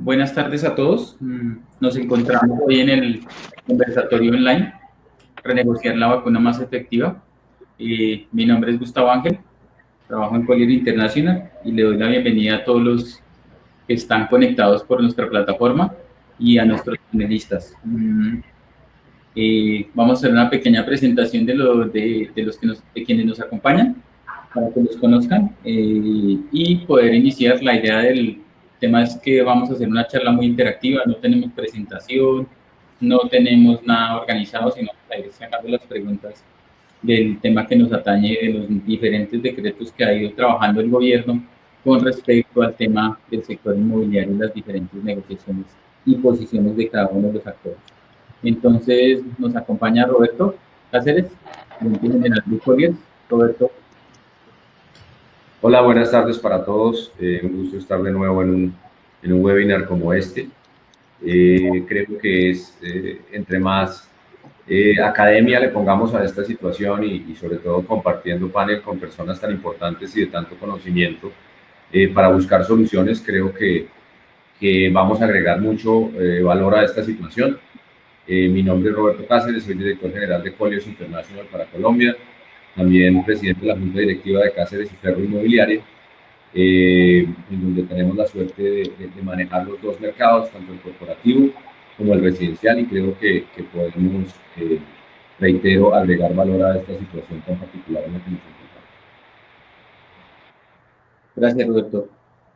Buenas tardes a todos. Nos encontramos hoy en el conversatorio online, renegociar la vacuna más efectiva. Mi nombre es Gustavo Ángel, trabajo en Collier International y le doy la bienvenida a todos los que están conectados por nuestra plataforma y a nuestros panelistas. Vamos a hacer una pequeña presentación de quienes nos acompañan para que los conozcan y poder iniciar. La idea del tema es que vamos a hacer una charla muy interactiva, no tenemos presentación, no tenemos nada organizado, sino a ir sacando las preguntas del tema que nos atañe, de los diferentes decretos que ha ido trabajando el gobierno con respecto al tema del sector inmobiliario y las diferentes negociaciones y posiciones de cada uno de los actores. Entonces nos acompaña Roberto Cáceres, gerente general de Collier. Roberto. Hola, buenas tardes para todos. Un gusto estar de nuevo en un webinar como este. Creo que es entre más academia le pongamos a esta situación y sobre todo compartiendo panel con personas tan importantes y de tanto conocimiento para buscar soluciones, creo que vamos a agregar mucho valor a esta situación. Mi nombre es Roberto Cáceres, soy director general de Colliers International para Colombia, también presidente de la Junta Directiva de Cáceres y Ferro Inmobiliaria, en donde tenemos la suerte de manejar los dos mercados, tanto el corporativo como el residencial, y creo que podemos, reitero, agregar valor a esta situación tan particular en la que nos encontramos. Gracias, Roberto.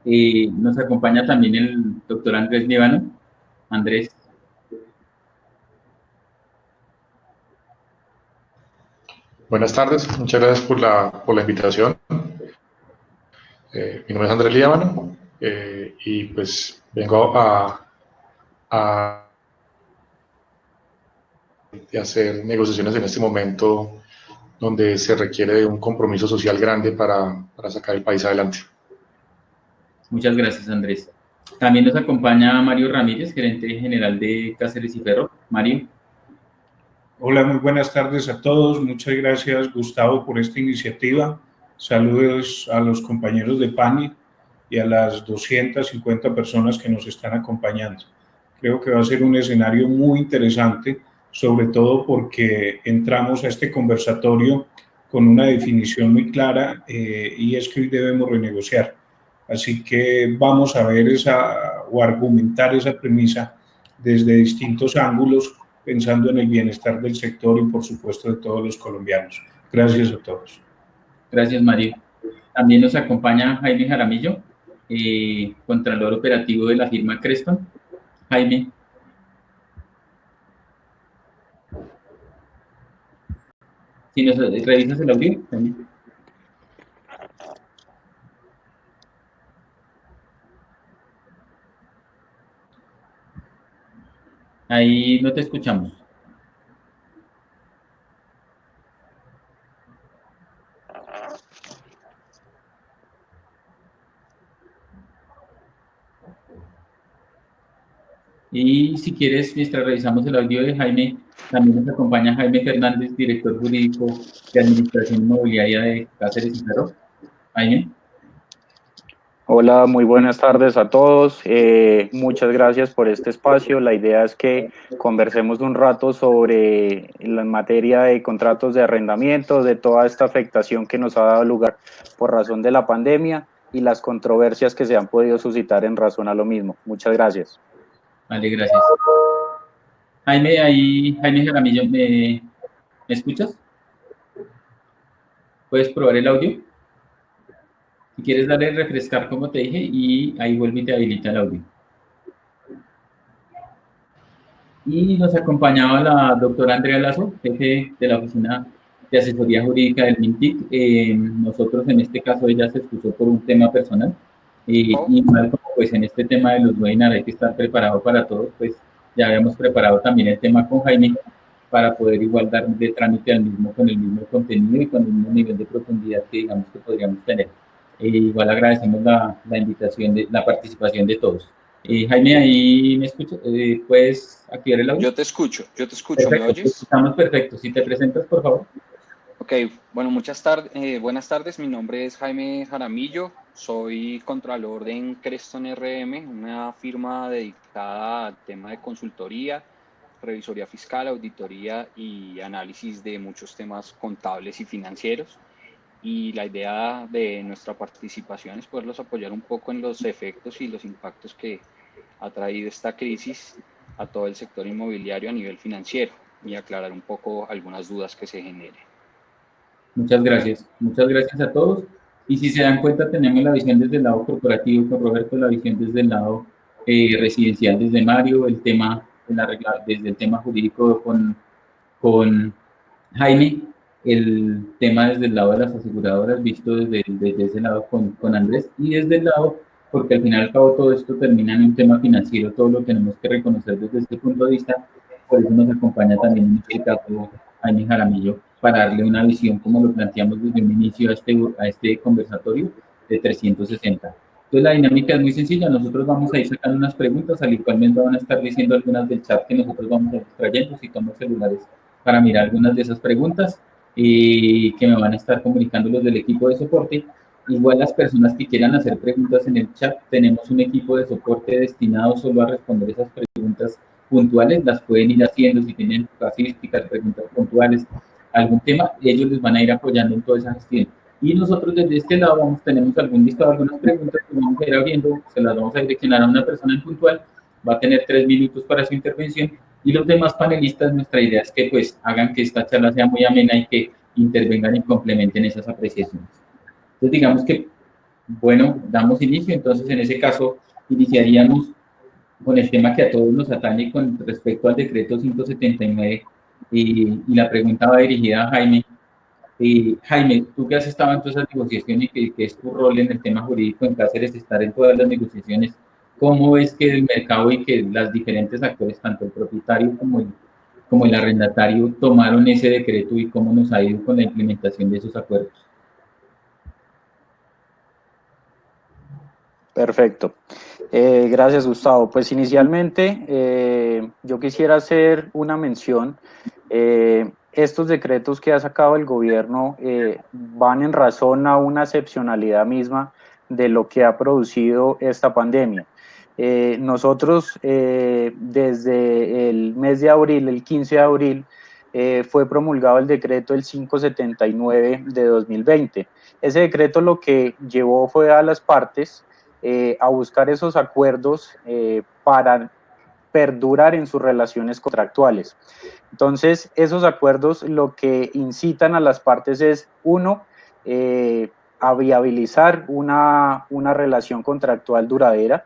Nos acompaña también el doctor Andrés Líbano. Andrés. Buenas tardes, muchas gracias por la invitación. Mi nombre es Andrés Líbano y pues vengo a hacer negociaciones en este momento donde se requiere de un compromiso social grande para sacar el país adelante. Muchas gracias, Andrés. También nos acompaña Mario Ramírez, gerente general de Cáceres y Ferro. Mario. Hola, muy buenas tardes a todos. Muchas gracias, Gustavo, por esta iniciativa. Saludos a los compañeros de panel y a las 250 personas que nos están acompañando. Creo que va a ser un escenario muy interesante, sobre todo porque entramos a este conversatorio con una definición muy clara y es que hoy debemos renegociar. Así que vamos a ver o argumentar esa premisa desde distintos ángulos, pensando en el bienestar del sector y, por supuesto, de todos los colombianos. Gracias a todos. Gracias, Mario. También nos acompaña Jaime Jaramillo, contralor operativo de la firma Creston. Jaime. Si nos revisas el audio, Jaime. Ahí no te escuchamos. Y si quieres, mientras revisamos el audio de Jaime, también nos acompaña Jaime Fernández, director jurídico de Administración Inmobiliaria de Cáceres y Ferro. Jaime. Hola, muy buenas tardes a todos. Muchas gracias por este espacio. La idea es que conversemos un rato sobre la materia de contratos de arrendamiento, de toda esta afectación que nos ha dado lugar por razón de la pandemia y las controversias que se han podido suscitar en razón a lo mismo. Muchas gracias. Vale, gracias. Jaime Jaramillo, ¿me escuchas? ¿Puedes probar el audio? Si quieres darle refrescar, como te dije, y ahí vuelve y te habilita el audio. Y nos acompañaba la doctora Andrea Lazo, jefe de la Oficina de Asesoría Jurídica del MINTIC. Nosotros, en este caso, ella se excusó por un tema personal. Y igual, como pues en este tema de los webinars hay que estar preparado para todos, pues ya habíamos preparado también el tema con Jaime para poder igual dar de trámite al mismo con el mismo contenido y con el mismo nivel de profundidad que digamos que podríamos tener. Igual agradecemos la invitación, la participación de todos. Jaime, ¿ahí me escuchas? ¿Puedes activar el audio? Yo te escucho, Perfecto, ¿me oyes? Estamos perfectos. Si te presentas, por favor. Ok, bueno, buenas tardes. Mi nombre es Jaime Jaramillo. Soy contralor en Creston RM, una firma dedicada al tema de consultoría, revisoría fiscal, auditoría y análisis de muchos temas contables y financieros. Y la idea de nuestra participación es poderlos apoyar un poco en los efectos y los impactos que ha traído esta crisis a todo el sector inmobiliario a nivel financiero y aclarar un poco algunas dudas que se generen. Muchas gracias a todos. Y si se dan cuenta, tenemos la visión desde el lado corporativo con Roberto, la visión desde el lado residencial desde Mario, el tema de la regla, desde el tema jurídico con Jaime, el tema desde el lado de las aseguradoras, visto desde ese lado con Andrés, y desde el lado, porque al final y al cabo todo esto termina en un tema financiero, todo lo tenemos que reconocer desde este punto de vista, por eso nos acompaña también en este caso Jaime Jaramillo, para darle una visión, como lo planteamos desde un inicio a este conversatorio de 360. Entonces la dinámica es muy sencilla, nosotros vamos a ir sacando unas preguntas, al igual van a estar diciendo algunas del chat que nosotros vamos a ir trayendo, si tomo celulares para mirar algunas de esas preguntas que me van a estar comunicando los del equipo de soporte. Igual las personas que quieran hacer preguntas en el chat, tenemos un equipo de soporte destinado solo a responder esas preguntas puntuales, las pueden ir haciendo si tienen casuísticas, preguntas puntuales, algún tema, ellos les van a ir apoyando en toda esa gestión. Y nosotros desde este lado tenemos algún listado, algunas preguntas que vamos a ir abriendo, se las vamos a direccionar a una persona en puntual, va a tener 3 minutos para su intervención, y los demás panelistas, nuestra idea es que pues hagan que esta charla sea muy amena y que intervengan y complementen esas apreciaciones. Entonces digamos que, bueno, damos inicio, entonces en ese caso iniciaríamos con el tema que a todos nos atañe con respecto al decreto 579 y la pregunta va dirigida a Jaime. Jaime, tú que has estado en todas esas negociaciones y que es tu rol en el tema jurídico en Cáceres, estar en todas las negociaciones, ¿cómo ves que el mercado y que las diferentes actores, tanto el propietario como el arrendatario, tomaron ese decreto y cómo nos ha ido con la implementación de esos acuerdos? Perfecto. Gracias, Gustavo. Pues inicialmente yo quisiera hacer una mención. Estos decretos que ha sacado el gobierno van en razón a una excepcionalidad misma de lo que ha producido esta pandemia. Nosotros desde el mes de abril, el 15 de abril, fue promulgado el decreto el 579 de 2020. Ese decreto lo que llevó fue a las partes a buscar esos acuerdos para perdurar en sus relaciones contractuales. Entonces, esos acuerdos lo que incitan a las partes es, uno, a viabilizar una relación contractual duradera,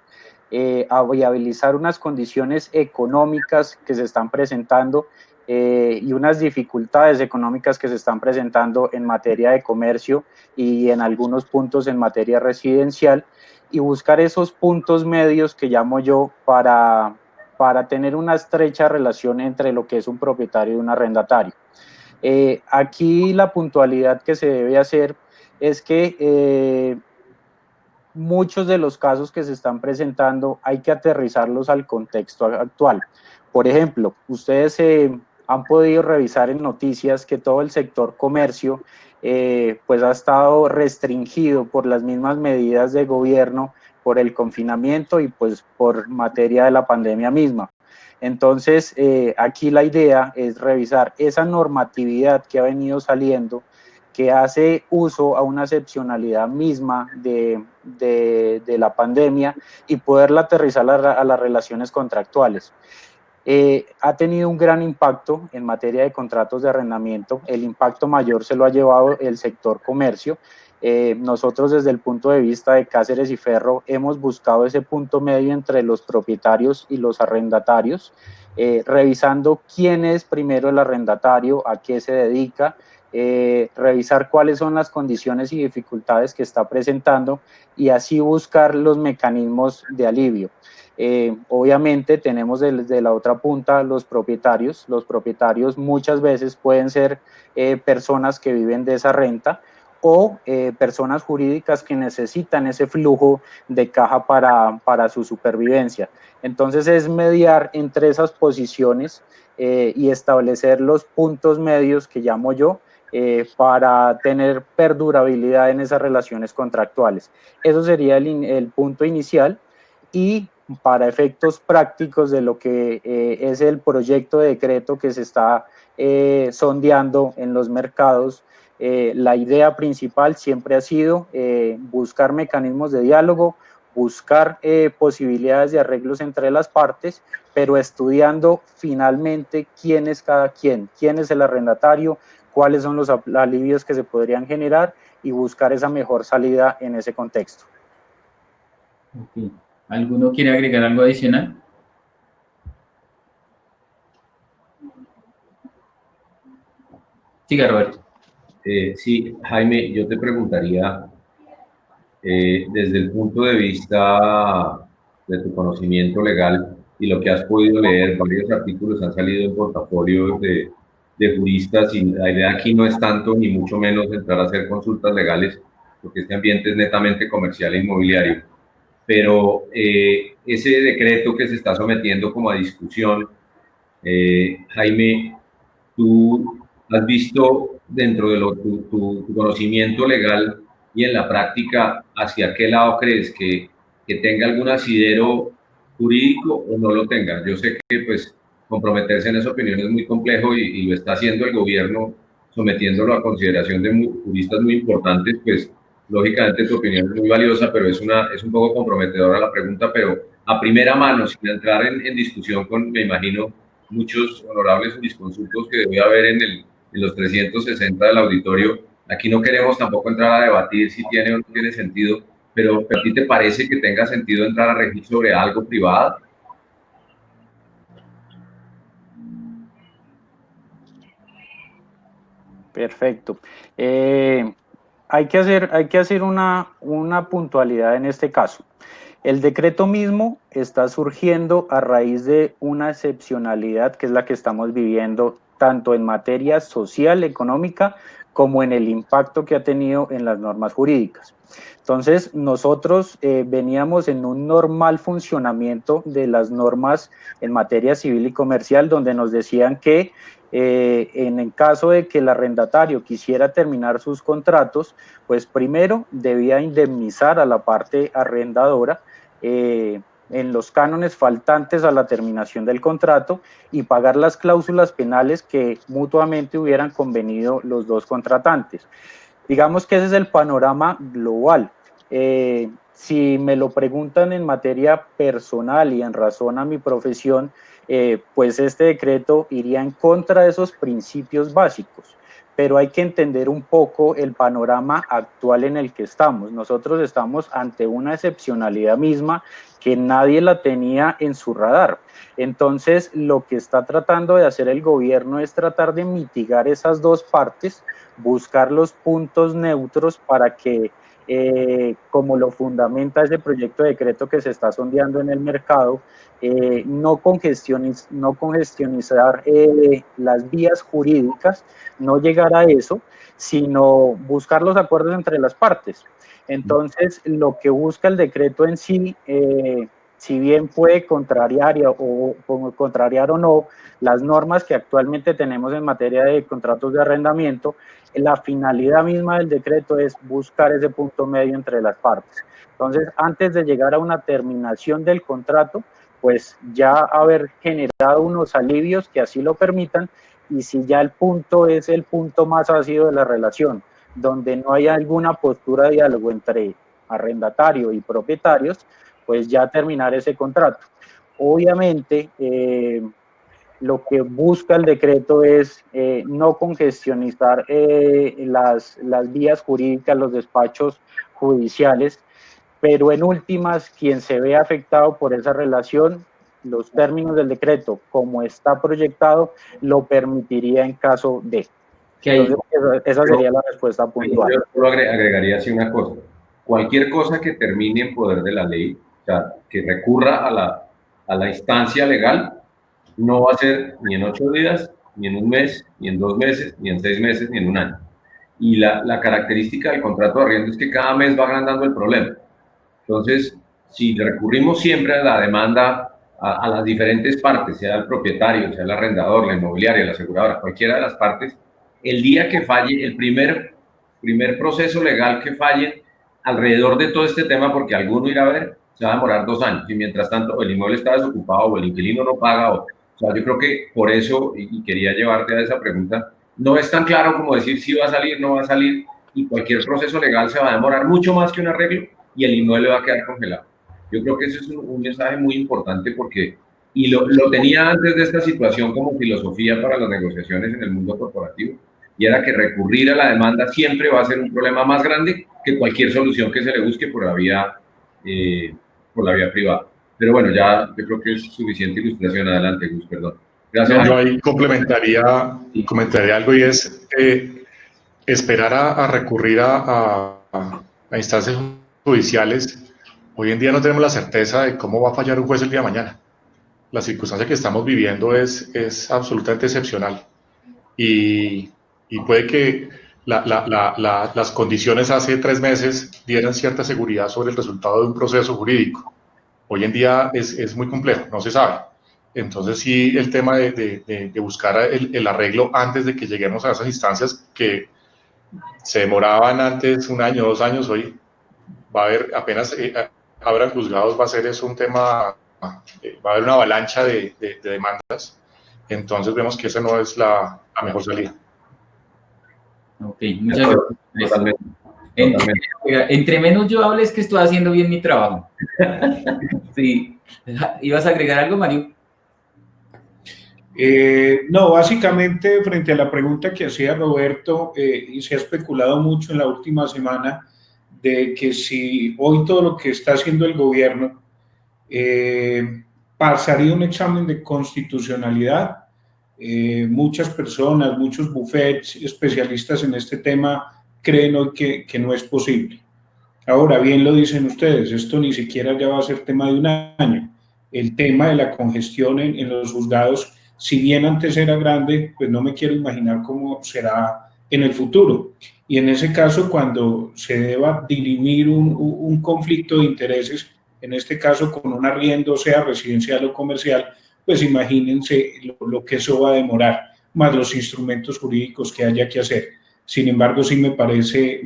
a viabilizar unas condiciones económicas que se están presentando y unas dificultades económicas que se están presentando en materia de comercio y en algunos puntos en materia residencial, y buscar esos puntos medios que llamo yo para tener una estrecha relación entre lo que es un propietario y un arrendatario. Aquí la puntualidad que se debe hacer es que muchos de los casos que se están presentando hay que aterrizarlos al contexto actual. Por ejemplo, ustedes han podido revisar en noticias que todo el sector comercio pues ha estado restringido por las mismas medidas de gobierno, por el confinamiento y pues por materia de la pandemia misma. Entonces, aquí la idea es revisar esa normatividad que ha venido saliendo, que hace uso a una excepcionalidad misma de la pandemia y poderla aterrizar a las relaciones contractuales. Ha tenido un gran impacto en materia de contratos de arrendamiento. El impacto mayor se lo ha llevado el sector comercio. Nosotros desde el punto de vista de Cáceres y Ferro hemos buscado ese punto medio entre los propietarios y los arrendatarios, revisando quién es primero el arrendatario, a qué se dedica, revisar cuáles son las condiciones y dificultades que está presentando y así buscar los mecanismos de alivio. Obviamente tenemos desde la otra punta los propietarios. Los propietarios muchas veces pueden ser personas que viven de esa renta o personas jurídicas que necesitan ese flujo de caja para su supervivencia. Entonces es mediar entre esas posiciones y establecer los puntos medios que llamo yo, para tener perdurabilidad en esas relaciones contractuales. Eso sería el punto inicial, y para efectos prácticos de lo que es el proyecto de decreto que se está sondeando en los mercados, la idea principal siempre ha sido buscar mecanismos de diálogo, buscar posibilidades de arreglos entre las partes, pero estudiando finalmente quién es cada quien es el arrendatario, cuáles son los alivios que se podrían generar y buscar esa mejor salida en ese contexto. Okay. ¿Alguno quiere agregar algo adicional? Siga, Roberto. Sí, Jaime, yo te preguntaría, desde el punto de vista de tu conocimiento legal y lo que has podido leer, varios artículos han salido en portafolios de juristas, y la idea aquí no es tanto ni mucho menos entrar a hacer consultas legales, porque este ambiente es netamente comercial e inmobiliario. Pero ese decreto que se está sometiendo como a discusión, Jaime, tú has visto dentro de tu conocimiento legal y en la práctica, ¿hacia qué lado crees que tenga algún asidero jurídico o no lo tenga? Yo sé que pues comprometerse en esa opinión es muy complejo, y lo está haciendo el gobierno, sometiéndolo a consideración de juristas muy importantes. Pues lógicamente tu opinión es muy valiosa, pero es un poco comprometedora la pregunta. Pero a primera mano, sin entrar en discusión con, me imagino, muchos honorables jurisconsultos que debe haber en los 360 del auditorio. Aquí no queremos tampoco entrar a debatir si tiene o no tiene sentido, pero ¿a ti te parece que tenga sentido entrar a regir sobre algo privado? Perfecto. Hay que hacer una puntualidad en este caso. El decreto mismo está surgiendo a raíz de una excepcionalidad que es la que estamos viviendo tanto en materia social, económica, como en el impacto que ha tenido en las normas jurídicas. Entonces, nosotros veníamos en un normal funcionamiento de las normas en materia civil y comercial, donde nos decían que en el caso de que el arrendatario quisiera terminar sus contratos, pues primero debía indemnizar a la parte arrendadora en los cánones faltantes a la terminación del contrato y pagar las cláusulas penales que mutuamente hubieran convenido los dos contratantes. Digamos que ese es el panorama global. Si me lo preguntan en materia personal y en razón a mi profesión, pues este decreto iría en contra de esos principios básicos, pero hay que entender un poco el panorama actual en el que estamos. Nosotros estamos ante una excepcionalidad misma que nadie la tenía en su radar. Entonces, lo que está tratando de hacer el gobierno es tratar de mitigar esas dos partes, buscar los puntos neutros para que, como lo fundamenta ese proyecto de decreto que se está sondeando en el mercado, no congestionizar las vías jurídicas, no llegar a eso, sino buscar los acuerdos entre las partes. Entonces, lo que busca el decreto en sí, si bien puede contrariar o no las normas que actualmente tenemos en materia de contratos de arrendamiento, la finalidad misma del decreto es buscar ese punto medio entre las partes. Entonces, antes de llegar a una terminación del contrato, pues ya haber generado unos alivios que así lo permitan, y si ya el punto es el punto más ácido de la relación, donde no hay alguna postura de diálogo entre arrendatario y propietarios, pues ya terminar ese contrato. Obviamente, lo que busca el decreto es no congestionizar las vías jurídicas, los despachos judiciales, pero en últimas, quien se ve afectado por esa relación, los términos del decreto, como está proyectado, lo permitiría en caso de. Entonces, esa sería la respuesta puntual. Yo solo agregaría así una cosa. Cualquier cosa que termine en poder de la ley, o sea, que recurra a la instancia legal, no va a ser ni en 8 días, ni en un mes, ni en 2 meses, ni en 6 meses, ni en un año. Y la característica del contrato de arriendo es que cada mes va agrandando el problema. Entonces, si recurrimos siempre a la demanda a las diferentes partes, sea el propietario, sea el arrendador, la inmobiliaria, la aseguradora, cualquiera de las partes, el día que falle, el primer proceso legal que falle alrededor de todo este tema, porque alguno irá a ver, se va a demorar 2 años, y mientras tanto el inmueble está desocupado o el inquilino no paga, o sea, yo creo que por eso, y quería llevarte a esa pregunta, no es tan claro como decir si va a salir, no va a salir, y cualquier proceso legal se va a demorar mucho más que un arreglo, y el inmueble va a quedar congelado. Yo creo que ese es un mensaje muy importante porque, y lo tenía antes de esta situación como filosofía para las negociaciones en el mundo corporativo, y era que recurrir a la demanda siempre va a ser un problema más grande que cualquier solución que se le busque por la vía privada. Pero bueno, ya yo creo que es suficiente ilustración. Adelante, Gus, perdón. Gracias. No, yo ahí complementaría algo, y es esperar a recurrir a instancias judiciales. Hoy en día no tenemos la certeza de cómo va a fallar un juez el día de mañana. La circunstancia que estamos viviendo es absolutamente excepcional, y puede que las condiciones hace 3 meses dieran cierta seguridad sobre el resultado de un proceso jurídico. Hoy en día es muy complejo, no se sabe. Entonces sí, el tema de buscar el arreglo antes de que lleguemos a esas instancias que se demoraban antes 1 año, 2 años, hoy va a haber, apenas abran juzgados, va a ser eso un tema, va a haber una avalancha de demandas. Entonces vemos que esa no es la mejor salida. Ok, muchas gracias. Entre menos yo hable es que estoy haciendo bien mi trabajo. Sí. ¿Ibas a agregar algo, Mario? No, básicamente frente a la pregunta que hacía Roberto, y se ha especulado mucho en la última semana, de que si hoy todo lo que está haciendo el gobierno pasaría un examen de constitucionalidad. Muchas personas, muchos bufetes especialistas en este tema creen hoy que no es posible. Ahora, bien lo dicen ustedes, esto ni siquiera ya va a ser tema de 1 año. El tema de la congestión en los juzgados, si bien antes era grande, pues no me quiero imaginar cómo será en el futuro. Y en ese caso, cuando se deba dirimir un conflicto de intereses, en este caso con un arriendo, sea residencial o comercial, pues imagínense lo que eso va a demorar, más los instrumentos jurídicos que haya que hacer. Sin embargo, sí me parece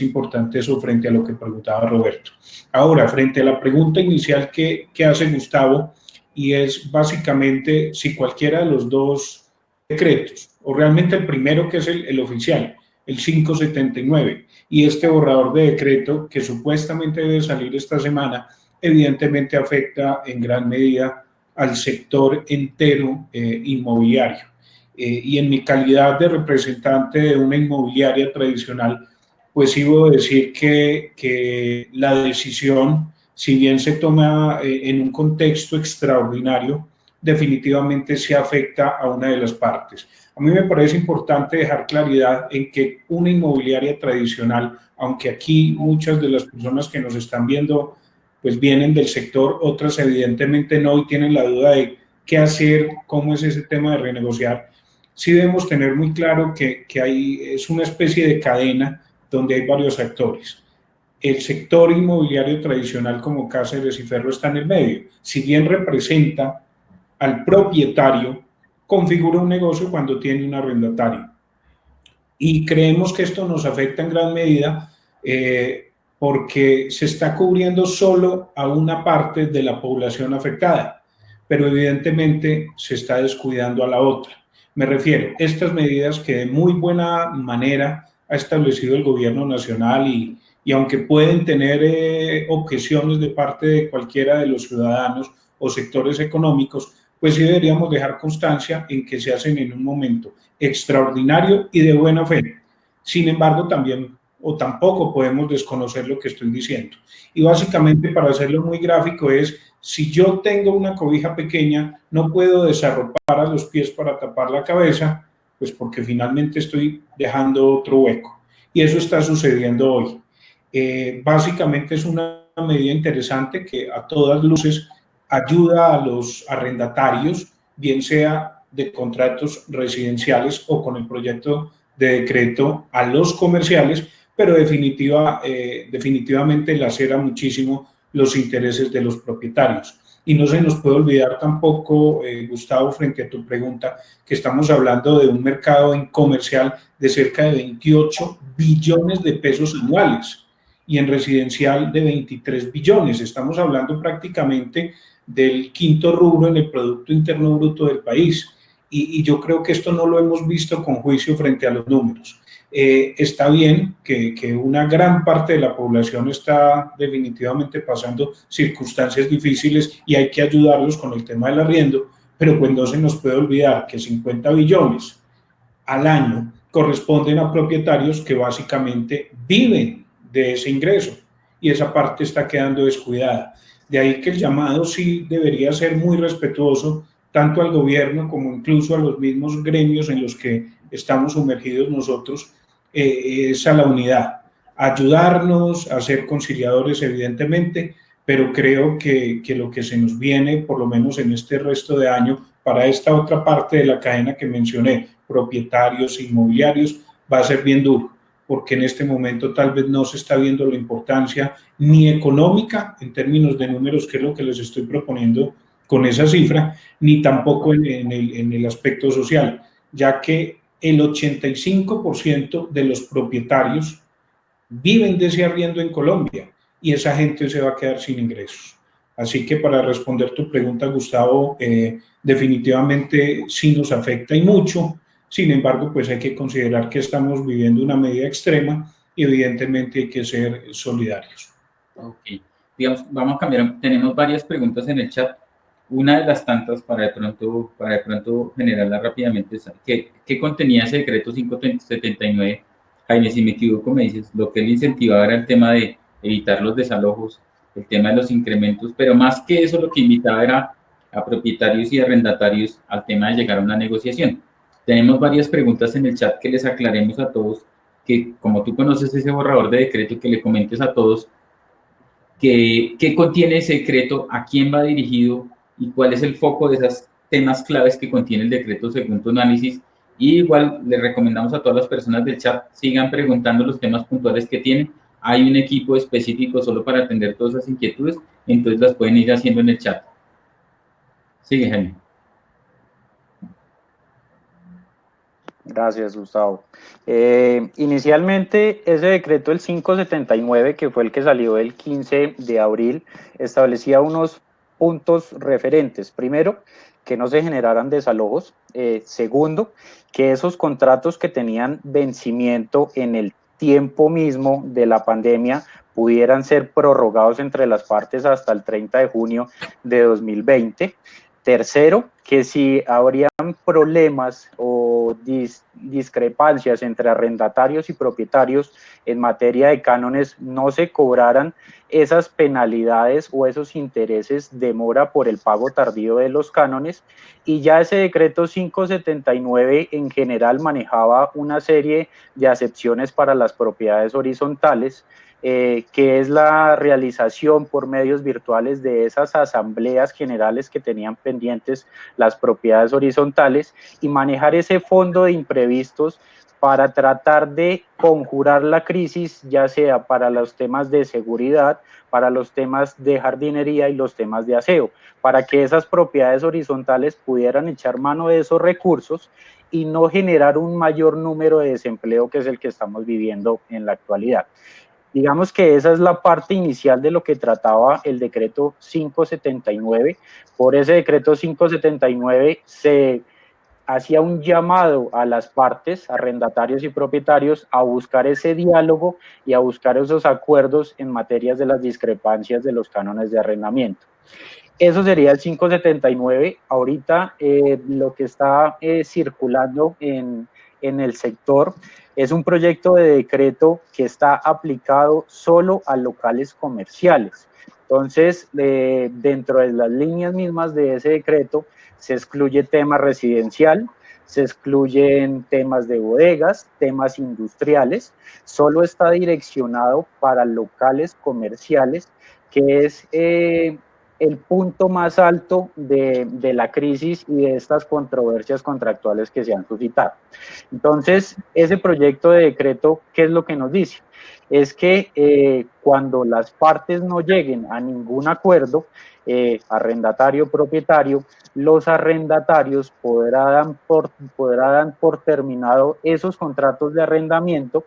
importante eso frente a lo que preguntaba Roberto. Ahora, frente a la pregunta inicial que hace Gustavo, y es básicamente si cualquiera de los 2 decretos, o realmente el primero que es el oficial, el 579, y este borrador de decreto que supuestamente debe salir esta semana, evidentemente afecta en gran medida al sector entero inmobiliario. Y en mi calidad de representante de una inmobiliaria tradicional, pues iba a decir que la decisión, si bien se toma en un contexto extraordinario, definitivamente se afecta a una de las partes. A mí me parece importante dejar claridad en que una inmobiliaria tradicional, aunque aquí muchas de las personas que nos están viendo pues vienen del sector, otras evidentemente no y tienen la duda de qué hacer, cómo es ese tema de renegociar. Sí debemos tener muy claro que es una especie de cadena donde hay varios actores. El sector inmobiliario tradicional como Cáceres y Ferro está en el medio. Si bien representa al propietario, configura un negocio cuando tiene un arrendatario. Y creemos que esto nos afecta en gran medida porque se está cubriendo solo a una parte de la población afectada, pero evidentemente se está descuidando a la otra. Me refiero a estas medidas que de muy buena manera ha establecido el gobierno nacional y aunque pueden tener objeciones de parte de cualquiera de los ciudadanos o sectores económicos, pues sí deberíamos dejar constancia en que se hacen en un momento extraordinario y de buena fe. Sin embargo, también o tampoco podemos desconocer lo que estoy diciendo. Y básicamente, para hacerlo muy gráfico, es si yo tengo una cobija pequeña, no puedo desarropar a los pies para tapar la cabeza, pues porque finalmente estoy dejando otro hueco. Y eso está sucediendo hoy. Básicamente es una medida interesante que a todas luces ayuda a los arrendatarios, bien sea de contratos residenciales o con el proyecto de decreto a los comerciales, pero definitivamente lacera muchísimo los intereses de los propietarios. Y no se nos puede olvidar tampoco, Gustavo, frente a tu pregunta, que estamos hablando de un mercado en comercial de cerca de 28 billones de pesos anuales y en residencial de 23 billones. Estamos hablando prácticamente del quinto rubro en el Producto Interno Bruto del país. Y yo creo que esto no lo hemos visto con juicio frente a los números. Está bien que una gran parte de la población está definitivamente pasando circunstancias difíciles y hay que ayudarlos con el tema del arriendo, pero pues no se nos puede olvidar que 50 billones al año corresponden a propietarios que básicamente viven de ese ingreso y esa parte está quedando descuidada. De ahí que el llamado sí debería ser muy respetuoso tanto al gobierno como incluso a los mismos gremios en los que estamos sumergidos nosotros, es a la unidad, ayudarnos a ser conciliadores evidentemente, pero creo que lo que se nos viene, por lo menos en este resto de año, para esta otra parte de la cadena que mencioné, propietarios, inmobiliarios, va a ser bien duro, porque en este momento tal vez no se está viendo la importancia ni económica en términos de números, que es lo que les estoy proponiendo con esa cifra, ni tampoco en el aspecto social, ya que el 85% de los propietarios viven de ese arriendo en Colombia y esa gente se va a quedar sin ingresos. Así que para responder tu pregunta, Gustavo, definitivamente sí nos afecta y mucho. Sin embargo, pues hay que considerar que estamos viviendo una medida extrema y evidentemente hay que ser solidarios. Ok, digamos, vamos a cambiar, tenemos varias preguntas en el chat. Una de las tantas, para de pronto generarla rápidamente, es ¿qué contenía ese decreto 579? Jaime, si me equivoco, me dices, lo que él incentivaba era el tema de evitar los desalojos, el tema de los incrementos, pero más que eso, lo que invitaba era a propietarios y arrendatarios al tema de llegar a una negociación. Tenemos varias preguntas en el chat que les aclaremos a todos, que como tú conoces ese borrador de decreto, que le comentes a todos qué contiene ese decreto, a quién va dirigido y cuál es el foco de esos temas claves que contiene el decreto según tu análisis. Y igual le recomendamos a todas las personas del chat sigan preguntando los temas puntuales que tienen. Hay un equipo específico solo para atender todas esas inquietudes, entonces las pueden ir haciendo en el chat. Sigue, Jaime. Gracias, Gustavo. Inicialmente, ese decreto, el 579, que fue el que salió el 15 de abril, establecía unos puntos referentes. Primero, que no se generaran desalojos. Segundo, que esos contratos que tenían vencimiento en el tiempo mismo de la pandemia pudieran ser prorrogados entre las partes hasta el 30 de junio de 2020. Tercero, que si habrían problemas o discrepancias entre arrendatarios y propietarios en materia de cánones, no se cobraran esas penalidades o esos intereses de mora por el pago tardío de los cánones. Y ya ese decreto 579 en general manejaba una serie de acepciones para las propiedades horizontales, que es la realización por medios virtuales de esas asambleas generales que tenían pendientes las propiedades horizontales y manejar ese fondo de imprevistos para tratar de conjurar la crisis, ya sea para los temas de seguridad, para los temas de jardinería y los temas de aseo, para que esas propiedades horizontales pudieran echar mano de esos recursos y no generar un mayor número de desempleo, que es el que estamos viviendo en la actualidad. Digamos que esa es la parte inicial de lo que trataba el decreto 579. Por ese decreto 579 se hacía un llamado a las partes, arrendatarios y propietarios, a buscar ese diálogo y a buscar esos acuerdos en materias de las discrepancias de los cánones de arrendamiento. Eso sería el 579. Ahorita lo que está circulando en el sector es un proyecto de decreto que está aplicado solo a locales comerciales. Entonces, dentro de las líneas mismas de ese decreto, se excluye tema residencial, se excluyen temas de bodegas, temas industriales, solo está direccionado para locales comerciales, que es el punto más alto de la crisis y de estas controversias contractuales que se han suscitado. Entonces, ese proyecto de decreto, ¿qué es lo que nos dice? Es que cuando las partes no lleguen a ningún acuerdo, arrendatario-propietario, los arrendatarios podrán por terminado esos contratos de arrendamiento,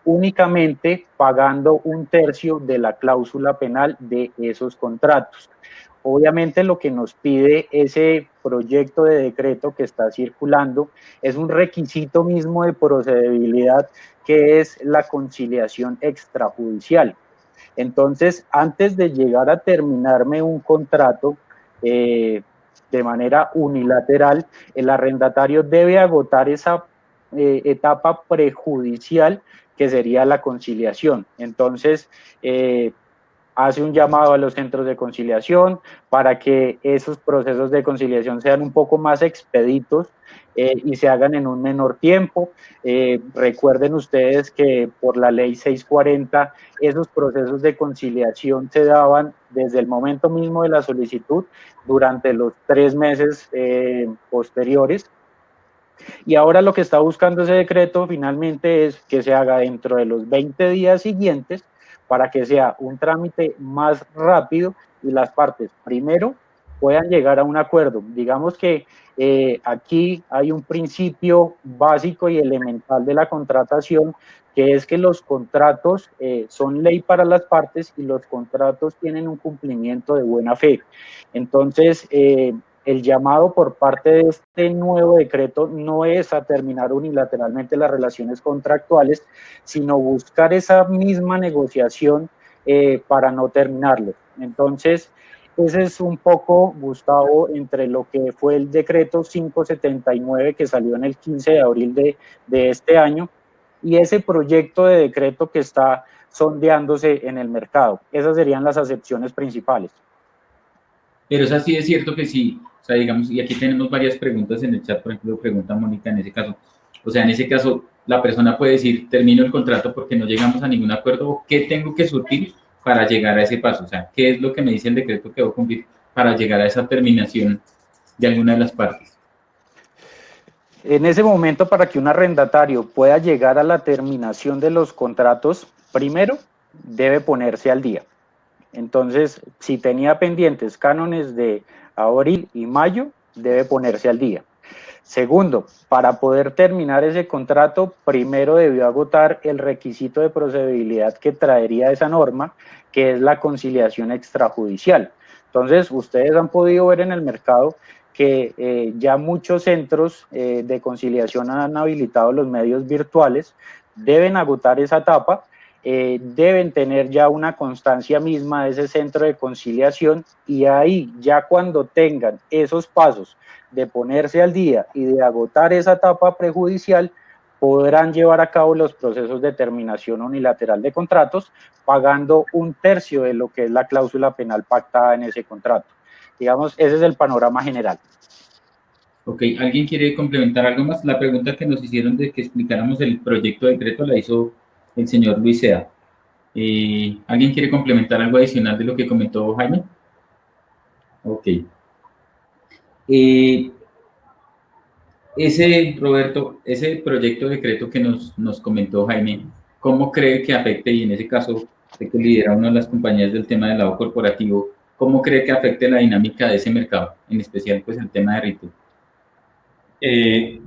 únicamente pagando 1/3 de la cláusula penal de esos contratos. Obviamente lo que nos pide ese proyecto de decreto que está circulando es un requisito mismo de procedibilidad, que es la conciliación extrajudicial. Entonces, antes de llegar a terminarme un contrato de manera unilateral, el arrendatario debe agotar esa etapa prejudicial, que sería la conciliación. Entonces, hace un llamado a los centros de conciliación para que esos procesos de conciliación sean un poco más expeditos y se hagan en un menor tiempo. Recuerden ustedes que por la ley 640 esos procesos de conciliación se daban desde el momento mismo de la solicitud durante los 3 meses posteriores. Y ahora lo que está buscando ese decreto finalmente es que se haga dentro de los 20 días siguientes, para que sea un trámite más rápido y las partes primero puedan llegar a un acuerdo. Digamos que aquí hay un principio básico y elemental de la contratación, que es que los contratos son ley para las partes y los contratos tienen un cumplimiento de buena fe. Entonces, el llamado por parte de este nuevo decreto no es a terminar unilateralmente las relaciones contractuales, sino buscar esa misma negociación para no terminarlo. Entonces, ese es un poco, Gustavo, entre lo que fue el decreto 579 que salió en el 15 de abril de este año y ese proyecto de decreto que está sondeándose en el mercado. Esas serían las acepciones principales. Pero eso sí es cierto que sí, o sea, digamos, y aquí tenemos varias preguntas en el chat, por ejemplo, pregunta Mónica en ese caso. O sea, en ese caso, la persona puede decir, termino el contrato porque no llegamos a ningún acuerdo, o qué tengo que surtir para llegar a ese paso. O sea, qué es lo que me dice el decreto que debo cumplir para llegar a esa terminación de alguna de las partes. En ese momento, para que un arrendatario pueda llegar a la terminación de los contratos, primero debe ponerse al día. Entonces, si tenía pendientes cánones de abril y mayo, debe ponerse al día. Segundo, para poder terminar ese contrato, primero debió agotar el requisito de procedibilidad que traería esa norma, que es la conciliación extrajudicial. Entonces, ustedes han podido ver en el mercado que ya muchos centros de conciliación han habilitado los medios virtuales, deben agotar esa etapa, deben tener ya una constancia misma de ese centro de conciliación y ahí ya cuando tengan esos pasos de ponerse al día y de agotar esa etapa prejudicial, podrán llevar a cabo los procesos de terminación unilateral de contratos, pagando 1/3 de lo que es la cláusula penal pactada en ese contrato. Digamos, ese es el panorama general. Ok, ¿alguien quiere complementar algo más? La pregunta que nos hicieron de que explicáramos el proyecto de decreto la hizo el señor Luis Sea. ¿Alguien quiere complementar algo adicional de lo que comentó Jaime? Ok. Roberto, ese proyecto de decreto que nos comentó Jaime, ¿cómo cree que afecte, y en ese caso, usted que lidera una de las compañías del tema del lavado corporativo, cómo cree que afecte la dinámica de ese mercado, en especial pues el tema de retail?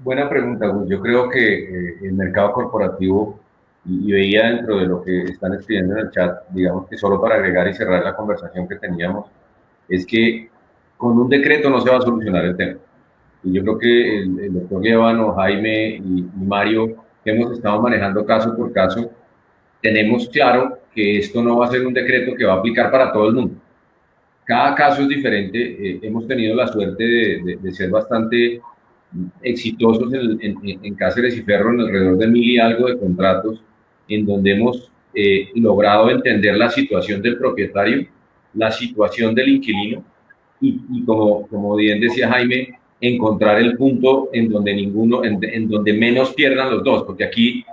Buena pregunta, Gus. Yo creo que el mercado corporativo, y veía dentro de lo que están escribiendo en el chat, digamos que solo para agregar y cerrar la conversación que teníamos, es que con un decreto no se va a solucionar el tema. Y yo creo que el doctor Líbano, Jaime y Mario, que hemos estado manejando caso por caso, tenemos claro que esto no va a ser un decreto que va a aplicar para todo el mundo. Cada caso es diferente. Hemos tenido la suerte de ser bastante exitosos en Cáceres y Ferro, en alrededor de 1000 y algo de contratos, en donde hemos logrado entender la situación del propietario, la situación del inquilino, y como bien decía Jaime, encontrar el punto en donde en donde menos pierdan los dos, porque aquí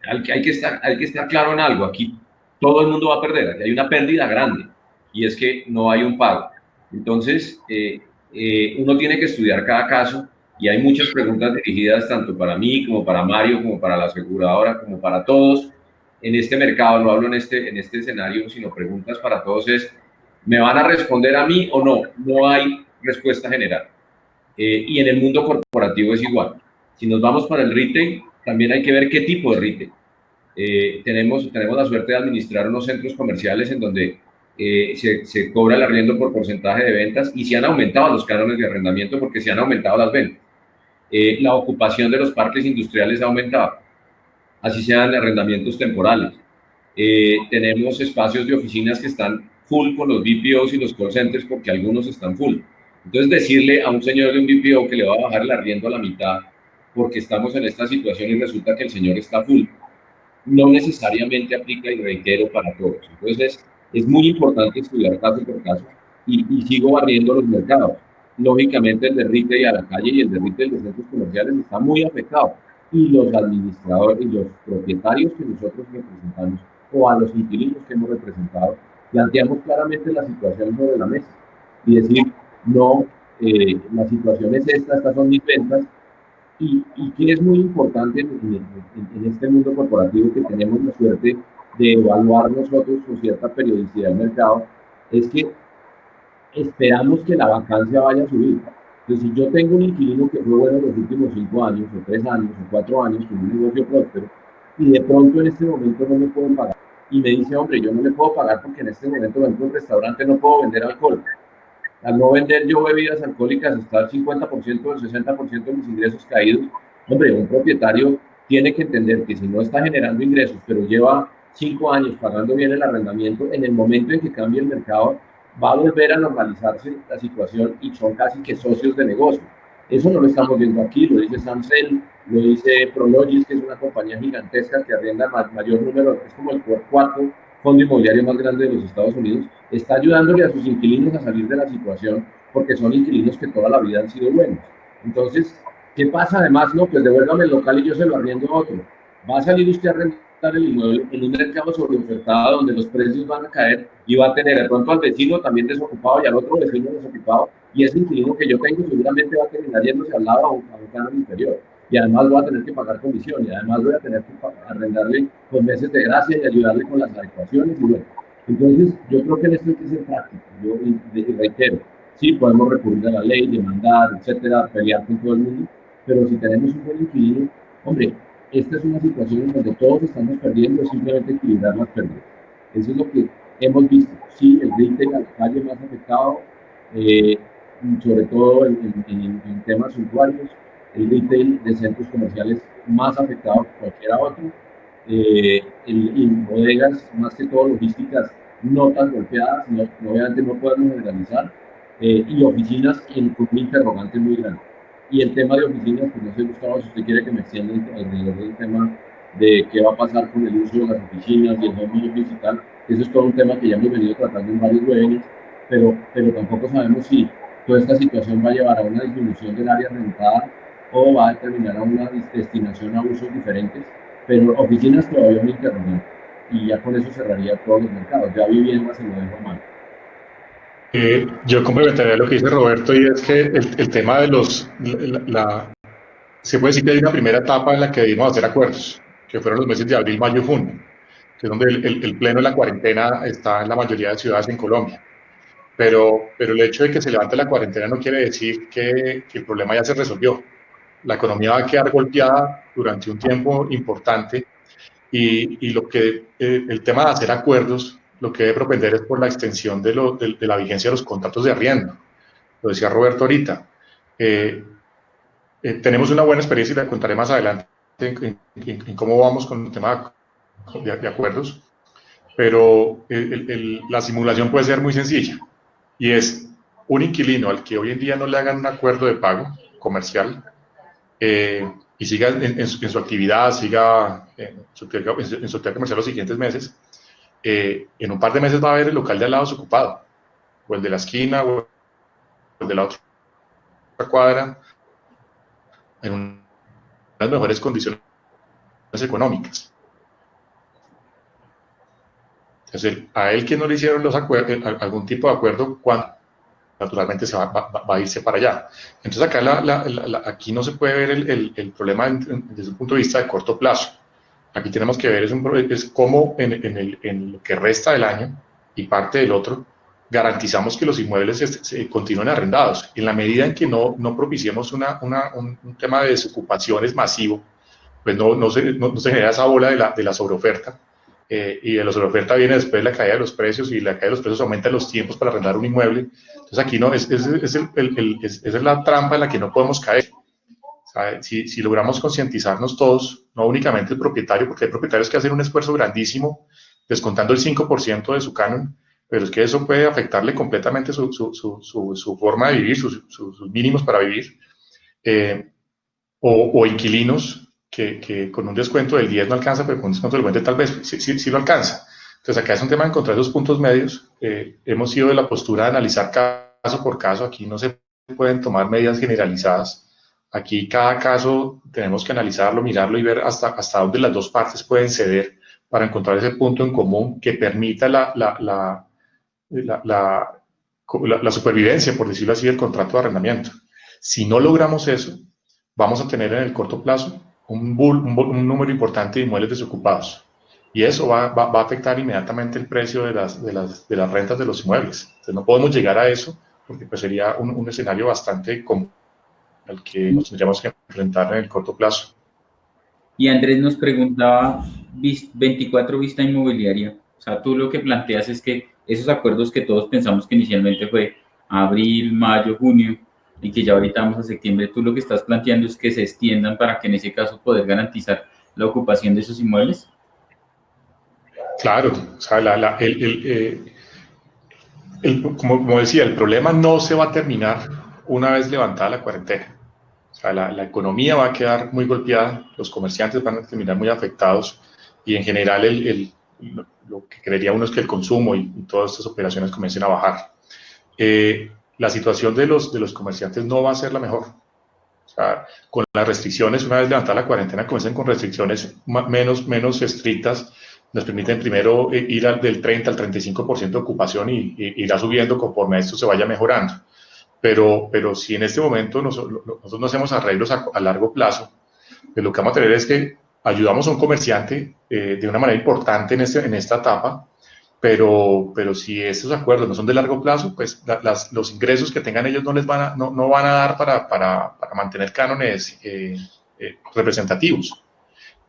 hay que estar claro en algo. Aquí todo el mundo va a perder, aquí hay una pérdida grande. y es que no hay un pago. Entonces, uno tiene que estudiar cada caso y hay muchas preguntas dirigidas tanto para mí como para Mario, como para la aseguradora, como para todos en este mercado. No hablo en este escenario, sino preguntas para todos es, ¿me van a responder a mí o no? No hay respuesta general. Y en el mundo corporativo es igual. Si nos vamos para el retail, también hay que ver qué tipo de retail. Tenemos la suerte de administrar unos centros comerciales en donde se cobra el arriendo por porcentaje de ventas y se han aumentado los cánones de arrendamiento porque se han aumentado las ventas. La ocupación de los parques industriales ha aumentado, así sean arrendamientos temporales. Tenemos espacios de oficinas que están full con los BPOs y los call centers porque algunos están full. Entonces, decirle a un señor de un BPO que le va a bajar el arriendo a la mitad porque estamos en esta situación y resulta que el señor está full, no necesariamente aplica, y reitero, para todos. Entonces, es muy importante estudiar caso por caso y sigo barriendo los mercados. Lógicamente, el de retail a la calle y el de retail de centros comerciales está muy afectado. Y los administradores y los propietarios que nosotros representamos o a los inquilinos que hemos representado, planteamos claramente la situación sobre la mesa y decir, no, la situación es esta, estas son mis ventas, y que es muy importante en este mundo corporativo que tenemos la suerte de evaluar nosotros con cierta periodicidad el mercado, es que esperamos que la vacancia vaya a subir. Entonces, si yo tengo un inquilino que fue bueno los últimos 5 años, o 3 años, o 4 años, con un negocio próspero, y de pronto en este momento no me pueden pagar, y me dice, hombre, yo no le puedo pagar porque en este momento, por ejemplo, en un restaurante no puedo vender alcohol. Al no vender yo bebidas alcohólicas, está el 50% o el 60% de mis ingresos caídos. Hombre, un propietario tiene que entender que si no está generando ingresos, pero lleva 5 años pagando bien el arrendamiento, en el momento en que cambie el mercado, va a volver a normalizarse la situación y son casi que socios de negocio. Eso no lo estamos viendo aquí, lo dice Samsung, lo dice Prologis, que es una compañía gigantesca que arrienda mayor número, es como el cuarto fondo inmobiliario más grande de los Estados Unidos, está ayudándole a sus inquilinos a salir de la situación porque son inquilinos que toda la vida han sido buenos. Entonces, ¿qué pasa además? No, pues devuélvame el local y yo se lo arriendo a otro. Va a salir usted a rentar el inmueble en un mercado sobreofertado donde los precios van a caer y va a tener de pronto al vecino también desocupado y al otro vecino desocupado, y ese inquilino que yo tengo seguramente va a terminar yéndose al lado a un canon inferior. Y además voy a tener que pagar comisión y además voy a tener que arrendarle con meses de gracia y ayudarle con las adecuaciones y bueno. Entonces, yo creo que en esto hay que ser práctico. Yo reitero, sí, podemos recurrir a la ley, demandar, etcétera, pelear con todo el mundo, pero si tenemos un buen inquilino, hombre, esta es una situación en donde todos estamos perdiendo, simplemente equilibrar las pérdidas. Eso es lo que hemos visto. Sí, el retail a la calle más afectado, sobre todo en temas usuarios, el retail de centros comerciales más afectado que cualquier otro, en bodegas, más que todo logísticas, no tan golpeadas, obviamente no podemos generalizar, y oficinas con un interrogante muy grande. Y el tema de oficinas, pues no sé, Gustavo, si usted quiere que me extienda alrededor del tema de qué va a pasar con el uso de las oficinas y el home office y tal, eso es todo un tema que ya hemos venido tratando en varios webinars, pero tampoco sabemos si toda esta situación va a llevar a una disminución del área rentada o va a determinar a una destinación a usos diferentes, pero oficinas todavía muy interrogante. Y ya con eso cerraría todos los mercados. Ya viviendas se lo dejo a mano. Yo complementaría lo que dice Roberto, y es que el tema de se puede decir que hay una primera etapa en la que debimos hacer acuerdos, que fueron los meses de abril, mayo y junio, que es donde el pleno de la cuarentena está en la mayoría de ciudades en Colombia. Pero el hecho de que se levante la cuarentena no quiere decir que el problema ya se resolvió. La economía va a quedar golpeada durante un tiempo importante y el tema de hacer acuerdos, lo que debe propender es por la extensión de la vigencia de los contratos de arriendo. Lo decía Roberto ahorita. Tenemos una buena experiencia y la contaré más adelante en cómo vamos con el tema de acuerdos, pero la simulación puede ser muy sencilla y es un inquilino al que hoy en día no le hagan un acuerdo de pago comercial y siga en su actividad, siga en su actividad comercial los siguientes meses, en un par de meses va a haber el local de al lado desocupado, o el de la esquina, o el de la otra cuadra, en unas mejores condiciones económicas. Entonces, a él que no le hicieron algún tipo de acuerdo, cuando naturalmente va a irse para allá. Entonces, acá aquí no se puede ver el problema desde un punto de vista de corto plazo. Aquí tenemos que ver es cómo en lo que resta del año y parte del otro, garantizamos que los inmuebles se continúen arrendados. En la medida en que no propiciemos un tema de desocupaciones masivo, pues no se genera esa bola de la sobreoferta. Y de la sobreoferta viene después la caída de los precios, y la caída de los precios aumenta los tiempos para arrendar un inmueble. Entonces aquí esa es la trampa en la que no podemos caer. Si logramos concientizarnos todos, no únicamente el propietario, porque hay propietarios que hacen un esfuerzo grandísimo descontando el 5% de su canon, pero es que eso puede afectarle completamente su forma de vivir, sus mínimos para vivir, o inquilinos que con un descuento del 10 no alcanza, pero con un descuento del 20 tal vez sí lo alcanza. Entonces acá es un tema de encontrar esos puntos medios. Hemos ido de la postura de analizar caso por caso. Aquí no se pueden tomar medidas generalizadas. Aquí cada caso tenemos que analizarlo, mirarlo y ver hasta dónde las dos partes pueden ceder para encontrar ese punto en común que permita la supervivencia, por decirlo así, del contrato de arrendamiento. Si no logramos eso, vamos a tener en el corto plazo un número importante de inmuebles desocupados. Y eso va a afectar inmediatamente el precio de las rentas de los inmuebles. Entonces no podemos llegar a eso, porque pues sería un escenario bastante complejo al que nos tendríamos que enfrentar en el corto plazo. Y Andrés nos preguntaba, 24 Vista Inmobiliaria, o sea, tú lo que planteas es que esos acuerdos que todos pensamos que inicialmente fue abril, mayo, junio, y que ya ahorita vamos a septiembre, tú lo que estás planteando es que se extiendan para que en ese caso poder garantizar la ocupación de esos inmuebles. Claro, o sea, como decía, el problema no se va a terminar una vez levantada la cuarentena. O sea, la economía va a quedar muy golpeada, los comerciantes van a terminar muy afectados, y en general lo que creería uno es que el consumo y todas estas operaciones comiencen a bajar. La situación de los comerciantes no va a ser la mejor. O sea, con las restricciones, una vez levantada la cuarentena, comiencen con restricciones menos estrictas, nos permiten primero ir del 30 al 35% de ocupación y irá subiendo conforme esto se vaya mejorando. Pero si en este momento nosotros no hacemos arreglos a largo plazo, pues lo que vamos a tener es que ayudamos a un comerciante de una manera importante en esta etapa, pero si estos acuerdos no son de largo plazo, pues los ingresos que tengan ellos no van a dar para mantener cánones representativos.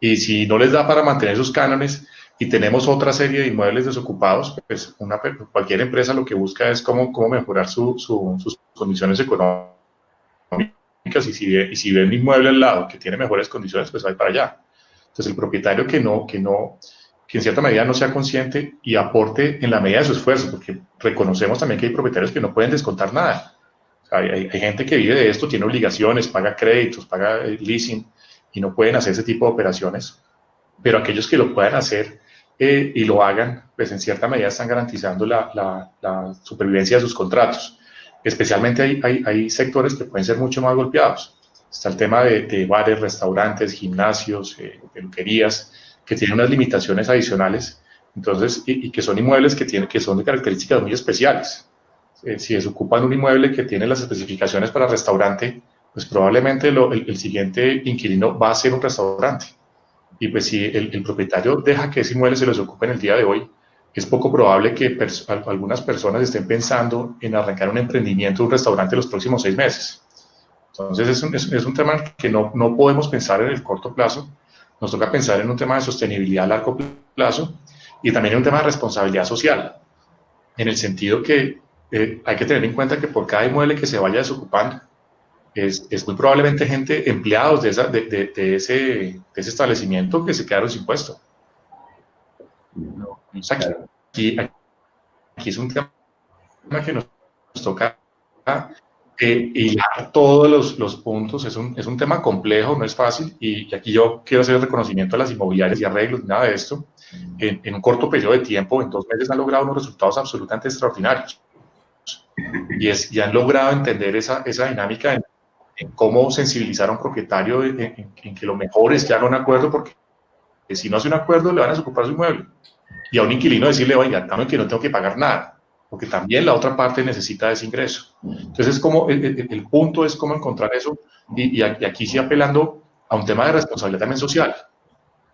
Y si no les da para mantener esos cánones y tenemos otra serie de inmuebles desocupados, pues cualquier empresa lo que busca es cómo mejorar sus condiciones económicas, y si ve un inmueble al lado que tiene mejores condiciones, pues va para allá. Entonces el propietario que en cierta medida no sea consciente y aporte en la medida de su esfuerzo, porque reconocemos también que hay propietarios que no pueden descontar nada. O sea, hay gente que vive de esto, tiene obligaciones, paga créditos, paga leasing, y no pueden hacer ese tipo de operaciones, pero aquellos que lo puedan hacer y lo hagan, pues en cierta medida están garantizando la supervivencia de sus contratos. Especialmente hay sectores que pueden ser mucho más golpeados. Está el tema de bares, restaurantes, gimnasios, peluquerías, que tienen unas limitaciones adicionales, entonces, y que son inmuebles que son de características muy especiales. Si desocupan un inmueble que tiene las especificaciones para restaurante, pues probablemente el siguiente inquilino va a ser un restaurante. Y pues si el propietario deja que ese inmueble se los ocupe en el día de hoy, es poco probable que algunas personas estén pensando en arrancar un emprendimiento, un restaurante los próximos 6 meses. Entonces es un tema que no podemos pensar en el corto plazo, nos toca pensar en un tema de sostenibilidad a largo plazo, y también en un tema de responsabilidad social, en el sentido que hay que tener en cuenta que por cada inmueble que se vaya desocupando, es muy probablemente gente, empleados de ese establecimiento, que se quedaron sin puesto. O sea, aquí es un tema que nos toca hilar todos los puntos. Es un tema complejo, no es fácil, y aquí yo quiero hacer el reconocimiento a las inmobiliarias y arreglos, nada de esto. En un corto periodo de tiempo, en 2 meses, han logrado unos resultados absolutamente extraordinarios, y han logrado entender esa dinámica en cómo sensibilizar a un propietario en que lo mejor es que haga un acuerdo, porque si no hace un acuerdo le van a desocupar su inmueble. y a un inquilino decirle, oiga, dame que no tengo que pagar nada, porque también la otra parte necesita ese ingreso. Entonces, como el punto es cómo encontrar eso, y aquí sí apelando a un tema de responsabilidad también social.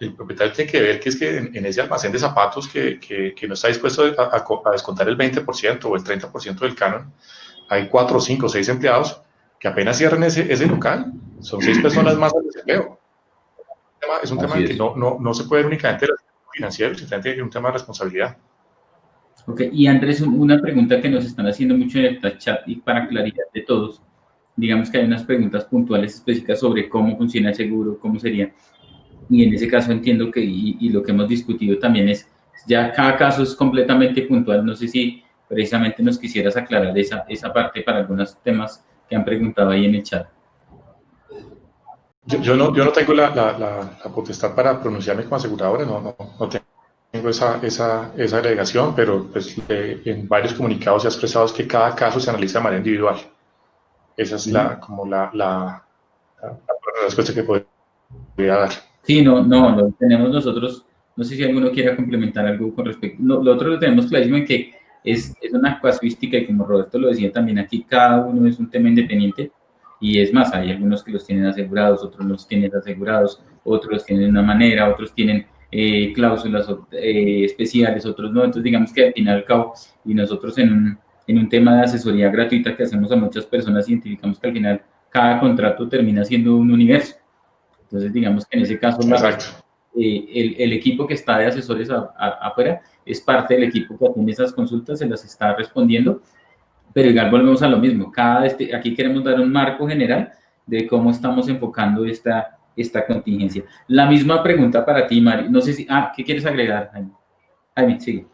El propietario tiene que ver que es que en ese almacén de zapatos que no está dispuesto a descontar el 20% o el 30% del canon, hay 4, 5, 6 empleados que apenas cierren ese local, son 6 personas más al desempleo. Es un tema Así que es. no se puede ver únicamente del financiero, sino que es un tema de responsabilidad. Ok, y Andrés, una pregunta que nos están haciendo mucho en el chat y para claridad de todos, digamos que hay unas preguntas puntuales específicas sobre cómo funciona el seguro, cómo sería, y en ese caso entiendo que, y lo que hemos discutido también es, ya cada caso es completamente puntual, no sé si precisamente nos quisieras aclarar esa parte para algunos temas que han preguntado ahí en el chat. Yo no tengo la potestad para pronunciarme como aseguradora, no tengo esa agregación, pero pues, en varios comunicados se ha expresado que cada caso se analiza de manera individual. Esa es la respuesta que podría dar. Sí, no, lo tenemos nosotros, no sé si alguno quiera complementar algo con respecto, lo otro lo tenemos clarísimo en que es una casuística y como Roberto lo decía también aquí, cada uno es un tema independiente y es más, hay algunos que los tienen asegurados, otros los tienen asegurados, otros los tienen de una manera, otros tienen cláusulas especiales, otros no, entonces digamos que al fin y al cabo, y nosotros en un tema de asesoría gratuita que hacemos a muchas personas, identificamos que al final cada contrato termina siendo un universo. Entonces, digamos que en ese caso Exacto. el equipo que está de asesores afuera es parte del equipo que atiende esas consultas, se las está respondiendo, pero igual volvemos a lo mismo. Aquí queremos dar un marco general de cómo estamos enfocando esta contingencia. La misma pregunta para ti, Mari. No sé si... ¿qué quieres agregar, Jaime? Jaime, sigue.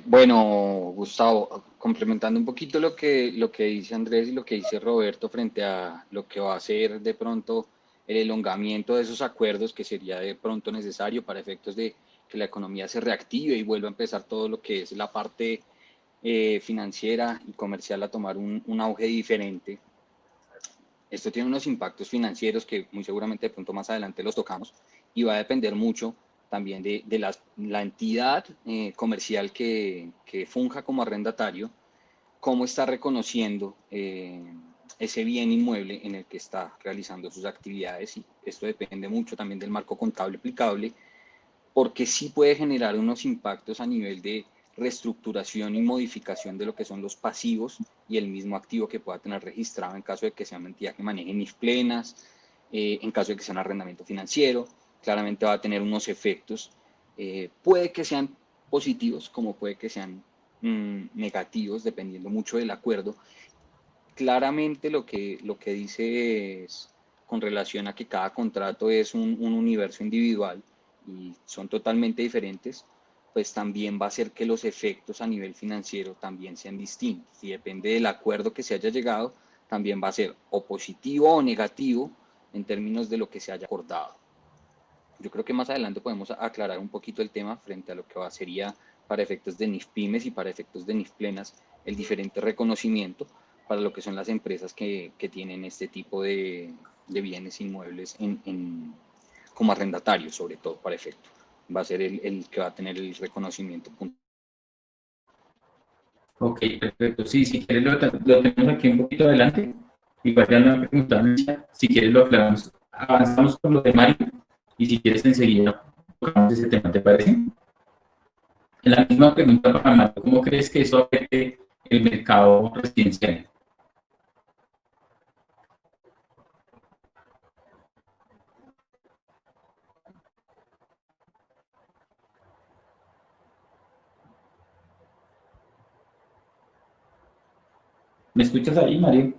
Bueno, Gustavo, complementando un poquito lo que dice Andrés y lo que dice Roberto frente a lo que va a ser de pronto el elongamiento de esos acuerdos que sería de pronto necesario para efectos de que la economía se reactive y vuelva a empezar todo lo que es la parte financiera y comercial a tomar un auge diferente. Esto tiene unos impactos financieros que muy seguramente de pronto más adelante los tocamos y va a depender mucho también de la entidad comercial que funja como arrendatario, cómo está reconociendo ese bien inmueble en el que está realizando sus actividades, y esto depende mucho también del marco contable aplicable, porque sí puede generar unos impactos a nivel de reestructuración y modificación de lo que son los pasivos y el mismo activo que pueda tener registrado en caso de que sea una entidad que maneje NIF plenas, en caso de que sea un arrendamiento financiero, claramente va a tener unos efectos, puede que sean positivos como puede que sean negativos, dependiendo mucho del acuerdo. Claramente lo que dice es con relación a que cada contrato es un universo individual y son totalmente diferentes, pues también va a ser que los efectos a nivel financiero también sean distintos y depende del acuerdo que se haya llegado, también va a ser o positivo o negativo en términos de lo que se haya acordado. Yo creo que más adelante podemos aclarar un poquito el tema frente a lo que sería para efectos de NIF pymes y para efectos de NIF plenas el diferente reconocimiento para lo que son las empresas que tienen este tipo de bienes inmuebles como arrendatarios, sobre todo para efecto. Va a ser el que va a tener el reconocimiento. Ok, perfecto. Sí, si quieres lo tenemos aquí un poquito adelante. Igual ya lo han preguntado en el chat. Si quieres lo aclaramos. Avanzamos con lo de Mario y si quieres enseguida tocamos ese tema, ¿te parece? La misma pregunta para Mario. ¿Cómo crees que eso afecte el mercado residencial? ¿Me escuchas ahí, Mario?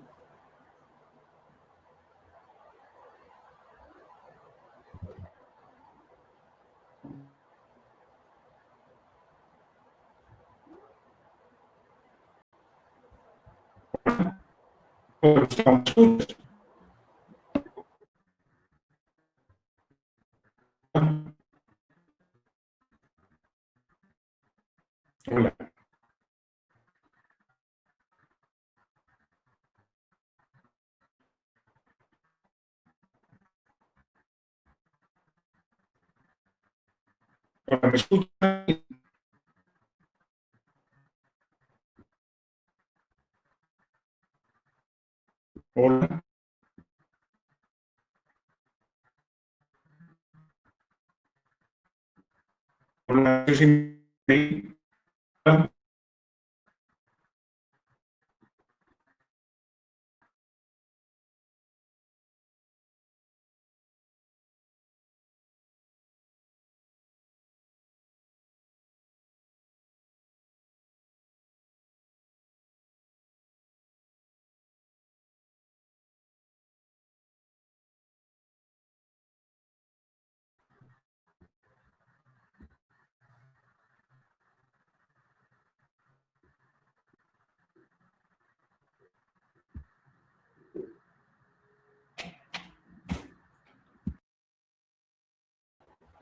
Hola. Hola, ¿me escuchan? Hola. Hola.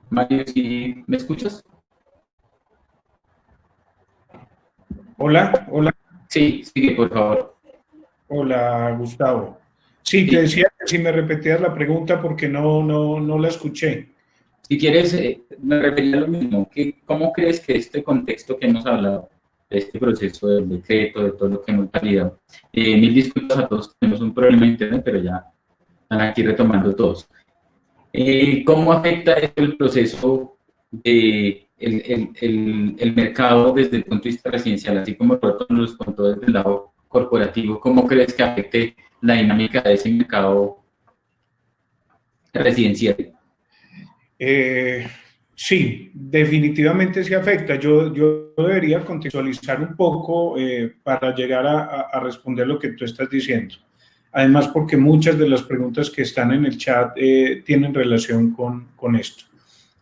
Mario, ¿sí me escuchas? Hola, hola, Sí, sigue, por favor. hola, Gustavo. Sí, te Sí, decía que si me repetías la pregunta porque no la escuché. si quieres, me refería a lo mismo. ¿Cómo crees que este contexto que hemos hablado, de este proceso del decreto, de todo lo que hemos validado, mil disculpas a todos, tenemos un problema de internet, pero ya están aquí retomando todos. ¿Cómo afecta esto el proceso de el mercado desde el punto de vista residencial, así como Roberto nos los contó desde el lado corporativo? ¿Cómo crees que afecte la dinámica de ese mercado residencial? Sí, definitivamente sí afecta. Yo debería contextualizar un poco para llegar a responder lo que tú estás diciendo. Además, porque muchas de las preguntas que están en el chat tienen relación con esto.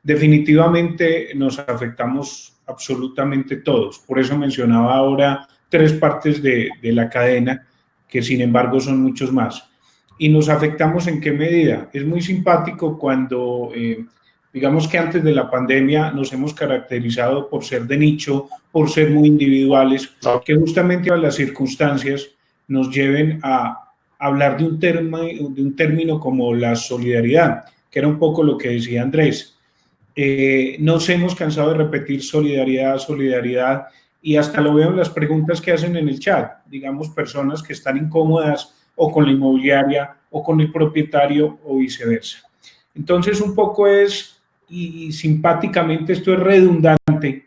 Definitivamente nos afectamos absolutamente todos. Por eso mencionaba ahora tres partes de la cadena, que sin embargo son muchos más. ¿Y nos afectamos en qué medida? Es muy simpático cuando, digamos que antes de la pandemia nos hemos caracterizado por ser de nicho, por ser muy individuales, que justamente las circunstancias nos lleven a hablar de un término como la solidaridad, que era un poco lo que decía Andrés. Nos hemos cansado de repetir solidaridad, solidaridad, y hasta lo veo en las preguntas que hacen en el chat, digamos, personas que están incómodas o con la inmobiliaria o con el propietario o viceversa. Entonces, un poco es, y simpáticamente esto es redundante,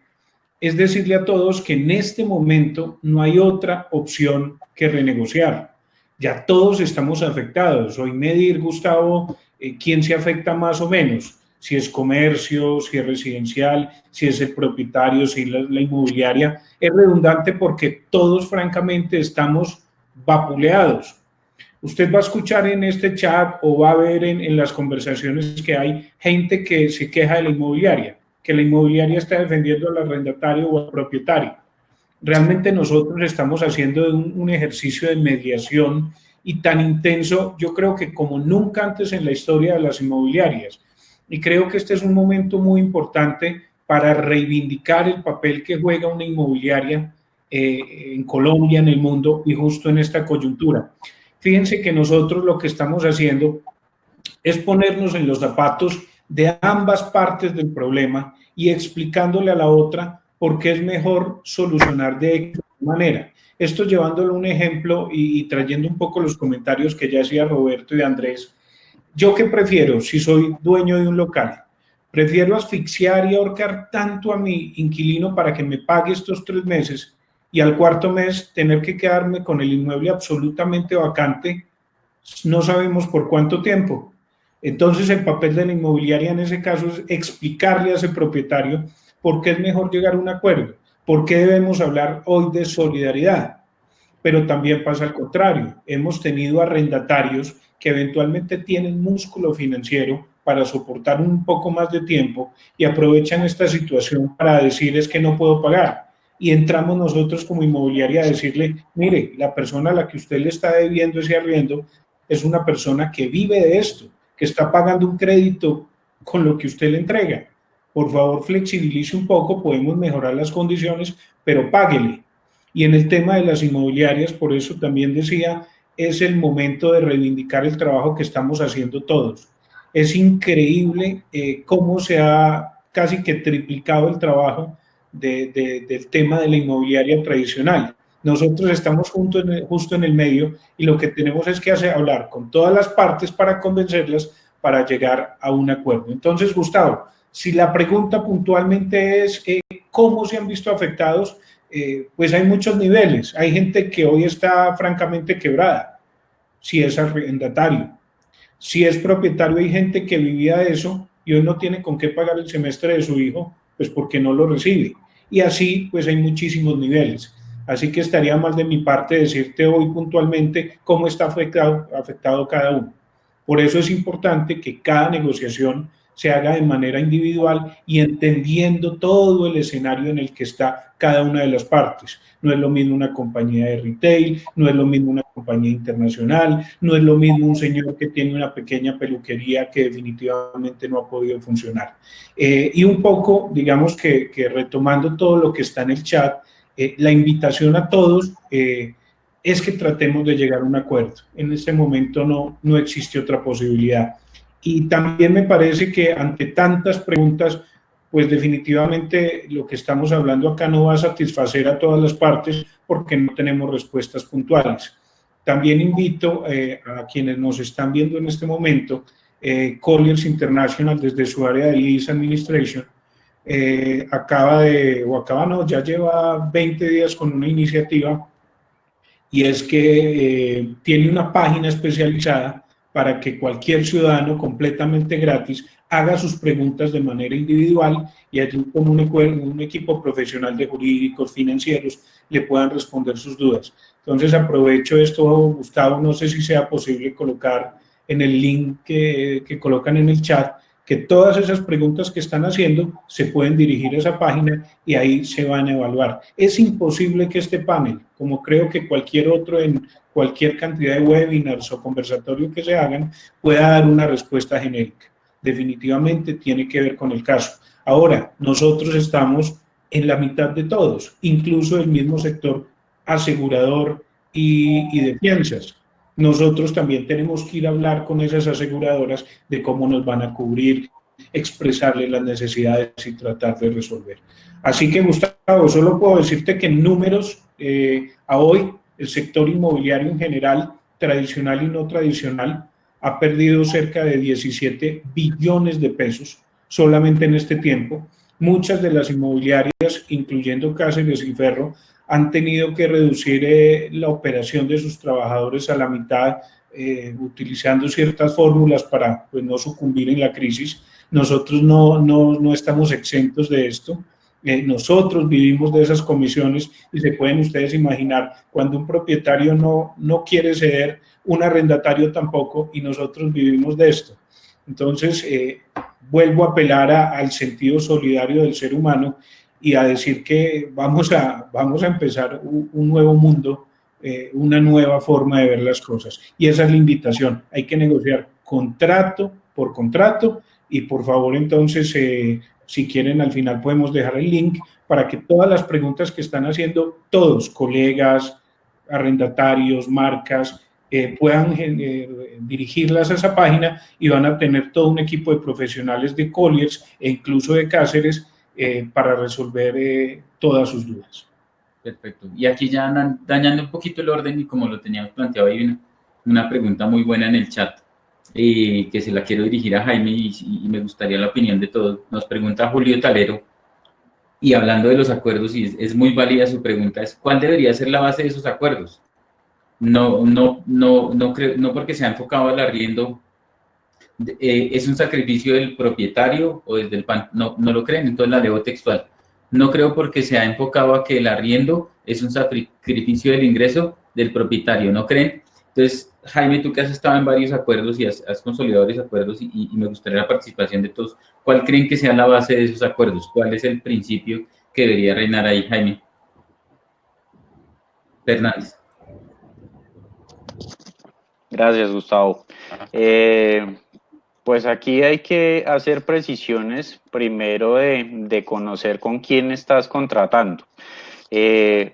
es decirle a todos que en este momento no hay otra opción que renegociar. Ya todos estamos afectados. Hoy medir, Gustavo, quién se afecta más o menos, si es comercio, si es residencial, si es el propietario, si es la inmobiliaria, es redundante porque todos francamente estamos vapuleados. Usted va a escuchar en este chat o va a ver en las conversaciones que hay gente que se queja de la inmobiliaria, que la inmobiliaria está defendiendo al arrendatario o al propietario. Realmente nosotros estamos haciendo un ejercicio de mediación y tan intenso, yo creo que como nunca antes en la historia de las inmobiliarias. Y creo que este es un momento muy importante para reivindicar el papel que juega una inmobiliaria en Colombia, en el mundo y justo en esta coyuntura. Fíjense que nosotros lo que estamos haciendo es ponernos en los zapatos de ambas partes del problema y explicándole a la otra por qué es mejor solucionar de esta manera. Esto llevándolo a un ejemplo y trayendo un poco los comentarios que ya hacía Roberto y Andrés. ¿Yo qué prefiero si soy dueño de un local? Prefiero asfixiar y ahorcar tanto a mi inquilino para que me pague estos 3 meses y al cuarto mes tener que quedarme con el inmueble absolutamente vacante, no sabemos por cuánto tiempo. Entonces el papel de la inmobiliaria en ese caso es explicarle a ese propietario por qué es mejor llegar a un acuerdo, por qué debemos hablar hoy de solidaridad. Pero también pasa al contrario. Hemos tenido arrendatarios que eventualmente tienen músculo financiero para soportar un poco más de tiempo y aprovechan esta situación para decir es que no puedo pagar. Y entramos nosotros como inmobiliaria a decirle, mire, la persona a la que usted le está debiendo ese arriendo es una persona que vive de esto, que está pagando un crédito con lo que usted le entrega. Por favor, flexibilice un poco, podemos mejorar las condiciones, pero páguele. Y en el tema de las inmobiliarias, por eso también decía, es el momento de reivindicar el trabajo que estamos haciendo todos. Es increíble cómo se ha casi que triplicado el trabajo del tema de la inmobiliaria tradicional. Nosotros estamos justo en el medio y lo que tenemos es que hablar con todas las partes para convencerlas para llegar a un acuerdo. Entonces, Gustavo, si la pregunta puntualmente es cómo se han visto afectados, pues hay muchos niveles. Hay gente que hoy está francamente quebrada, si es arrendatario. Si es propietario, hay gente que vivía de eso y hoy no tiene con qué pagar el semestre de su hijo, pues porque no lo recibe. Y así, pues hay muchísimos niveles. Así que estaría mal de mi parte decirte hoy puntualmente cómo está afectado cada uno. Por eso es importante que cada negociación se haga de manera individual y entendiendo todo el escenario en el que está cada una de las partes. No es lo mismo una compañía de retail, no es lo mismo una compañía internacional, no es lo mismo un señor que tiene una pequeña peluquería que definitivamente no ha podido funcionar. Y un poco, digamos que retomando todo lo que está en el chat, la invitación a todos es que tratemos de llegar a un acuerdo. En este momento no existe otra posibilidad. Y también me parece que ante tantas preguntas, pues definitivamente lo que estamos hablando acá no va a satisfacer a todas las partes porque no tenemos respuestas puntuales. También invito a quienes nos están viendo en este momento, Colliers International desde su área de Lease Administration, ya lleva 20 días con una iniciativa y es que tiene una página especializada para que cualquier ciudadano completamente gratis haga sus preguntas de manera individual y allí con un equipo profesional de jurídicos, financieros, le puedan responder sus dudas. Entonces aprovecho esto, Gustavo, no sé si sea posible colocar en el link que colocan en el chat, que todas esas preguntas que están haciendo se pueden dirigir a esa página y ahí se van a evaluar. Es imposible que este panel, como creo que cualquier otro en cualquier cantidad de webinars o conversatorios que se hagan, pueda dar una respuesta genérica. Definitivamente tiene que ver con el caso. Ahora, nosotros estamos en la mitad de todos, incluso el mismo sector asegurador y de fianzas. Nosotros también tenemos que ir a hablar con esas aseguradoras de cómo nos van a cubrir, expresarles las necesidades y tratar de resolver. Así que, Gustavo, solo puedo decirte que en números, a hoy, el sector inmobiliario en general, tradicional y no tradicional, ha perdido cerca de 17 billones de pesos solamente en este tiempo. Muchas de las inmobiliarias, incluyendo Cáceres y Ferro, han tenido que reducir la operación de sus trabajadores a la mitad, utilizando ciertas fórmulas para pues, no sucumbir en la crisis. Nosotros no estamos exentos de esto. Nosotros vivimos de esas comisiones y se pueden ustedes imaginar cuando un propietario no quiere ceder, un arrendatario tampoco, y nosotros vivimos de esto. Entonces, vuelvo a apelar al sentido solidario del ser humano y a decir que vamos a empezar un nuevo mundo, una nueva forma de ver las cosas. Y esa es la invitación. Hay que negociar contrato por contrato y por favor entonces, si quieren al final podemos dejar el link para que todas las preguntas que están haciendo todos, colegas, arrendatarios, marcas, puedan dirigirlas a esa página y van a tener todo un equipo de profesionales de Colliers e incluso de Cáceres para resolver todas sus dudas. Perfecto. Y aquí ya dañando un poquito el orden y como lo teníamos planteado, hay una pregunta muy buena en el chat que se la quiero dirigir a Jaime y me gustaría la opinión de todos. Nos pregunta Julio Talero y hablando de los acuerdos, y es muy válida su pregunta, es ¿cuál debería ser la base de esos acuerdos? No creo, no porque se ha enfocado al arriendo, es un sacrificio del propietario o desde el PAN, no lo creen, entonces la leo textual. No creo porque se ha enfocado a que el arriendo es un sacrificio del ingreso del propietario, ¿no creen? Entonces, Jaime, tú que has estado en varios acuerdos y has consolidado varios acuerdos y me gustaría la participación de todos, ¿cuál creen que sea la base de esos acuerdos? ¿Cuál es el principio que debería reinar ahí, Jaime? Fernández. Gracias, Gustavo. Pues aquí hay que hacer precisiones primero de conocer con quién estás contratando.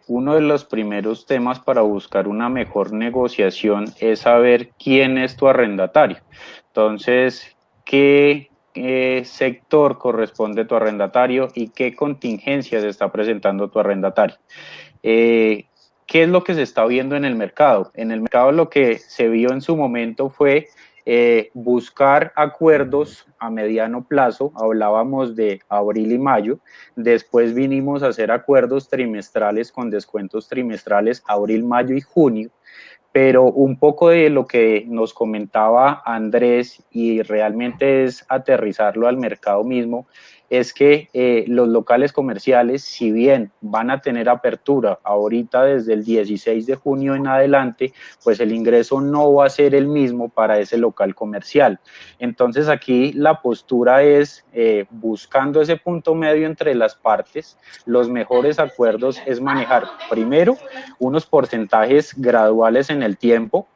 Uno de los primeros temas para buscar una mejor negociación es saber quién es tu arrendatario. Entonces, ¿qué sector corresponde tu arrendatario y qué contingencias está presentando tu arrendatario? ¿qué es lo que se está viendo en el mercado? En el mercado lo que se vio en su momento fue buscar acuerdos a mediano plazo, hablábamos de abril y mayo, después vinimos a hacer acuerdos trimestrales con descuentos trimestrales abril, mayo y junio, pero un poco de lo que nos comentaba Andrés y realmente es aterrizarlo al mercado mismo, es que los locales comerciales, si bien van a tener apertura ahorita desde el 16 de junio en adelante, pues el ingreso no va a ser el mismo para ese local comercial. Entonces aquí la postura es buscando ese punto medio entre las partes, los mejores acuerdos es manejar primero unos porcentajes graduales en el tiempo.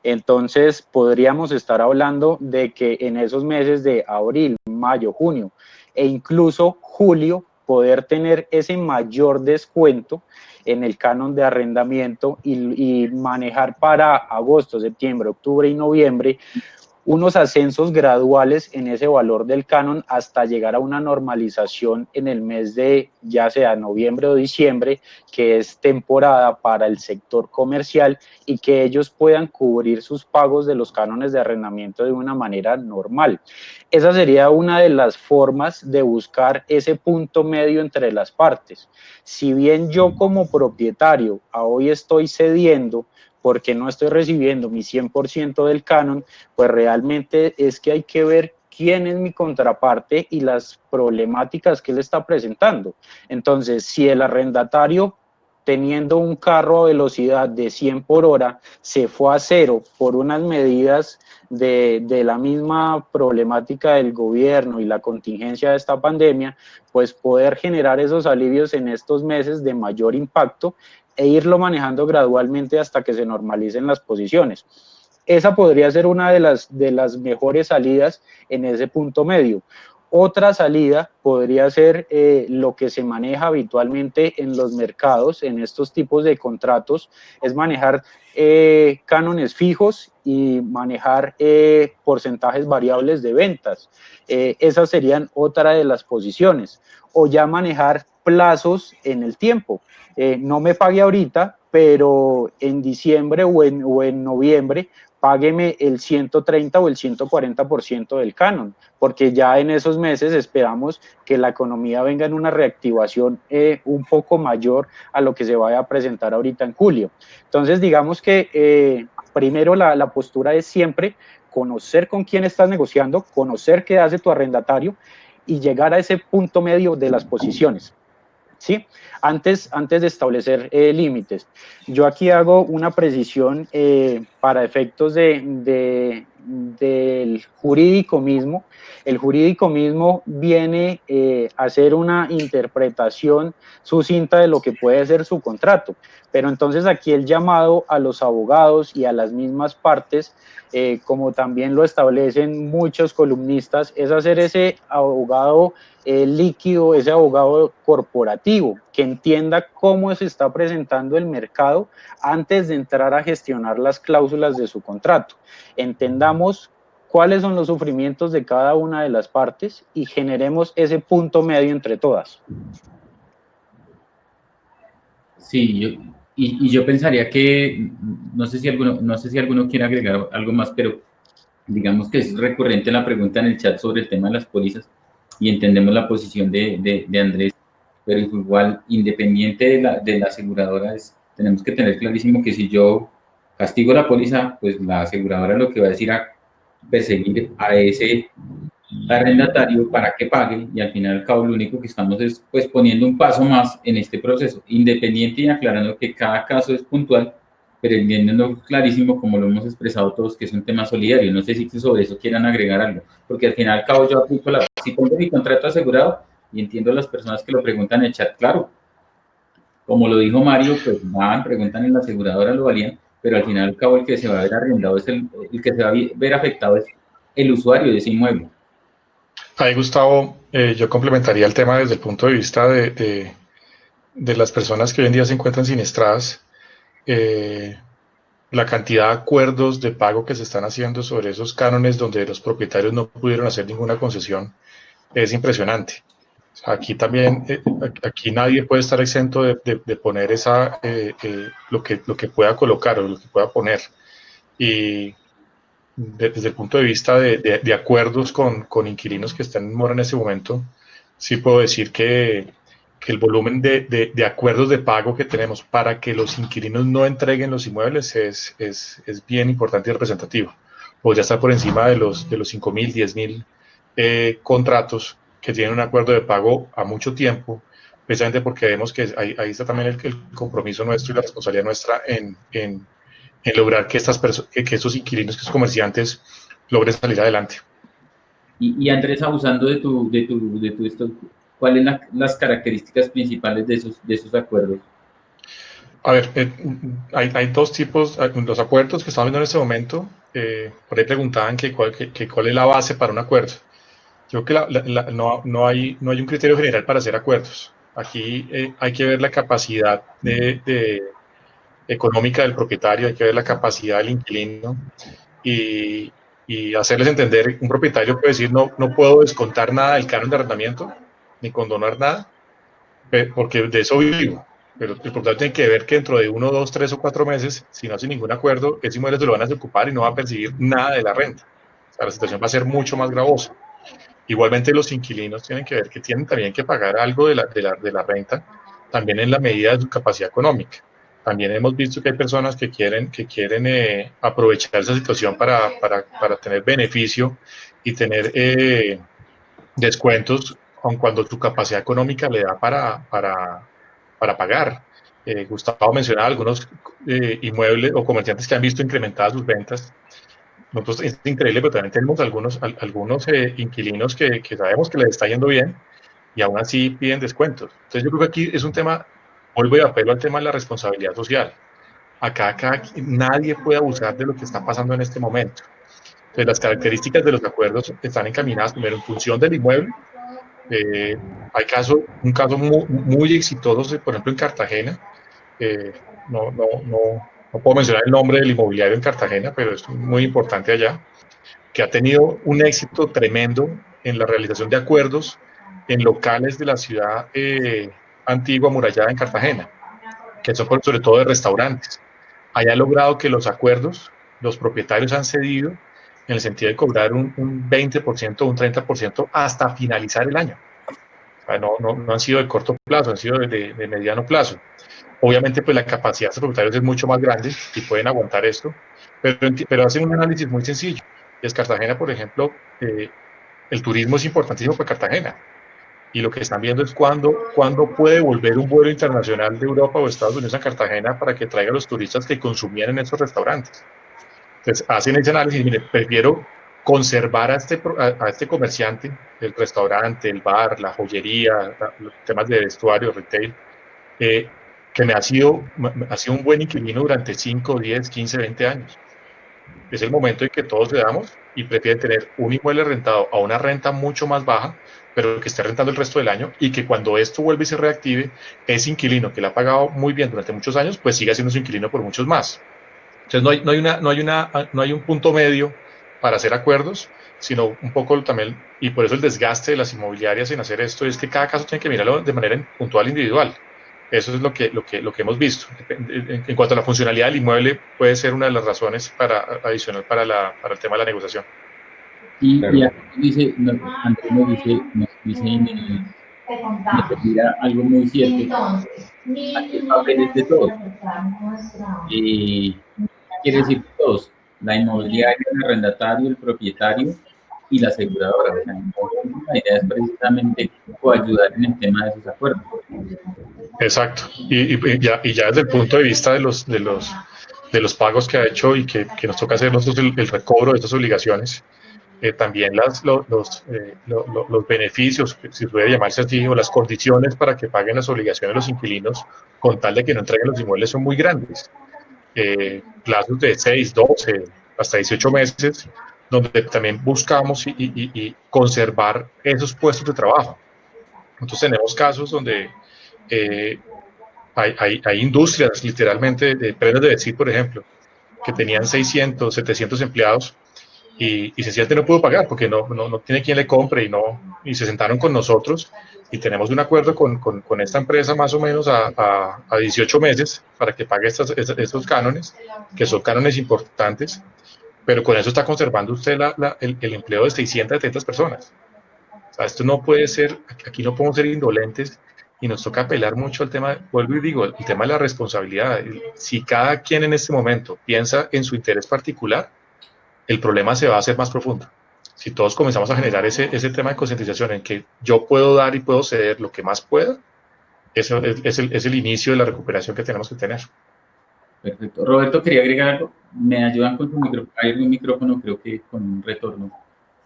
Entonces podríamos estar hablando de que en esos meses de abril, mayo, junio e incluso julio poder tener ese mayor descuento en el canon de arrendamiento y manejar para agosto, septiembre, octubre y noviembre unos ascensos graduales en ese valor del canon hasta llegar a una normalización en el mes de ya sea noviembre o diciembre, que es temporada para el sector comercial y que ellos puedan cubrir sus pagos de los cánones de arrendamiento de una manera normal. Esa sería una de las formas de buscar ese punto medio entre las partes. Si bien yo como propietario a hoy estoy cediendo porque no estoy recibiendo mi 100% del canon, pues realmente es que hay que ver quién es mi contraparte y las problemáticas que él está presentando. Entonces, si el arrendatario teniendo un carro a velocidad de 100 por hora se fue a cero por unas medidas de la misma problemática del gobierno y la contingencia de esta pandemia, pues poder generar esos alivios en estos meses de mayor impacto e irlo manejando gradualmente hasta que se normalicen las posiciones. Esa podría ser una de las mejores salidas en ese punto medio. Otra salida podría ser lo que se maneja habitualmente en los mercados, en estos tipos de contratos, es manejar cánones fijos y manejar porcentajes variables de ventas. Esas serían otra de las posiciones. O ya manejar plazos en el tiempo. No me pague ahorita, pero en diciembre o en noviembre págueme el 130 o el 140% del canon, porque ya en esos meses esperamos que la economía venga en una reactivación un poco mayor a lo que se vaya a presentar ahorita en julio. Entonces, digamos que primero la postura es siempre conocer con quién estás negociando, conocer qué hace tu arrendatario y llegar a ese punto medio de las posiciones. ¿Sí? Antes de establecer límites. Yo aquí hago una precisión para efectos del jurídico mismo. El jurídico mismo viene a hacer una interpretación sucinta de lo que puede ser su contrato, pero entonces aquí el llamado a los abogados y a las mismas partes, como también lo establecen muchos columnistas, es hacer ese abogado líquido, ese abogado corporativo, que entienda cómo se está presentando el mercado antes de entrar a gestionar las cláusulas de su contrato. Entendamos cuáles son los sufrimientos de cada una de las partes y generemos ese punto medio entre todas. Sí, yo pensaría que, no sé si alguno quiere agregar algo más, pero digamos que es recurrente la pregunta en el chat sobre el tema de las pólizas y entendemos la posición de Andrés, pero igual, independiente de la aseguradora, tenemos que tener clarísimo que si yo castigo la póliza, pues la aseguradora lo que va a decir a perseguir a ese arrendatario para que pague, y al final al cabo lo único que estamos es pues poniendo un paso más en este proceso, independiente y aclarando que cada caso es puntual, pero entendiendo clarísimo, como lo hemos expresado todos, que es un tema solidario. No sé si sobre eso quieran agregar algo, porque al final al cabo yo aplico si tengo mi contrato asegurado, y entiendo a las personas que lo preguntan en el chat, claro, como lo dijo Mario, pues van, preguntan en la aseguradora, lo valían, pero al final al cabo el que se va a ver arrendado es el que se va a ver afectado es el usuario de ese inmueble. Ahí, Gustavo, yo complementaría el tema desde el punto de vista de las personas que hoy en día se encuentran siniestradas. La cantidad de acuerdos de pago que se están haciendo sobre esos cánones donde los propietarios no pudieron hacer ninguna concesión es impresionante. Aquí también, aquí nadie puede estar exento de poner lo que pueda colocar o lo que pueda poner. Y desde el punto de vista de acuerdos con inquilinos que están en mora en ese momento, sí puedo decir que el volumen de acuerdos de pago que tenemos para que los inquilinos no entreguen los inmuebles es bien importante y representativo. Podría estar por encima de los 5.000, 10.000 contratos que tienen un acuerdo de pago a mucho tiempo, precisamente porque vemos que ahí está también el compromiso nuestro y la responsabilidad nuestra en lograr que estos inquilinos, que estos comerciantes logren salir adelante. Y Andrés, abusando de esto, ¿cuáles son las características principales de esos acuerdos? A ver, hay dos tipos, los acuerdos que estamos viendo en este momento, por ahí preguntaban cuál es la base para un acuerdo. Yo creo que no hay un criterio general para hacer acuerdos. Aquí hay que ver la capacidad económica del propietario, hay que ver la capacidad del inquilino y hacerles entender. Un propietario puede decir, no puedo descontar nada del canon de arrendamiento, ni condonar nada, porque de eso vivo. Pero el propietario tiene que ver que dentro de 1, 2, 3 o 4 meses, si no hace ningún acuerdo, ese inmueble se lo van a desocupar y no va a percibir nada de la renta. O sea, la situación va a ser mucho más gravosa. Igualmente los inquilinos tienen que ver que tienen también que pagar algo de la renta, también en la medida de su capacidad económica. También hemos visto que hay personas que quieren aprovechar esa situación para tener beneficio y tener descuentos, aun cuando su capacidad económica le da para pagar. Gustavo mencionaba algunos inmuebles o comerciantes que han visto incrementadas sus ventas. Nosotros es increíble, pero también tenemos algunos inquilinos que sabemos que les está yendo bien y aún así piden descuentos. Entonces yo creo que aquí es un tema, vuelvo y apelo al tema de la responsabilidad social. Acá nadie puede abusar de lo que está pasando en este momento. Entonces las características de los acuerdos están encaminadas primero en función del inmueble. Hay un caso muy exitoso, por ejemplo en Cartagena. No puedo mencionar el nombre del inmobiliario en Cartagena, pero es muy importante allá, que ha tenido un éxito tremendo en la realización de acuerdos en locales de la ciudad antigua amurallada en Cartagena, que son sobre todo de restaurantes. Haya logrado que los acuerdos, los propietarios han cedido en el sentido de cobrar un 20% o un 30% hasta finalizar el año. O sea, no han sido de corto plazo, han sido de mediano plazo. Obviamente, pues la capacidad de los propietarios es mucho más grande y pueden aguantar esto, pero hacen un análisis muy sencillo. Y es Cartagena, por ejemplo, el turismo es importantísimo para Cartagena. Y lo que están viendo es cuándo puede volver un vuelo internacional de Europa o Estados Unidos a Cartagena para que traiga a los turistas que consumían en esos restaurantes. Entonces, hacen ese análisis. Mire, prefiero conservar a este comerciante, el restaurante, el bar, la joyería, los temas de vestuario, retail, que ha sido un buen inquilino durante 5, 10, 15, 20 años. Es el momento en que todos le damos y prefieren tener un inmueble rentado a una renta mucho más baja, pero que esté rentando el resto del año y que cuando esto vuelve y se reactive, ese inquilino que le ha pagado muy bien durante muchos años, pues siga siendo su inquilino por muchos más. Entonces no hay un punto medio para hacer acuerdos, sino un poco también, y por eso el desgaste de las inmobiliarias en hacer esto es que cada caso tiene que mirarlo de manera puntual, individual. Eso es lo que hemos visto. En cuanto a la funcionalidad del inmueble, puede ser una de las razones adicional para el tema de la negociación. Y Andrés nos dice algo muy cierto. Aquí el papel es de todos. Quiere decir todos: la inmobiliaria, el arrendatario, el propietario y la aseguradora. O sea, la idea es precisamente ayudar en el tema de esos acuerdos. Exacto. Y ya desde el punto de vista de los pagos que ha hecho y que nos toca hacer nosotros el recobro de estas obligaciones, también los beneficios, si puede llamarse así, o las condiciones para que paguen las obligaciones los inquilinos con tal de que no entreguen los inmuebles son muy grandes. Plazos de 6, 12, hasta 18 meses, donde también buscamos y conservar esos puestos de trabajo. Nosotros tenemos casos donde hay industrias, literalmente, de prendas de vestir, por ejemplo, que tenían 600, 700 empleados y sencillamente no pudo pagar porque no tiene quien le compre y se sentaron con nosotros y tenemos un acuerdo con esta empresa más o menos a 18 meses para que pague estos cánones, que son cánones importantes, pero con eso está conservando usted el empleo de 670 personas. O sea, esto no puede ser, aquí no podemos ser indolentes y nos toca apelar mucho al tema, vuelvo y digo, el tema de la responsabilidad. Si cada quien en este momento piensa en su interés particular, el problema se va a hacer más profundo. Si todos comenzamos a generar ese tema de concientización en que yo puedo dar y puedo ceder lo que más pueda, eso es el inicio de la recuperación que tenemos que tener. Perfecto. Roberto, quería agregar algo. ¿Me ayudan con su micrófono? Hay un micrófono, creo que con un retorno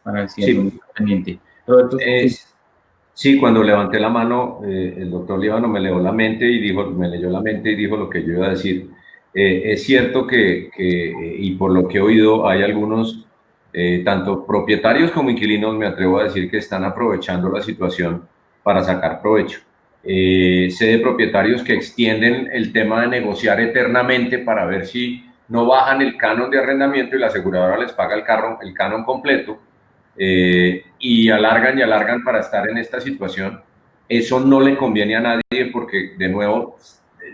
para ver si alguno Sí, está pendiente. Roberto, sí. sí, cuando levanté la mano, el doctor Líbano me leyó la mente y dijo lo que yo iba a decir. Es cierto y por lo que he oído, hay algunos, tanto propietarios como inquilinos, me atrevo a decir que están aprovechando la situación para sacar provecho. Sé de propietarios que extienden el tema de negociar eternamente para ver si no bajan el canon de arrendamiento y la aseguradora les paga el canon completo, y alargan para estar en esta situación. Eso no le conviene a nadie porque, de nuevo,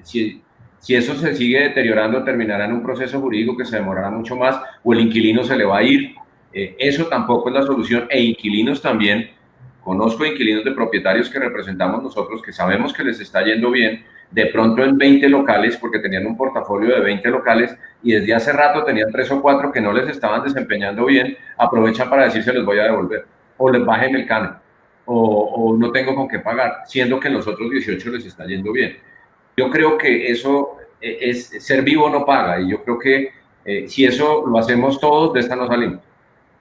si eso se sigue deteriorando, terminará en un proceso jurídico que se demorará mucho más o el inquilino se le va a ir. Eso tampoco es la solución. E inquilinos también, conozco inquilinos de propietarios que representamos nosotros que sabemos que les está yendo bien, de pronto en 20 locales, porque tenían un portafolio de 20 locales y desde hace rato tenían 3 o 4 que no les estaban desempeñando bien, aprovechan para decir se los voy a devolver, o les bajen el canon, o no tengo con qué pagar, siendo que en los otros 18 les está yendo bien. Yo creo que eso es ser vivo no paga, y yo creo que si eso lo hacemos todos, de esta no salimos.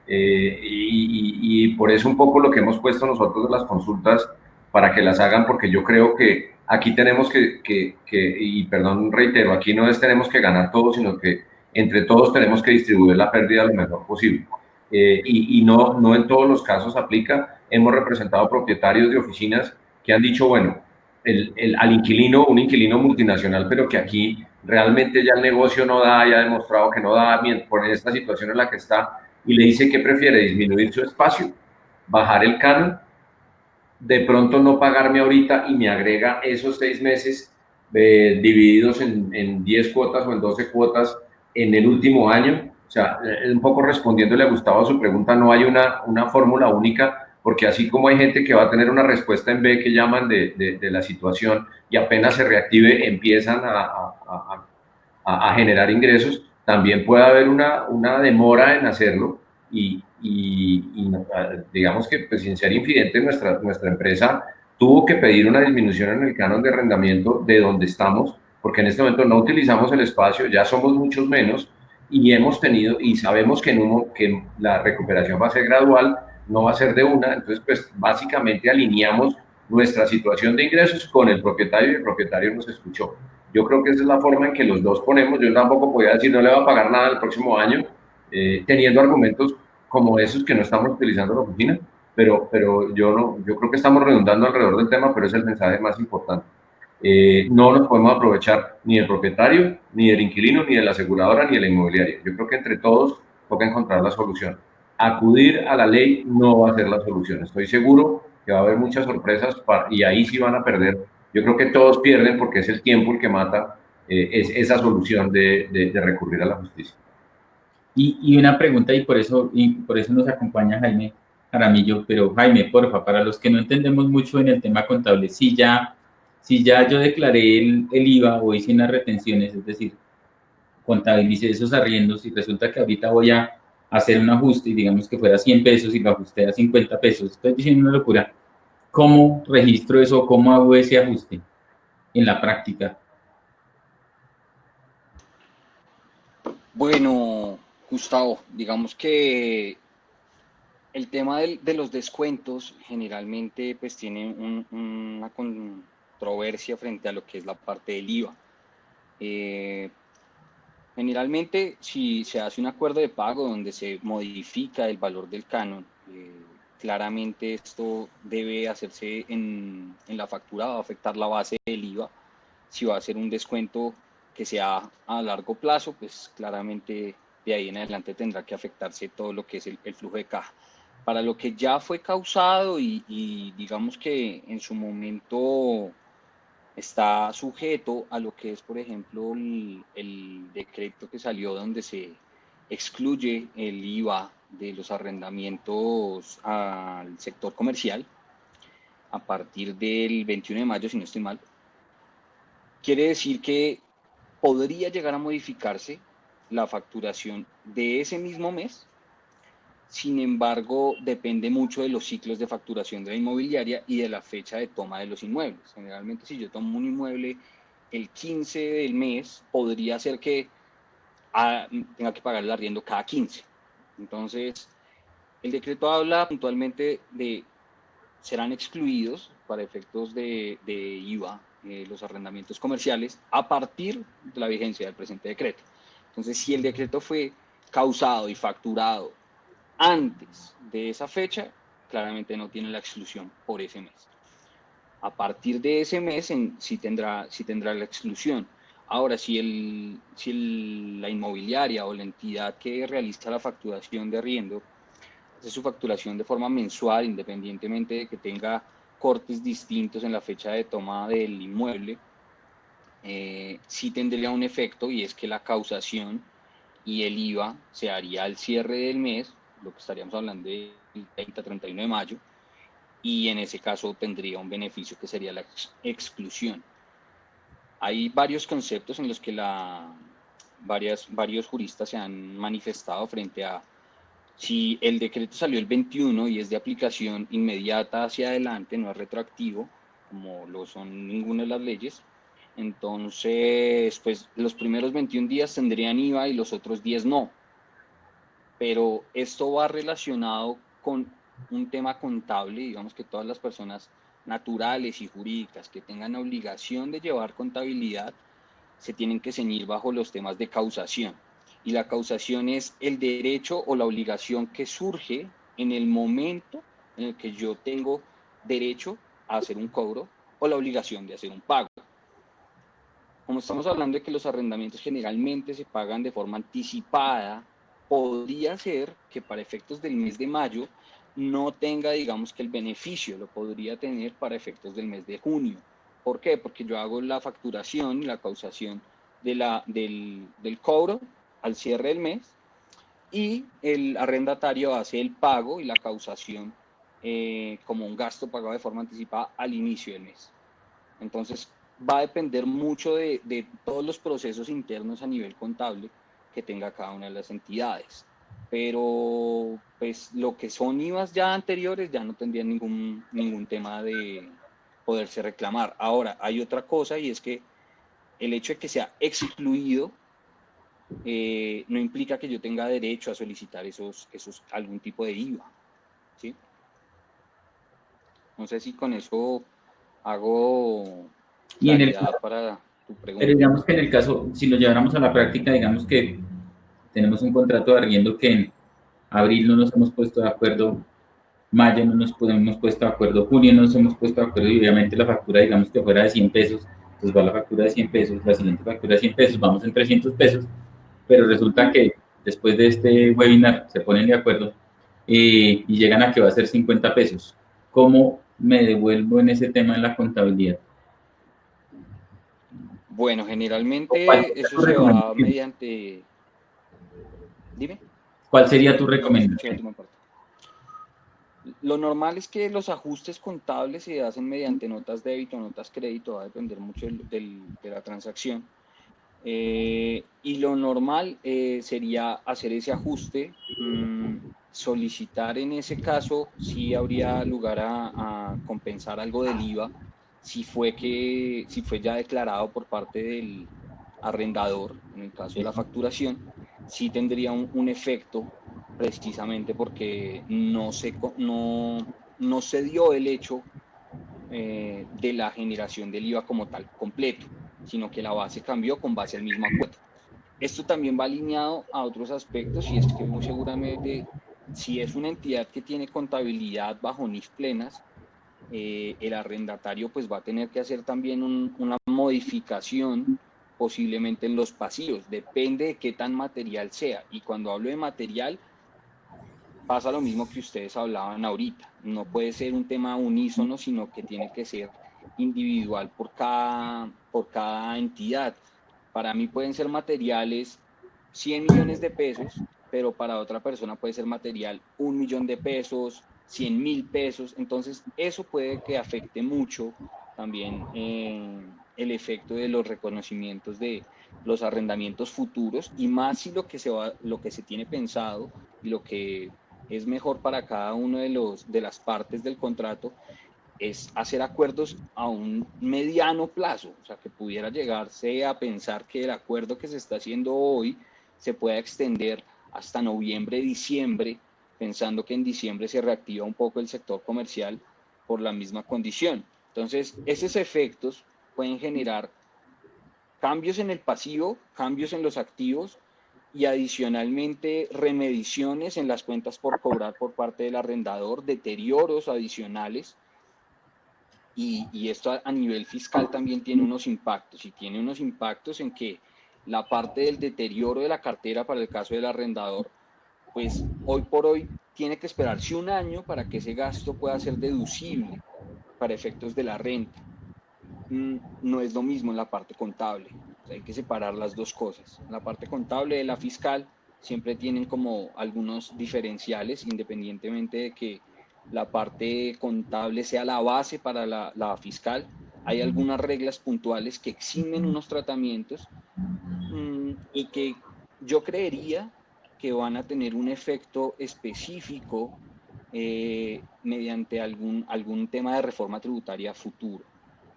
Y por eso un poco lo que hemos puesto nosotros en las consultas para que las hagan, porque yo creo que aquí tenemos y perdón, reitero, aquí no tenemos que ganar todos, sino que entre todos tenemos que distribuir la pérdida lo mejor posible. Y no en todos los casos aplica. Hemos representado propietarios de oficinas que han dicho, bueno, al inquilino, un inquilino multinacional, pero que aquí realmente ya el negocio no da, ya ha demostrado que no da, por esta situación en la que está, y le dice que prefiere disminuir su espacio, bajar el canon, de pronto no pagarme ahorita y me agrega esos 6 meses divididos en 10 cuotas o en 12 cuotas en el último año. O sea, un poco respondiéndole a Gustavo a su pregunta, no hay una fórmula única, porque así como hay gente que va a tener una respuesta en B que llaman de la situación y apenas se reactive empiezan a generar ingresos, también puede haber una demora en hacerlo y digamos que, pues, sin ser infidente, nuestra empresa tuvo que pedir una disminución en el canon de arrendamiento de donde estamos, porque en este momento no utilizamos el espacio, ya somos muchos menos y hemos tenido, y sabemos que la recuperación va a ser gradual, no va a ser de una, entonces pues básicamente alineamos nuestra situación de ingresos con el propietario y el propietario nos escuchó. Yo creo que esa es la forma en que los dos ponemos. Yo tampoco podía decir no le va a pagar nada el próximo año, teniendo argumentos como esos que no estamos utilizando en la oficina, pero yo creo que estamos redundando alrededor del tema, pero es el mensaje más importante. No nos podemos aprovechar ni del propietario, ni del inquilino, ni de la aseguradora, ni de la inmobiliaria. Yo creo que entre todos toca encontrar la solución. Acudir a la ley no va a ser la solución. Estoy seguro que va a haber muchas sorpresas y ahí sí van a perder. Yo creo que todos pierden porque es el tiempo el que mata, es esa solución de recurrir a la justicia. Y una pregunta, y por eso nos acompaña Jaime Jaramillo, pero Jaime, porfa, para los que no entendemos mucho en el tema contable, si ya yo declaré el IVA o hice unas retenciones, es decir, contabilicé esos arriendos y resulta que ahorita voy a hacer un ajuste y digamos que fuera 100 pesos y lo ajusté a 50 pesos, estoy diciendo una locura, ¿cómo registro eso? ¿Cómo hago ese ajuste en la práctica? Bueno, Gustavo, digamos que el tema de los descuentos generalmente pues tiene una controversia frente a lo que es la parte del IVA. Generalmente, si se hace un acuerdo de pago donde se modifica el valor del canon, claramente esto debe hacerse en la factura, va a afectar la base del IVA. Si va a ser un descuento que sea a largo plazo, pues claramente de ahí en adelante tendrá que afectarse todo lo que es el flujo de caja. Para lo que ya fue causado y digamos que en su momento está sujeto a lo que es, por ejemplo, el decreto que salió donde se excluye el IVA de los arrendamientos al sector comercial a partir del 21 de mayo, si no estoy mal. Quiere decir que podría llegar a modificarse la facturación de ese mismo mes. Sin embargo, depende mucho de los ciclos de facturación de la inmobiliaria y de la fecha de toma de los inmuebles. Generalmente, si yo tomo un inmueble el 15 del mes, podría ser que tenga que pagar el arriendo cada 15. Entonces, el decreto habla puntualmente de serán excluidos para efectos de IVA los arrendamientos comerciales a partir de la vigencia del presente decreto. Entonces, si el decreto fue causado y facturado antes de esa fecha, claramente no tiene la exclusión por ese mes. A partir de ese mes sí tendrá la exclusión. Ahora, si la inmobiliaria o la entidad que realiza la facturación de arriendo hace su facturación de forma mensual, independientemente de que tenga cortes distintos en la fecha de toma del inmueble, sí tendría un efecto, y es que la causación y el IVA se haría al cierre del mes, lo que estaríamos hablando del 30-31 de mayo, y en ese caso tendría un beneficio que sería la exclusión. Hay varios conceptos en los que varios juristas se han manifestado frente a si el decreto salió el 21 y es de aplicación inmediata hacia adelante, no es retroactivo, como lo son ninguna de las leyes, entonces pues los primeros 21 días tendrían IVA y los otros 10 no. Pero esto va relacionado con un tema contable, digamos que todas las personas naturales y jurídicas que tengan obligación de llevar contabilidad se tienen que ceñir bajo los temas de causación. Y la causación es el derecho o la obligación que surge en el momento en el que yo tengo derecho a hacer un cobro o la obligación de hacer un pago. Como estamos hablando de que los arrendamientos generalmente se pagan de forma anticipada, podría ser que para efectos del mes de mayo no tenga, digamos, que el beneficio, lo podría tener para efectos del mes de junio. ¿Por qué? Porque yo hago la facturación y la causación del cobro al cierre del mes y el arrendatario hace el pago y la causación como un gasto pagado de forma anticipada al inicio del mes. Entonces, va a depender mucho de todos los procesos internos a nivel contable que tenga cada una de las entidades. Pero, pues, lo que son IVAs ya anteriores ya no tendrían ningún tema de poderse reclamar. Ahora, hay otra cosa y es que el hecho de que sea excluido no implica que yo tenga derecho a solicitar algún tipo de IVA, ¿sí? No sé si con eso hago claridad para tu pregunta. Pero digamos que en el caso, si lo lleváramos a la práctica, digamos que tenemos un contrato de arriendo que en abril no nos hemos puesto de acuerdo, mayo no nos hemos puesto de acuerdo, junio no nos hemos puesto de acuerdo y obviamente la factura, digamos que fuera de 100 pesos, pues va la factura de 100 pesos, la siguiente factura de 100 pesos, vamos en 300 pesos, pero resulta que después de este webinar se ponen de acuerdo y llegan a que va a ser 50 pesos. ¿Cómo me devuelvo en ese tema en la contabilidad? Bueno, generalmente eso se va mediante... Dime. ¿Cuál sería tu recomendación? Lo normal es que los ajustes contables se hacen mediante notas débito, notas crédito, va a depender mucho de la transacción. Y lo normal sería hacer ese ajuste, solicitar en ese caso si habría lugar a compensar algo del IVA, si fue ya declarado por parte del arrendador, en el caso de la facturación, sí tendría un efecto precisamente porque no se dio el hecho de la generación del IVA como tal completo, sino que la base cambió con base al mismo acuerdo. Esto también va alineado a otros aspectos y es que muy seguramente si es una entidad que tiene contabilidad bajo NIF plenas, el arrendatario pues va a tener que hacer también una modificación posiblemente en los pasivos, depende de qué tan material sea. Y cuando hablo de material, pasa lo mismo que ustedes hablaban ahorita. No puede ser un tema unísono, sino que tiene que ser individual por cada entidad. Para mí pueden ser materiales 100 millones de pesos, pero para otra persona puede ser material 1 millón de pesos, 100.000 pesos. Entonces, eso puede que afecte mucho también el efecto de los reconocimientos de los arrendamientos futuros, y más si lo que se tiene pensado y lo que es mejor para cada uno de las partes del contrato es hacer acuerdos a un mediano plazo, o sea, que pudiera llegarse a pensar que el acuerdo que se está haciendo hoy se pueda extender hasta noviembre, diciembre, pensando que en diciembre se reactiva un poco el sector comercial por la misma condición. Entonces, esos efectos pueden generar cambios en el pasivo, cambios en los activos y adicionalmente remediciones en las cuentas por cobrar por parte del arrendador, deterioros adicionales. Y esto a nivel fiscal también tiene unos impactos, y tiene unos impactos en que la parte del deterioro de la cartera para el caso del arrendador, pues hoy por hoy tiene que esperarse un año para que ese gasto pueda ser deducible para efectos de la renta. No es lo mismo en la parte contable. O sea, hay que separar las dos cosas. La parte contable de la fiscal siempre tienen como algunos diferenciales, independientemente de que la parte contable sea la base para la fiscal. Hay algunas reglas puntuales que eximen unos tratamientos y que yo creería que van a tener un efecto específico mediante algún tema de reforma tributaria futuro.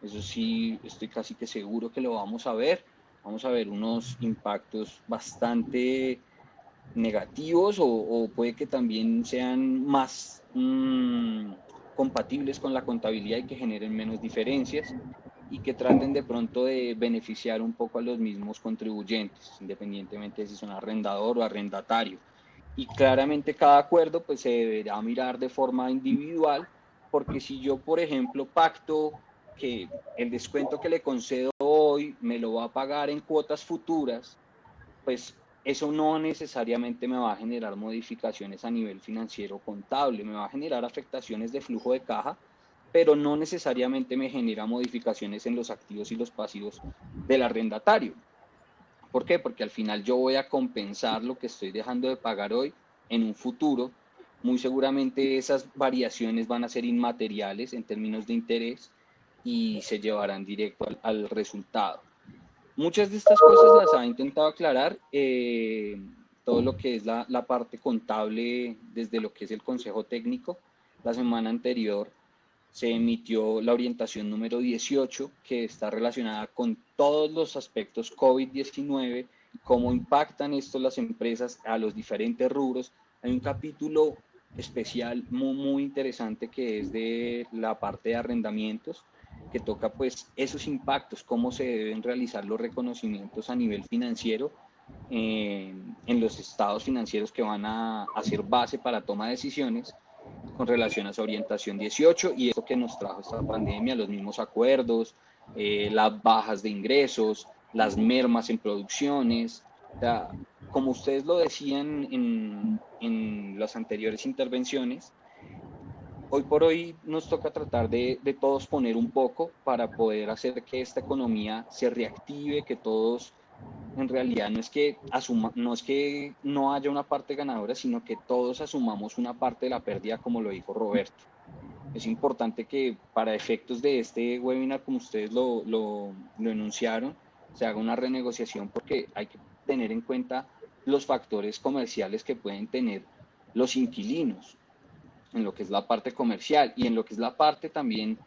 Eso sí, estoy casi que seguro que lo vamos a ver. Vamos a ver unos impactos bastante negativos, o puede que también sean más compatibles con la contabilidad y que generen menos diferencias y que traten de pronto de beneficiar un poco a los mismos contribuyentes, independientemente de si son arrendador o arrendatario. Y claramente cada acuerdo pues se deberá mirar de forma individual, porque si yo, por ejemplo, pacto que el descuento que le concedo hoy me lo va a pagar en cuotas futuras, pues eso no necesariamente me va a generar modificaciones a nivel financiero contable, me va a generar afectaciones de flujo de caja, pero no necesariamente me genera modificaciones en los activos y los pasivos del arrendatario. ¿Por qué? Porque al final yo voy a compensar lo que estoy dejando de pagar hoy en un futuro. Muy seguramente esas variaciones van a ser inmateriales en términos de interés y se llevarán directo al resultado. Muchas de estas cosas las ha intentado aclarar todo lo que es la parte contable desde lo que es el Consejo Técnico. La semana anterior se emitió la orientación número 18, que está relacionada con todos los aspectos COVID-19, cómo impactan esto las empresas a los diferentes rubros. Hay un capítulo especial muy interesante que es de la parte de arrendamientos, que toca pues esos impactos, cómo se deben realizar los reconocimientos a nivel financiero en los estados financieros que van a ser base para toma de decisiones con relación a esa orientación 18 y esto que nos trajo esta pandemia, los mismos acuerdos, las bajas de ingresos, las mermas en producciones. O sea, como ustedes lo decían en las anteriores intervenciones, hoy por hoy nos toca tratar de todos poner un poco para poder hacer que esta economía se reactive, que todos en realidad no es que no haya una parte ganadora, sino que todos asumamos una parte de la pérdida, como lo dijo Roberto. Es importante que para efectos de este webinar, como ustedes lo enunciaron, se haga una renegociación, porque hay que tener en cuenta los factores comerciales que pueden tener los inquilinos en lo que es la parte comercial, y en lo que es la parte también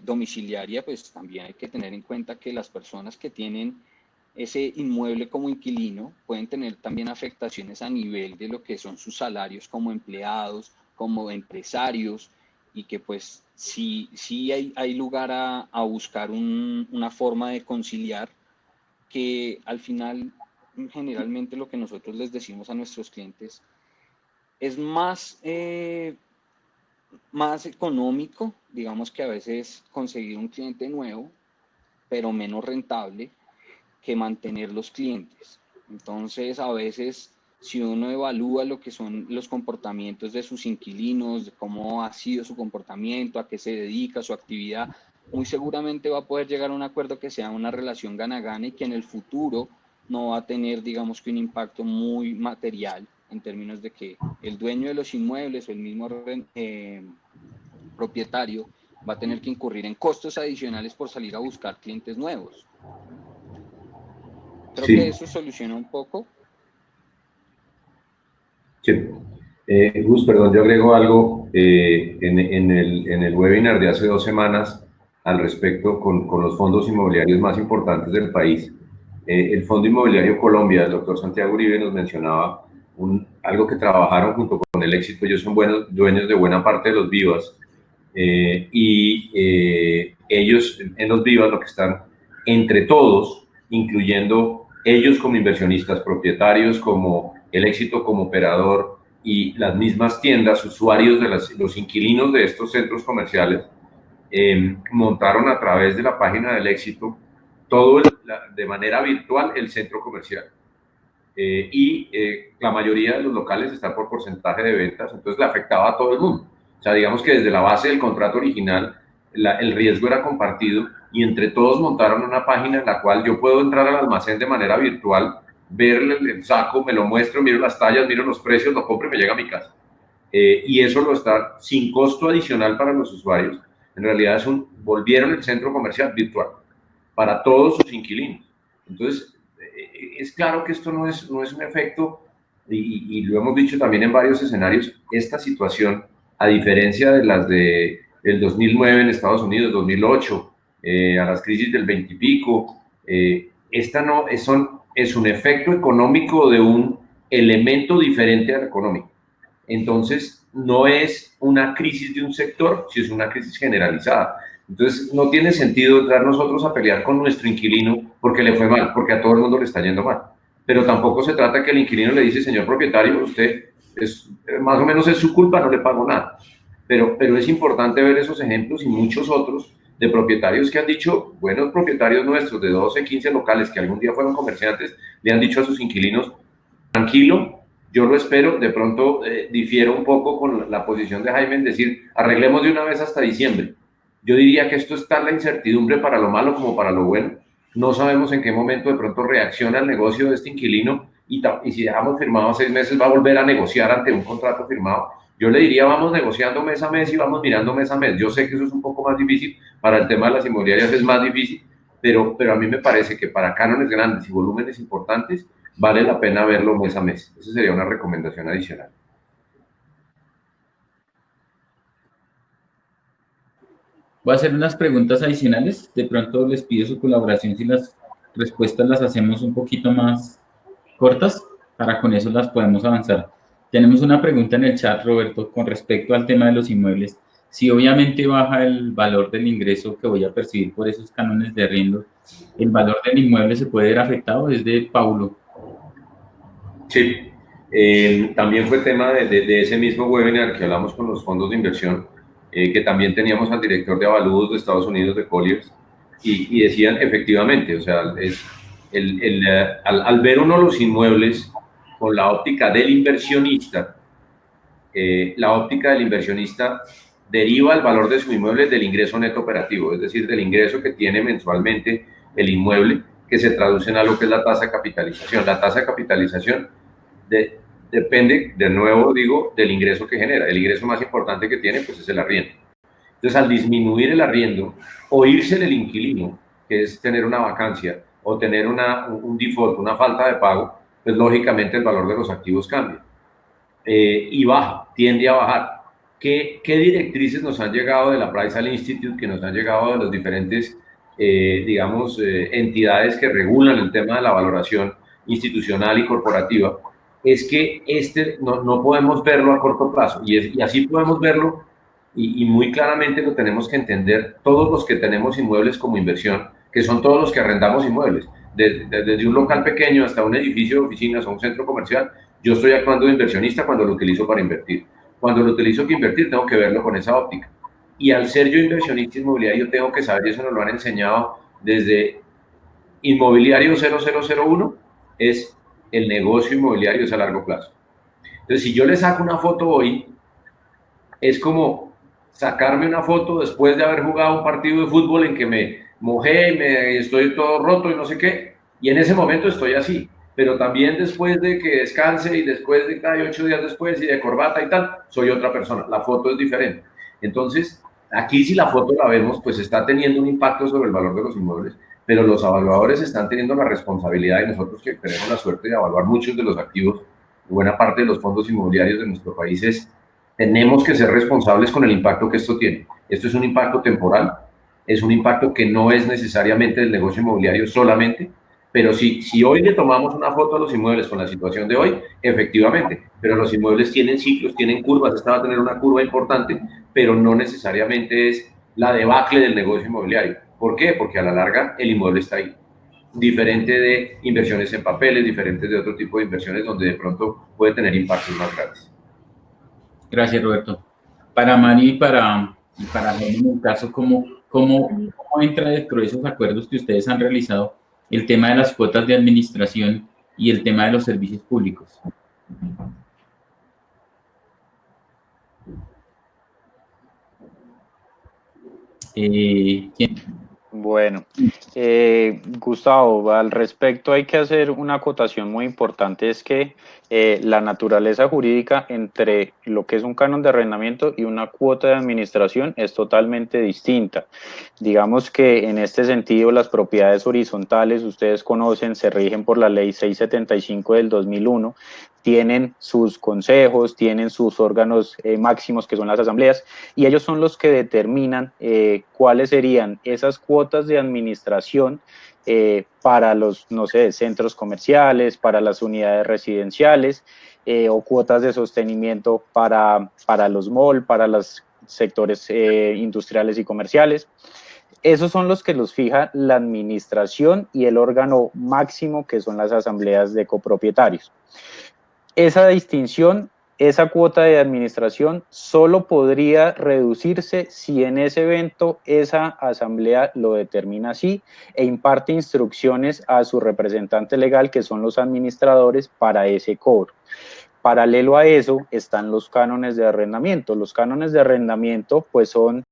domiciliaria, pues también hay que tener en cuenta que las personas que tienen ese inmueble como inquilino pueden tener también afectaciones a nivel de lo que son sus salarios como empleados, como empresarios, y que pues sí hay lugar a buscar una forma de conciliar, que al final generalmente lo que nosotros les decimos a nuestros clientes es más económico, digamos, que a veces conseguir un cliente nuevo, pero menos rentable, que mantener los clientes. Entonces, a veces, si uno evalúa lo que son los comportamientos de sus inquilinos, de cómo ha sido su comportamiento, a qué se dedica, su actividad, muy seguramente va a poder llegar a un acuerdo que sea una relación gana-gana y que en el futuro no va a tener, digamos, que un impacto muy material en términos de que el dueño de los inmuebles o el mismo propietario va a tener que incurrir en costos adicionales por salir a buscar clientes nuevos. Creo que eso soluciona un poco. Sí. Gus, perdón, yo agrego algo en el webinar de hace 2 semanas al respecto con los fondos inmobiliarios más importantes del país. El Fondo Inmobiliario Colombia, el doctor Santiago Uribe, nos mencionaba algo que trabajaron junto con el Éxito. Ellos son buenos dueños de buena parte de los Vivas. Ellos en los Vivas lo que están entre todos, incluyendo ellos como inversionistas, propietarios, como el Éxito como operador y las mismas tiendas, usuarios de los inquilinos de estos centros comerciales, montaron a través de la página del Éxito todo de manera virtual el centro comercial. La mayoría de los locales están por porcentaje de ventas, entonces le afectaba a todo el mundo. O sea, digamos que desde la base del contrato original el riesgo era compartido y entre todos montaron una página en la cual yo puedo entrar al almacén de manera virtual, ver el saco, me lo muestro, miro las tallas, miro los precios, lo compro y me llega a mi casa. Y eso lo está sin costo adicional para los usuarios. En realidad volvieron el centro comercial virtual para todos sus inquilinos. Entonces, es claro que esto no es un efecto, y lo hemos dicho también en varios escenarios, esta situación, a diferencia de las del 2009 en Estados Unidos, 2008, a las crisis del 20 y pico, esta no es un efecto económico de un elemento diferente al económico. Entonces, no es una crisis de un sector, sino es una crisis generalizada. Entonces, no tiene sentido entrar nosotros a pelear con nuestro inquilino porque le fue mal, porque a todo el mundo le está yendo mal. Pero tampoco se trata que el inquilino le dice, señor propietario, usted más o menos es su culpa, no le pago nada. Pero es importante ver esos ejemplos y muchos otros de propietarios que han dicho, buenos propietarios nuestros de 12, 15 locales que algún día fueron comerciantes, le han dicho a sus inquilinos, tranquilo, yo lo espero. De pronto difiero un poco con la posición de Jaime en decir, arreglemos de una vez hasta diciembre. Yo diría que esto está en la incertidumbre para lo malo como para lo bueno. No sabemos en qué momento de pronto reacciona el negocio de este inquilino y si dejamos firmado 6 meses va a volver a negociar ante un contrato firmado. Yo le diría, vamos negociando mes a mes y vamos mirando mes a mes. Yo sé que eso es un poco más difícil, para el tema de las inmobiliarias es más difícil, pero a mí me parece que para cánones grandes y volúmenes importantes vale la pena verlo mes a mes. Esa sería una recomendación adicional. Voy a hacer unas preguntas adicionales. De pronto les pido su colaboración si las respuestas las hacemos un poquito más cortas, para con eso las podemos avanzar. Tenemos una pregunta en el chat, Roberto, con respecto al tema de los inmuebles. Si obviamente baja el valor del ingreso que voy a percibir por esos cánones de arriendo, ¿el valor del inmueble se puede ver afectado? Es de Paulo. Sí, también fue tema de ese mismo webinar que hablamos con los fondos de inversión, que también teníamos al director de avalúos de Estados Unidos, de Colliers, y decían efectivamente, o sea, al ver uno los inmuebles con la óptica del inversionista, la óptica del inversionista deriva el valor de su inmueble del ingreso neto operativo, es decir, del ingreso que tiene mensualmente el inmueble, que se traduce en algo que es la tasa de capitalización. La tasa de capitalización depende, de nuevo digo, del ingreso que genera. El ingreso más importante que tiene, pues, es el arriendo. Entonces, al disminuir el arriendo o irse del inquilino, que es tener una vacancia o tener un default, una falta de pago, pues lógicamente el valor de los activos cambia y baja, tiende a bajar. ¿Qué directrices nos han llegado de la Praisal Institute, que nos han llegado de los diferentes, digamos, entidades que regulan el tema de la valoración institucional y corporativa? Es que no podemos verlo a corto plazo, y así podemos verlo, y muy claramente lo tenemos que entender todos los que tenemos inmuebles como inversión, que son todos los que arrendamos inmuebles, desde un local pequeño hasta un edificio de oficinas o un centro comercial. Yo estoy actuando de inversionista cuando lo utilizo para invertir. Cuando lo utilizo que invertir, tengo que verlo con esa óptica. Y al ser yo inversionista inmobiliario, tengo que saber, y eso nos lo han enseñado desde inmobiliario 0001 es el negocio inmobiliario, es a largo plazo. Entonces, si yo le saco una foto hoy, es como sacarme una foto después de haber jugado un partido de fútbol en que me mojé, estoy todo roto y no sé qué, y en ese momento estoy así, pero también después de que descanse y después de cada 8 días después y de corbata y tal, soy otra persona, la foto es diferente. Entonces, aquí si la foto la vemos, pues está teniendo un impacto sobre el valor de los inmuebles, pero los evaluadores están teniendo la responsabilidad, y nosotros que tenemos la suerte de evaluar muchos de los activos, buena parte de los fondos inmobiliarios de nuestro país, tenemos que ser responsables con el impacto que esto tiene. Esto es un impacto temporal, es un impacto que no es necesariamente del negocio inmobiliario solamente, pero si hoy le tomamos una foto a los inmuebles con la situación de hoy, efectivamente, pero los inmuebles tienen ciclos, tienen curvas, esta va a tener una curva importante, pero no necesariamente es la debacle del negocio inmobiliario. ¿Por qué? Porque a la larga el inmueble está ahí. Diferente de inversiones en papeles, diferentes de otro tipo de inversiones donde de pronto puede tener impactos más grandes. Gracias, Roberto. Para Mari y para Jaime, en el caso, ¿cómo entra dentro de esos acuerdos que ustedes han realizado el tema de las cuotas de administración y el tema de los servicios públicos? ¿Quién? Bueno, Gustavo, al respecto hay que hacer una acotación muy importante, es que la naturaleza jurídica entre lo que es un canon de arrendamiento y una cuota de administración es totalmente distinta. Digamos que en este sentido las propiedades horizontales, ustedes conocen, se rigen por la ley 675 del 2001, tienen sus consejos, tienen sus órganos máximos que son las asambleas, y ellos son los que determinan cuáles serían esas cuotas de administración para los, no sé, centros comerciales, para las unidades residenciales, o cuotas de sostenimiento para los mall, para los sectores industriales y comerciales. Esos son los que los fija la administración y el órgano máximo, que son las asambleas de copropietarios. Esa distinción, esa cuota de administración solo podría reducirse si en ese evento esa asamblea lo determina así e imparte instrucciones a su representante legal, que son los administradores, para ese cobro. Paralelo a eso están los cánones de arrendamiento. Los cánones de arrendamiento pues son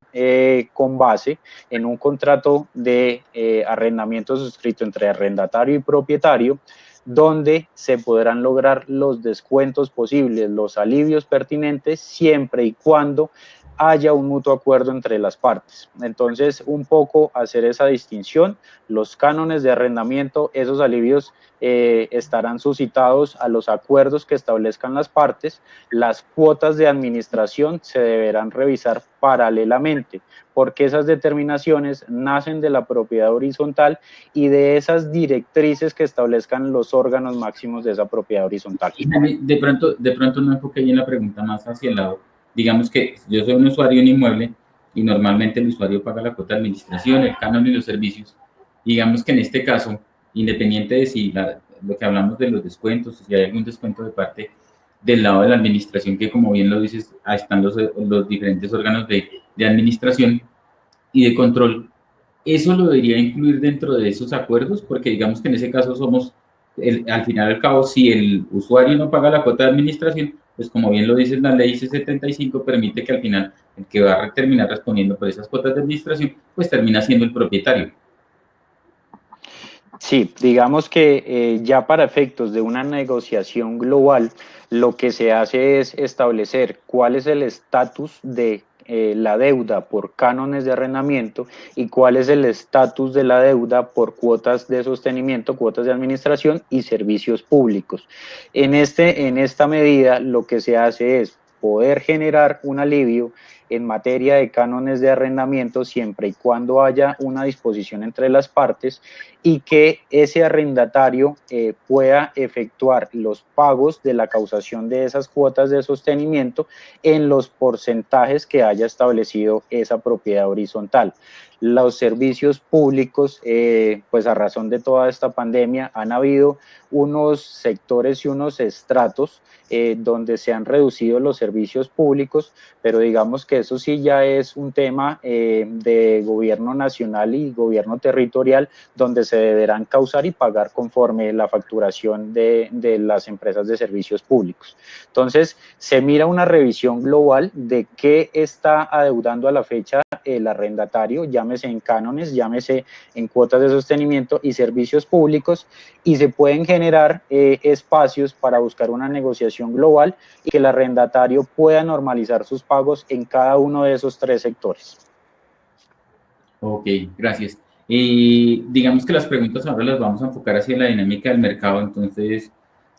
con base en un contrato de arrendamiento suscrito entre arrendatario y propietario, donde se podrán lograr los descuentos posibles, los alivios pertinentes, siempre y cuando haya un mutuo acuerdo entre las partes. Entonces, un poco hacer esa distinción. Los cánones de arrendamiento, esos alivios estarán suscitados a los acuerdos que establezcan las partes. Las cuotas de administración se deberán revisar paralelamente, porque esas determinaciones nacen de la propiedad horizontal y de esas directrices que establezcan los órganos máximos de esa propiedad horizontal. De pronto no enfoqué bien la pregunta más hacia el lado. Digamos que yo soy un usuario de un inmueble y normalmente el usuario paga la cuota de administración, el canon y los servicios. Digamos que en este caso, independiente de si lo que hablamos de los descuentos, si hay algún descuento de parte del lado de la administración, que como bien lo dices, están los diferentes órganos de administración y de control, ¿eso lo debería incluir dentro de esos acuerdos? Porque digamos que en ese caso somos, al final y al cabo, si el usuario no paga la cuota de administración, pues como bien lo dice la ley C75, permite que al final el que va a terminar respondiendo por esas cuotas de administración, pues termina siendo el propietario. Sí, digamos que ya para efectos de una negociación global, lo que se hace es establecer cuál es el estatus de la deuda por cánones de arrendamiento y cuál es el estatus de la deuda por cuotas de sostenimiento, cuotas de administración y servicios públicos. En esta medida, lo que se hace es poder generar un alivio en materia de cánones de arrendamiento siempre y cuando haya una disposición entre las partes y que ese arrendatario pueda efectuar los pagos de la causación de esas cuotas de sostenimiento en los porcentajes que haya establecido esa propiedad horizontal. los servicios públicos, pues a razón de toda esta pandemia, han habido unos sectores y unos estratos donde se han reducido los servicios públicos, pero digamos que eso sí ya es un tema de gobierno nacional y gobierno territorial, donde se deberán causar y pagar conforme la facturación de las empresas de servicios públicos. Entonces, se mira una revisión global de qué está adeudando a la fecha el arrendatario, llámese en cánones, llámese en cuotas de sostenimiento y servicios públicos, y se pueden generar espacios para buscar una negociación global y que el arrendatario pueda normalizar sus pagos en cada uno de esos tres sectores. Ok, gracias. Y digamos que las preguntas ahora las vamos a enfocar hacia la dinámica del mercado. Entonces,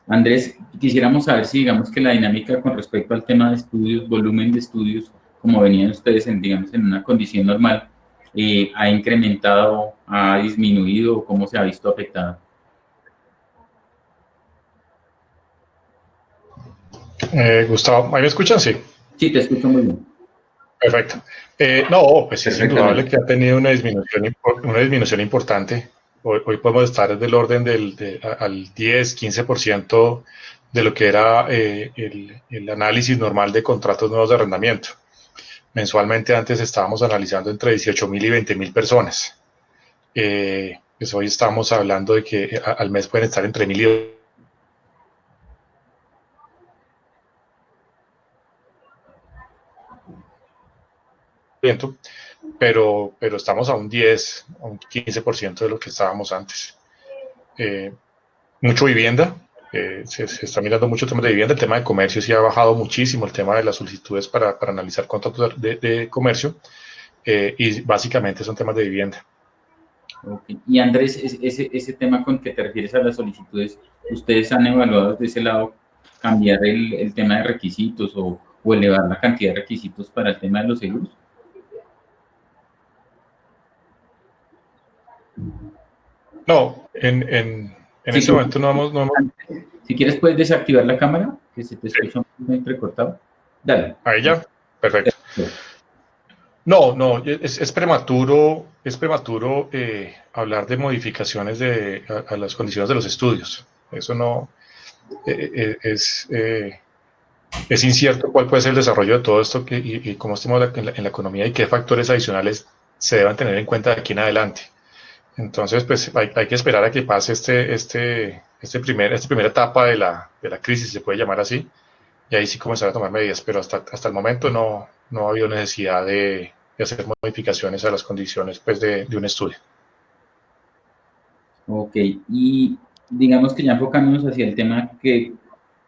Andrés, quisiéramos saber si digamos que la dinámica con respecto al tema de estudios, volumen de estudios, como venían ustedes en, digamos, en una condición normal, ha incrementado, ha disminuido o cómo se ha visto afectada. Gustavo, ¿ahí me escuchan? Sí. Sí, te escucho muy bien. Perfecto. No, pues es indudable que ha tenido una disminución importante. Hoy podemos estar del orden al 10, 15% de lo que era el análisis normal de contratos nuevos de arrendamiento. Mensualmente antes estábamos analizando entre 18.000 y 20.000 personas. Pues hoy estamos hablando de que al mes pueden estar entre 1.000 y pero estamos a un 10, a un 15% de lo que estábamos antes. Mucho vivienda, se está mirando mucho el tema de vivienda, el tema de comercio sí ha bajado muchísimo, el tema de las solicitudes para analizar contratos de comercio, y básicamente son temas de vivienda. Okay. Y Andrés, ese tema con que te refieres a las solicitudes, ¿ustedes han evaluado desde ese lado cambiar el tema de requisitos o elevar la cantidad de requisitos para el tema de los seguros? No, en este momento no hemos... Si quieres puedes desactivar la cámara, que se te escucha muy entrecortado. Dale. Ahí ya, perfecto. No, es prematuro hablar de modificaciones a las condiciones de los estudios. Eso no es incierto cuál puede ser el desarrollo de todo esto y cómo estemos en la economía y qué factores adicionales se deban tener en cuenta de aquí en adelante. Entonces, pues hay que esperar a que pase esta primera etapa de la crisis, se puede llamar así, y ahí sí comenzar a tomar medidas, pero hasta el momento no ha habido necesidad de hacer modificaciones a las condiciones pues, de un estudio. Ok, y digamos que ya enfocándonos hacia el tema que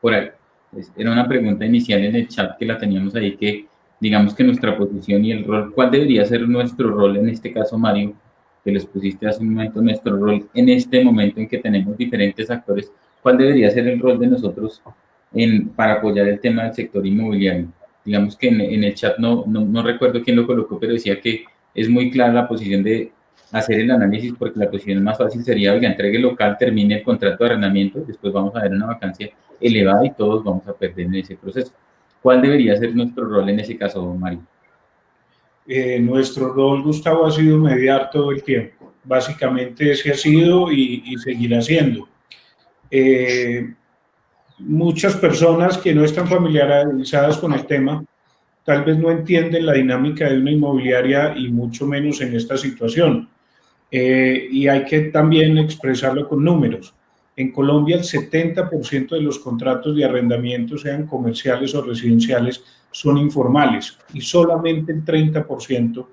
por ahí, pues, era una pregunta inicial en el chat que la teníamos ahí, que digamos que nuestra posición y el rol, ¿cuál debería ser nuestro rol en este caso, Mario? Que les pusiste hace un momento, nuestro rol en este momento en que tenemos diferentes actores, ¿cuál debería ser el rol de nosotros para apoyar el tema del sector inmobiliario? Digamos que en el chat no recuerdo quién lo colocó, pero decía que es muy clara la posición de hacer el análisis, porque la posición más fácil sería, oiga, entregue local, termine el contrato de arrendamiento, después vamos a ver una vacancia elevada y todos vamos a perder en ese proceso. ¿Cuál debería ser nuestro rol en ese caso, Mario? Nuestro rol, Gustavo, ha sido mediar todo el tiempo. Básicamente ese ha sido y seguirá siendo. Muchas personas que no están familiarizadas con el tema tal vez no entienden la dinámica de una inmobiliaria y mucho menos en esta situación. Y hay que también expresarlo con números. En Colombia el 70% de los contratos de arrendamiento, sean comerciales o residenciales, son informales y solamente el 30%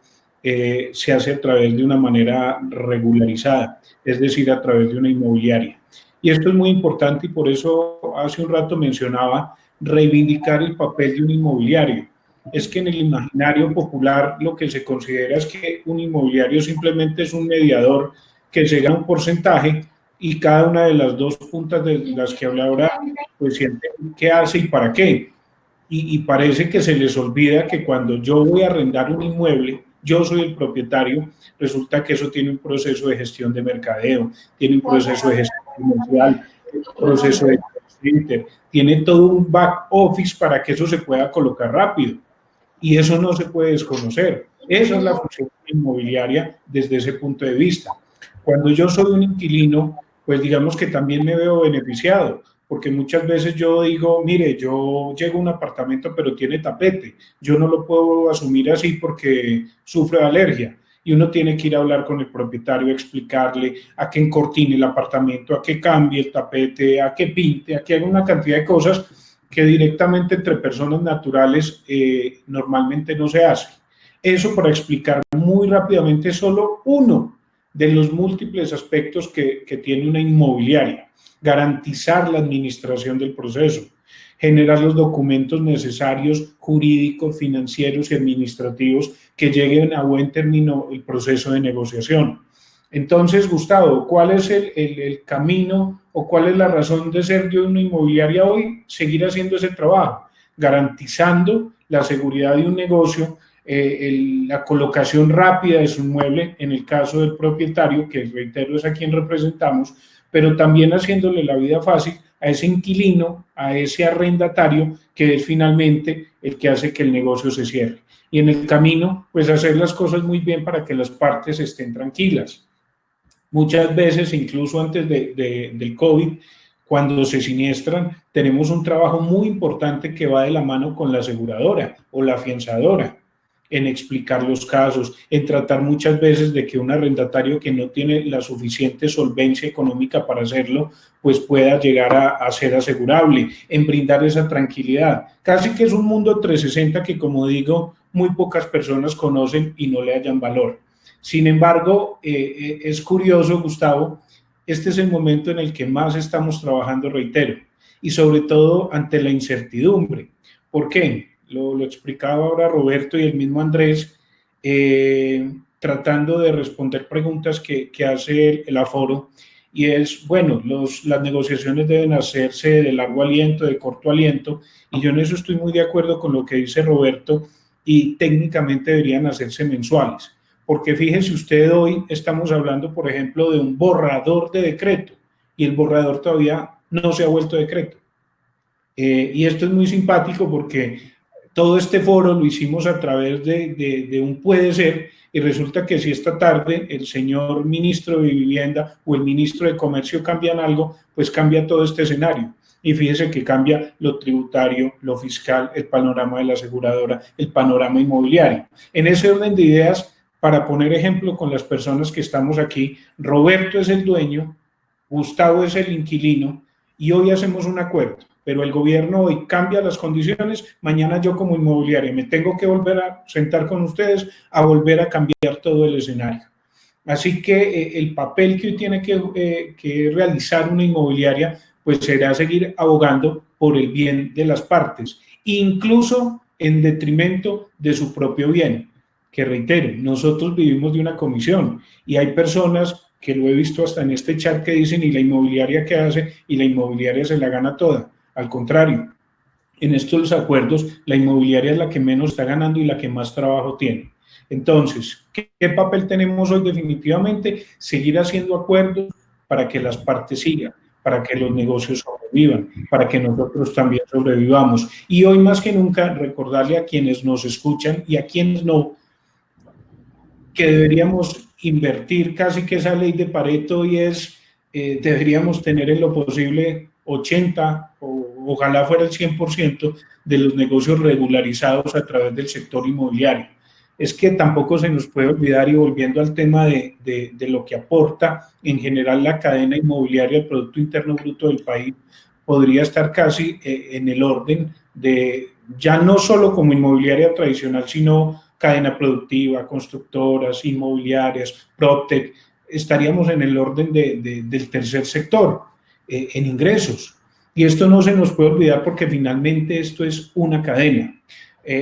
se hace a través de una manera regularizada, es decir, a través de una inmobiliaria. Y esto es muy importante y por eso hace un rato mencionaba reivindicar el papel de un inmobiliario. Es que en el imaginario popular lo que se considera es que un inmobiliario simplemente es un mediador que se gana un porcentaje y cada una de las dos puntas de las que hablé ahora, pues siente qué hace y para qué. Y parece que se les olvida que cuando yo voy a arrendar un inmueble, yo soy el propietario, resulta que eso tiene un proceso de gestión de mercadeo, tiene un proceso de gestión comercial, un proceso de center, tiene todo un back office para que eso se pueda colocar rápido. Y eso no se puede desconocer. Esa es la función inmobiliaria desde ese punto de vista. Cuando yo soy un inquilino, pues digamos que también me veo beneficiado, porque muchas veces yo digo, mire, yo llego a un apartamento pero tiene tapete, yo no lo puedo asumir así porque sufro de alergia. Y uno tiene que ir a hablar con el propietario, explicarle a que encortine el apartamento, a que cambie el tapete, a que pinte, a que haga una cantidad de cosas que directamente entre personas naturales normalmente no se hace. Eso para explicar muy rápidamente solo uno de los múltiples aspectos que tiene una inmobiliaria. Garantizar la administración del proceso, generar los documentos necesarios, jurídicos, financieros y administrativos que lleguen a buen término el proceso de negociación. Entonces, Gustavo, ¿cuál es el camino o cuál es la razón de ser de una inmobiliaria hoy? Seguir haciendo ese trabajo, garantizando la seguridad de un negocio, la colocación rápida de su inmueble en el caso del propietario, que reitero es a quien representamos, pero también haciéndole la vida fácil a ese inquilino, a ese arrendatario, que es finalmente el que hace que el negocio se cierre. Y en el camino, pues hacer las cosas muy bien para que las partes estén tranquilas. Muchas veces, incluso antes del COVID, cuando se siniestran, tenemos un trabajo muy importante que va de la mano con la aseguradora o la afianzadora, en explicar los casos, en tratar muchas veces de que un arrendatario que no tiene la suficiente solvencia económica para hacerlo, pues pueda llegar a ser asegurable, en brindar esa tranquilidad. Casi que es un mundo 360 que, como digo, muy pocas personas conocen y no le hallan valor. Sin embargo, es curioso, Gustavo, este es el momento en el que más estamos trabajando, reitero, y sobre todo ante la incertidumbre. ¿Por qué? Lo explicaba ahora Roberto y el mismo Andrés, tratando de responder preguntas que hace el aforo, y es, bueno, las negociaciones deben hacerse de largo aliento, de corto aliento, y yo en eso estoy muy de acuerdo con lo que dice Roberto, y técnicamente deberían hacerse mensuales, porque fíjese usted, hoy estamos hablando, por ejemplo, de un borrador de decreto, y el borrador todavía no se ha vuelto decreto. Y esto es muy simpático porque todo este foro lo hicimos a través de un puede ser, y resulta que si esta tarde el señor ministro de Vivienda o el ministro de Comercio cambian algo, pues cambia todo este escenario. Y fíjese que cambia lo tributario, lo fiscal, el panorama de la aseguradora, el panorama inmobiliario. En ese orden de ideas, para poner ejemplo con las personas que estamos aquí, Roberto es el dueño, Gustavo es el inquilino, y hoy hacemos un acuerdo. Pero el gobierno hoy cambia las condiciones, mañana yo como inmobiliaria me tengo que volver a sentar con ustedes a volver a cambiar todo el escenario. Así que el papel que hoy tiene que realizar una inmobiliaria, pues será seguir abogando por el bien de las partes, incluso en detrimento de su propio bien, que reitero, nosotros vivimos de una comisión y hay personas que lo he visto hasta en este chat que dicen, ¿y la inmobiliaria qué hace? Y la inmobiliaria se la gana toda. Al contrario, en estos acuerdos, la inmobiliaria es la que menos está ganando y la que más trabajo tiene. Entonces, ¿qué papel tenemos hoy? Definitivamente, seguir haciendo acuerdos para que las partes sigan, para que los negocios sobrevivan, para que nosotros también sobrevivamos. Y hoy más que nunca, recordarle a quienes nos escuchan y a quienes no, que deberíamos invertir casi que esa ley de Pareto, y es, deberíamos tener en lo posible 80 o ojalá fuera el 100% de los negocios regularizados a través del sector inmobiliario. Es que tampoco se nos puede olvidar, y volviendo al tema de lo que aporta en general la cadena inmobiliaria al Producto Interno Bruto del país, podría estar casi en el orden de, ya no solo como inmobiliaria tradicional, sino cadena productiva, constructoras, inmobiliarias, PropTech, estaríamos en el orden del tercer sector en ingresos. Y esto no se nos puede olvidar porque finalmente esto es una cadena.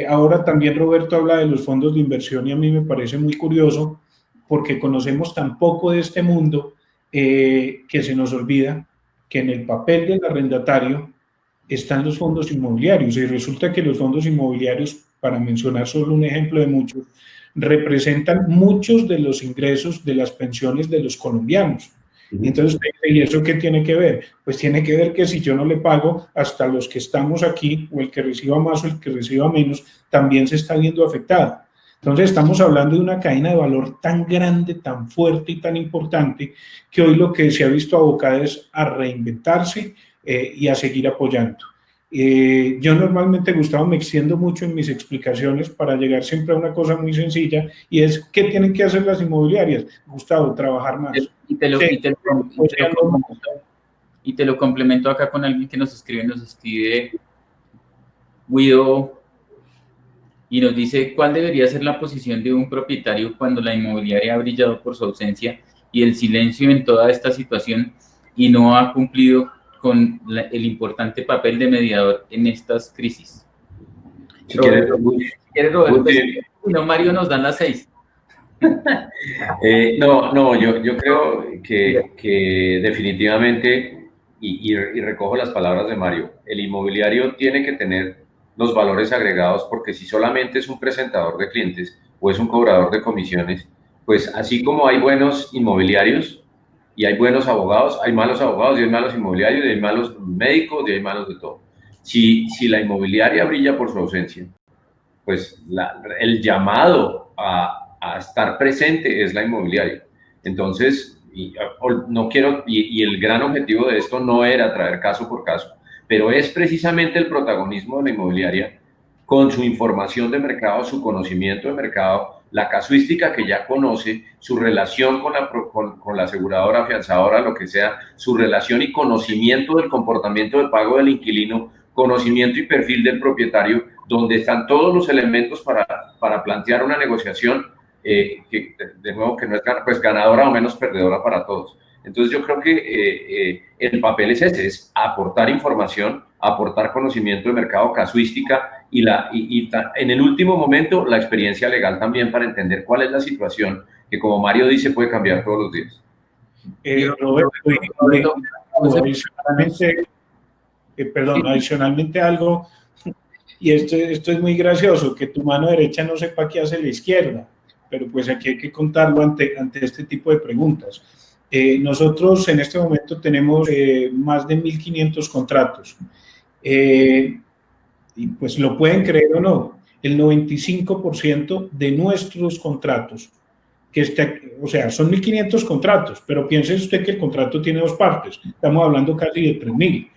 Ahora también Roberto habla de los fondos de inversión y a mí me parece muy curioso porque conocemos tan poco de este mundo que se nos olvida que en el papel del arrendatario están los fondos inmobiliarios, y resulta que los fondos inmobiliarios, para mencionar solo un ejemplo de muchos, representan muchos de los ingresos de las pensiones de los colombianos. Entonces, ¿y eso qué tiene que ver? Pues tiene que ver que si yo no le pago, hasta los que estamos aquí, o el que reciba más o el que reciba menos, también se está viendo afectado. Entonces estamos hablando de una cadena de valor tan grande, tan fuerte y tan importante que hoy lo que se ha visto abocada es a reinventarse y a seguir apoyando. Yo normalmente, Gustavo, me extiendo mucho en mis explicaciones para llegar siempre a una cosa muy sencilla y es ¿qué tienen que hacer las inmobiliarias? Gustavo, trabajar más. Y te lo complemento acá con alguien que nos escribe Guido, y nos dice cuál debería ser la posición de un propietario cuando la inmobiliaria ha brillado por su ausencia y el silencio en toda esta situación y no ha cumplido con el importante papel de mediador en estas crisis. Si quieres, Roberto, no, Mario nos dan las 6. Yo creo que definitivamente, y recojo las palabras de Mario, el inmobiliario tiene que tener los valores agregados, porque si solamente es un presentador de clientes o es un cobrador de comisiones, pues así como hay buenos inmobiliarios y hay buenos abogados, hay malos abogados y hay malos inmobiliarios y hay malos médicos y hay malos de todo. Si la inmobiliaria brilla por su ausencia, pues el llamado a estar presente es la inmobiliaria. Entonces, y el gran objetivo de esto no era traer caso por caso, pero es precisamente el protagonismo de la inmobiliaria con su información de mercado, su conocimiento de mercado, la casuística que ya conoce, su relación con la aseguradora, afianzadora, lo que sea, su relación y conocimiento del comportamiento de pago del inquilino, conocimiento y perfil del propietario, donde están todos los elementos para plantear una negociación que, de nuevo, que no es pues ganadora o menos perdedora para todos. Entonces yo creo que el papel es ese, es aportar información, aportar conocimiento de mercado, casuística y en el último momento la experiencia legal también para entender cuál es la situación que, como Mario dice, puede cambiar todos los días. Adicionalmente algo, y esto es muy gracioso, que tu mano derecha no sepa qué hace la izquierda, pero pues aquí hay que contarlo ante este tipo de preguntas. Nosotros en este momento tenemos más de 1.500 contratos. Y pues lo pueden creer o no, el 95% de nuestros contratos, o sea, son 1.500 contratos, pero piense usted que el contrato tiene dos partes, estamos hablando casi de 3.000.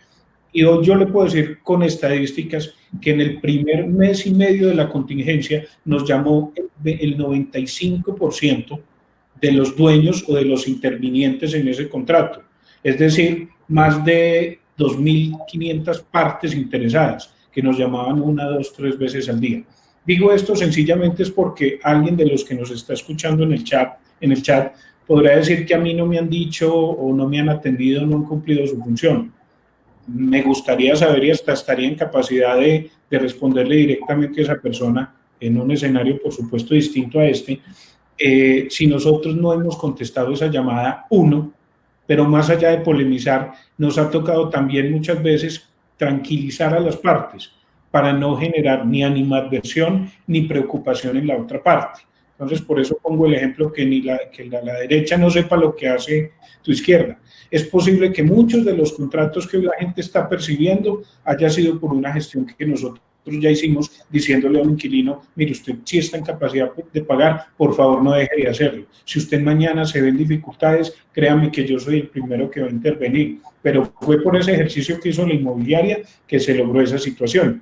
Y hoy yo le puedo decir con estadísticas que en el primer mes y medio de la contingencia nos llamó el 95% de los dueños o de los intervinientes en ese contrato. Es decir, más de 2.500 partes interesadas que nos llamaban 1, 2, 3 veces al día. Digo esto sencillamente es porque alguien de los que nos está escuchando en el chat podrá decir que a mí no me han dicho o no me han atendido, no han cumplido su función. Me gustaría saber y hasta estaría en capacidad de responderle directamente a esa persona en un escenario, por supuesto, distinto a este, si nosotros no hemos contestado esa llamada, pero más allá de polemizar, nos ha tocado también muchas veces tranquilizar a las partes para no generar ni animadversión ni preocupación en la otra parte. Entonces, por eso pongo el ejemplo que la derecha no sepa lo que hace tu izquierda. Es posible que muchos de los contratos que la gente está percibiendo haya sido por una gestión que nosotros ya hicimos diciéndole a un inquilino, mire, usted sí está en capacidad de pagar, por favor no deje de hacerlo. Si usted mañana se ve en dificultades, créame que yo soy el primero que va a intervenir. Pero fue por ese ejercicio que hizo la inmobiliaria que se logró esa situación.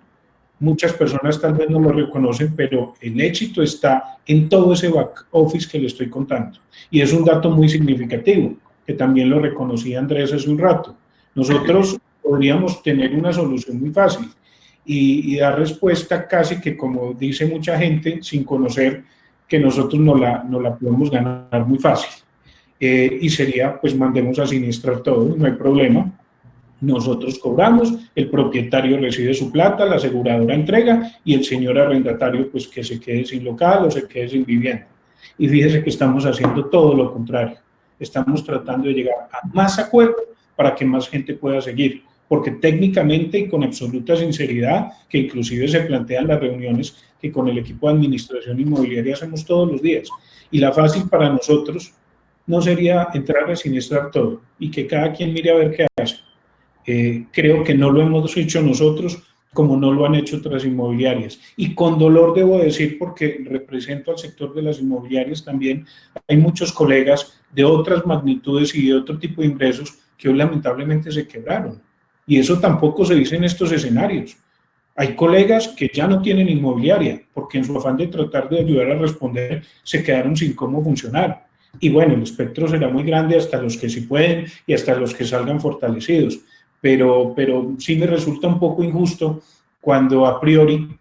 Muchas personas tal vez no lo reconocen, pero el éxito está en todo ese back office que le estoy contando. Y es un dato muy significativo, que también lo reconocía Andrés hace un rato. Nosotros podríamos tener una solución muy fácil y dar respuesta casi que, como dice mucha gente, sin conocer que nosotros no la podemos ganar muy fácil. Y sería, pues mandemos a siniestrar todo, no hay problema. Nosotros cobramos, el propietario recibe su plata, la aseguradora entrega y el señor arrendatario pues que se quede sin local o se quede sin vivienda. Y fíjese que estamos haciendo todo lo contrario. Estamos tratando de llegar a más acuerdos para que más gente pueda seguir. Porque técnicamente y con absoluta sinceridad, que inclusive se plantean las reuniones que con el equipo de administración inmobiliaria hacemos todos los días. Y la fácil para nosotros no sería entrar a siniestrar todo y que cada quien mire a ver qué hace. Creo que no lo hemos hecho nosotros como no lo han hecho otras inmobiliarias. Y con dolor debo decir, porque represento al sector de las inmobiliarias también, hay muchos colegas de otras magnitudes y de otro tipo de ingresos que hoy lamentablemente se quebraron. Y eso tampoco se dice en estos escenarios. Hay colegas que ya no tienen inmobiliaria porque en su afán de tratar de ayudar a responder se quedaron sin cómo funcionar. Y bueno, el espectro será muy grande hasta los que sí pueden y hasta los que salgan fortalecidos. Pero sí me resulta un poco injusto cuando a priori,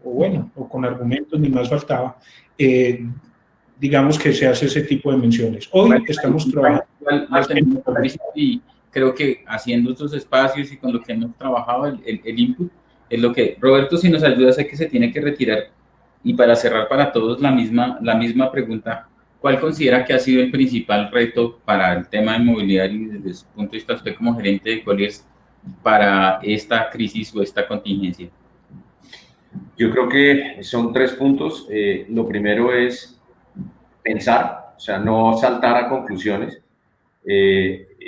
o con argumentos ni más faltaba, digamos que se hace ese tipo de menciones. Hoy estamos trabajando. Y creo que haciendo estos espacios y con lo que hemos trabajado, el input, es lo que, Roberto, si nos ayuda, sé que se tiene que retirar. Y para cerrar para todos la misma pregunta, ¿cuál considera que ha sido el principal reto para el tema inmobiliario desde su punto de vista, usted como gerente de Colliers, para esta crisis o esta contingencia? Yo creo que son 3 puntos. Lo primero es pensar, o sea, no saltar a conclusiones.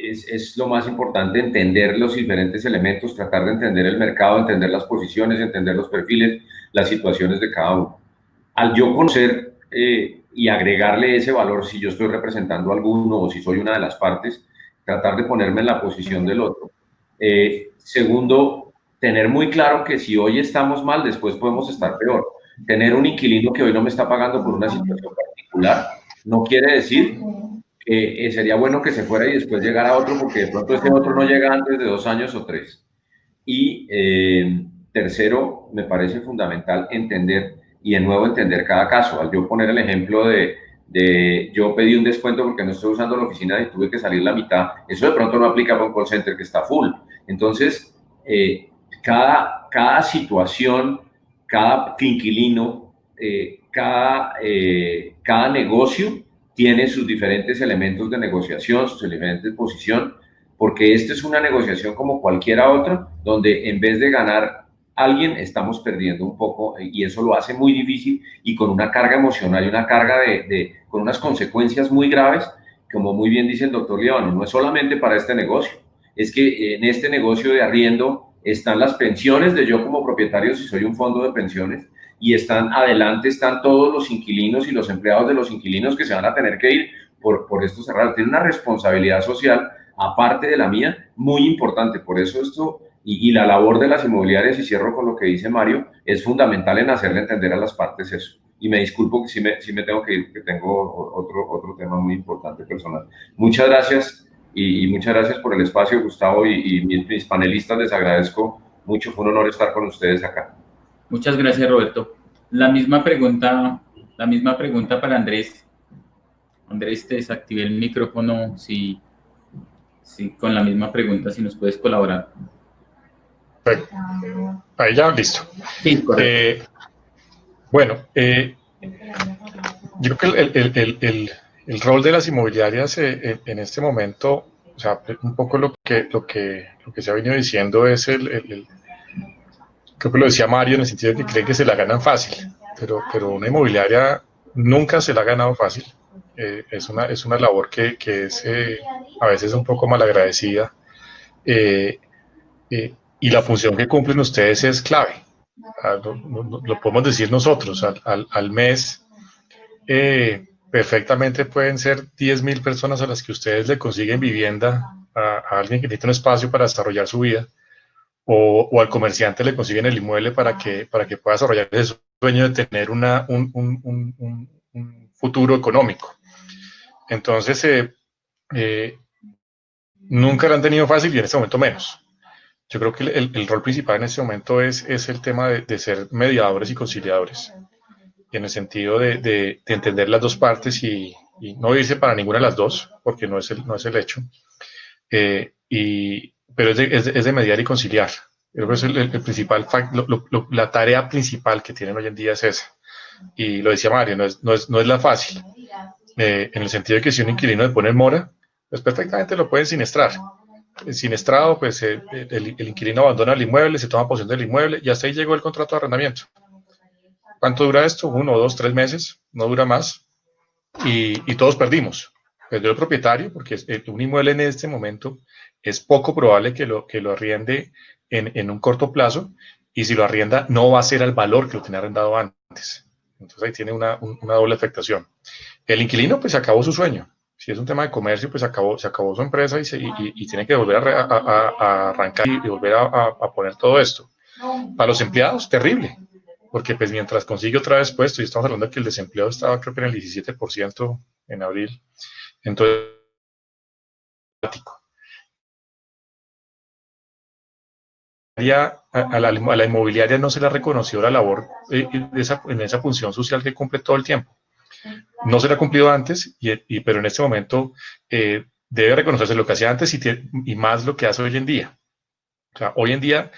Es lo más importante, entender los diferentes elementos, tratar de entender el mercado, entender las posiciones, entender los perfiles, las situaciones de cada uno. Al yo conocer y agregarle ese valor, si yo estoy representando a alguno o si soy una de las partes, tratar de ponerme en la posición del otro. Segundo, tener muy claro que si hoy estamos mal, después podemos estar peor. Tener un inquilino que hoy no me está pagando por una situación particular no quiere decir que sería bueno que se fuera y después llegara otro, porque de pronto este otro no llega antes de 2 años o 3. Y tercero, me parece fundamental entender, y de nuevo entender cada caso. Al yo poner el ejemplo de yo pedí un descuento porque no estoy usando la oficina y tuve que salir la mitad, eso de pronto no aplica para un call center que está full. Entonces, cada situación, cada inquilino, cada negocio tiene sus diferentes elementos de negociación, sus elementos de posición, porque esta es una negociación como cualquiera otra, donde en vez de ganar alguien, estamos perdiendo un poco, y eso lo hace muy difícil y con una carga emocional y una carga con unas consecuencias muy graves, como muy bien dice el doctor León, no es solamente para este negocio, es que en este negocio de arriendo están las pensiones de yo como propietario, si soy un fondo de pensiones, y adelante están todos los inquilinos y los empleados de los inquilinos que se van a tener que ir por estos cerrados. Tiene una responsabilidad social, aparte de la mía, muy importante. Por eso esto, y la labor de las inmobiliarias, y cierro con lo que dice Mario, es fundamental en hacerle entender a las partes eso. Y me disculpo que sí me tengo que ir, que tengo otro tema muy importante personal. Muchas gracias, y muchas gracias por el espacio, Gustavo, y mis panelistas, les agradezco mucho. Fue un honor estar con ustedes acá. Muchas gracias, Roberto. La misma pregunta para Andrés. Andrés, te desactivé el micrófono, sí, con la misma pregunta, si nos puedes colaborar. Perfecto. Ahí ya, listo. Sí, correcto. Yo creo que el rol de las inmobiliarias en este momento, o sea, un poco lo que se ha venido diciendo es creo que lo decía Mario, en el sentido de que creen que se la ganan fácil, pero una inmobiliaria nunca se la ha ganado fácil. Es una labor que es a veces un poco malagradecida, y la función que cumplen ustedes es clave. Lo podemos decir nosotros, al mes perfectamente pueden ser 10.000 personas a las que ustedes le consiguen vivienda a alguien que necesita un espacio para desarrollar su vida, o al comerciante le consiguen el inmueble para que pueda desarrollar ese sueño de tener un futuro económico. Entonces, nunca lo han tenido fácil, y en este momento menos. Yo creo que el rol principal en este momento es el tema de ser mediadores y conciliadores, en el sentido de entender las dos partes y no irse para ninguna de las dos, porque no es el hecho, pero es de mediar y conciliar. Creo que es el principal, la tarea principal que tienen hoy en día es esa. Y lo decía Mario, no es la fácil, en el sentido de que si un inquilino le pone en mora, pues perfectamente lo pueden sinestrar. Siniestrado, pues el inquilino abandona el inmueble, se toma posesión del inmueble y hasta ahí llegó el contrato de arrendamiento. ¿Cuánto dura esto? 1, 2, 3 meses, no dura más, y todos perdimos. Perdió el propietario, porque un inmueble en este momento es poco probable que lo arriende en un corto plazo, y si lo arrienda no va a ser al valor que lo tenía arrendado antes. Entonces ahí tiene una doble afectación. El inquilino pues acabó su sueño. Si es un tema de comercio, pues se acabó su empresa y tiene que volver a arrancar y volver a poner todo esto. Para los empleados, terrible, porque pues mientras consigue otra vez puesto, y estamos hablando de que el desempleo estaba creo que en el 17% en abril, entonces a la inmobiliaria no se le reconoció la labor en esa función social que cumple todo el tiempo. No se le ha cumplido antes, pero en este momento debe reconocerse lo que hacía antes y más lo que hace hoy en día. O sea, hoy en día,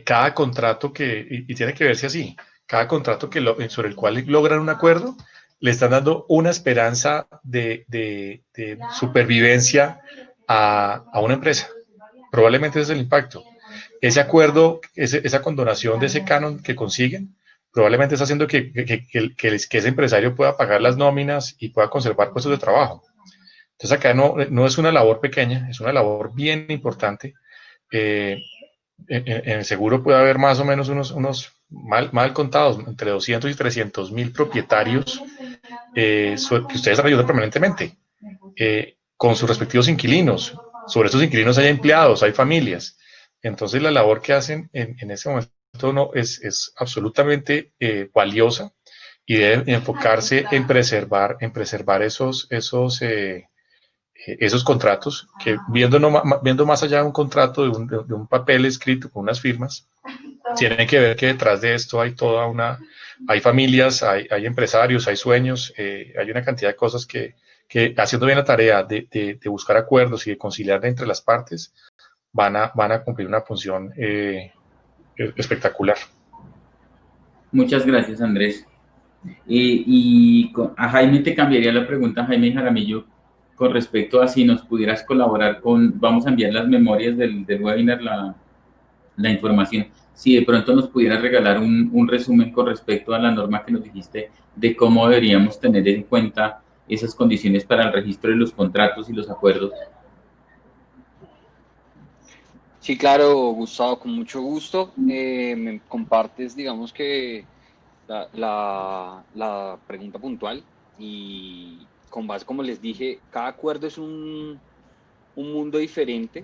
cada contrato y tiene que verse así, cada contrato sobre el cual logran un acuerdo, le están dando una esperanza de supervivencia a una empresa. Probablemente ese es el impacto. Ese acuerdo, esa condonación de ese canon que consiguen, probablemente está haciendo que ese empresario pueda pagar las nóminas y pueda conservar puestos de trabajo. Entonces acá no es una labor pequeña, es una labor bien importante. En el seguro puede haber más o menos unos mal contados, entre 200 y 300 mil propietarios que ustedes están ayudando permanentemente, con sus respectivos inquilinos. Sobre estos inquilinos hay empleados, hay familias. Entonces la labor que hacen en ese momento es absolutamente valiosa, y deben enfocarse en preservar esos contratos, que viendo más allá de un contrato, de un papel escrito con unas firmas, tienen que ver que detrás de esto hay familias, hay empresarios, hay sueños, hay una cantidad de cosas que haciendo bien la tarea de buscar acuerdos y de conciliar entre las partes, van a cumplir una función espectacular. Muchas gracias, Andrés. A Jaime te cambiaría la pregunta, Jaime Jaramillo, con respecto a si nos pudieras colaborar vamos a enviar las memorias del webinar, la información, si de pronto nos pudieras regalar un resumen con respecto a la norma que nos dijiste de cómo deberíamos tener en cuenta esas condiciones para el registro de los contratos y los acuerdos. Sí, claro, Gustavo, con mucho gusto. Me compartes, digamos que la pregunta puntual, y con base, como les dije, cada acuerdo es un mundo diferente.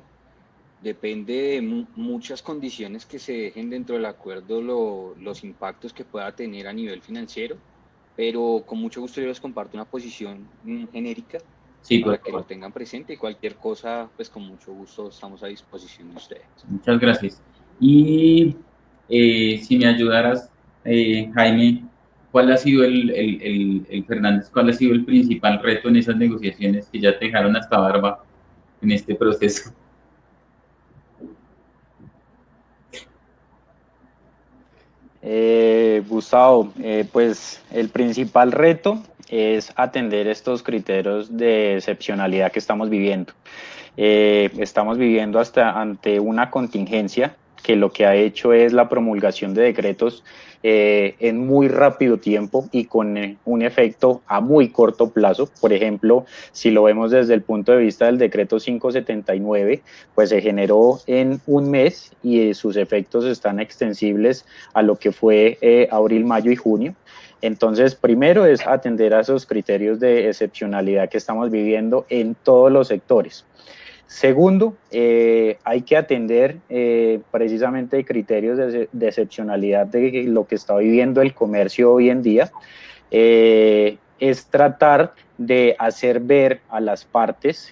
Depende de muchas condiciones que se dejen dentro del acuerdo, los impactos que pueda tener a nivel financiero, pero con mucho gusto yo les comparto una posición genérica, Sí, para que lo tengan presente, y cualquier cosa, pues con mucho gusto estamos a disposición de ustedes. Muchas gracias. Y si me ayudaras, Jaime, ¿cuál ha sido Fernández, cuál ha sido el principal reto en esas negociaciones que ya te dejaron hasta barba en este proceso? Gustavo, pues el principal reto es atender estos criterios de excepcionalidad que estamos viviendo. Estamos viviendo ante una contingencia que lo que ha hecho es la promulgación de decretos en muy rápido tiempo y con un efecto a muy corto plazo. Por ejemplo, si lo vemos desde el punto de vista del decreto 579, pues se generó en un mes y sus efectos están extensibles a lo que fue abril, mayo y junio. Entonces, primero es atender a esos criterios de excepcionalidad que estamos viviendo en todos los sectores. Segundo, hay que atender precisamente criterios de excepcionalidad de lo que está viviendo el comercio hoy en día. Es tratar de hacer ver a las partes,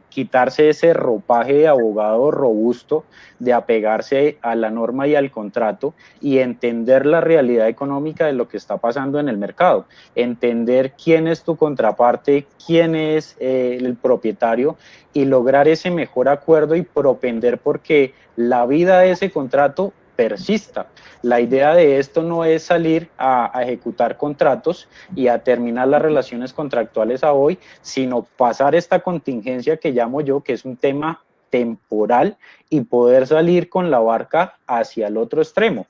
quitarse ese ropaje de abogado robusto, de apegarse a la norma y al contrato, y entender la realidad económica de lo que está pasando en el mercado, entender quién es tu contraparte, quién es el propietario, y lograr ese mejor acuerdo y propender porque la vida de ese contrato persista. La idea de esto no es salir a ejecutar contratos y a terminar las relaciones contractuales a hoy, sino pasar esta contingencia que llamo yo, que es un tema temporal, y poder salir con la barca hacia el otro extremo,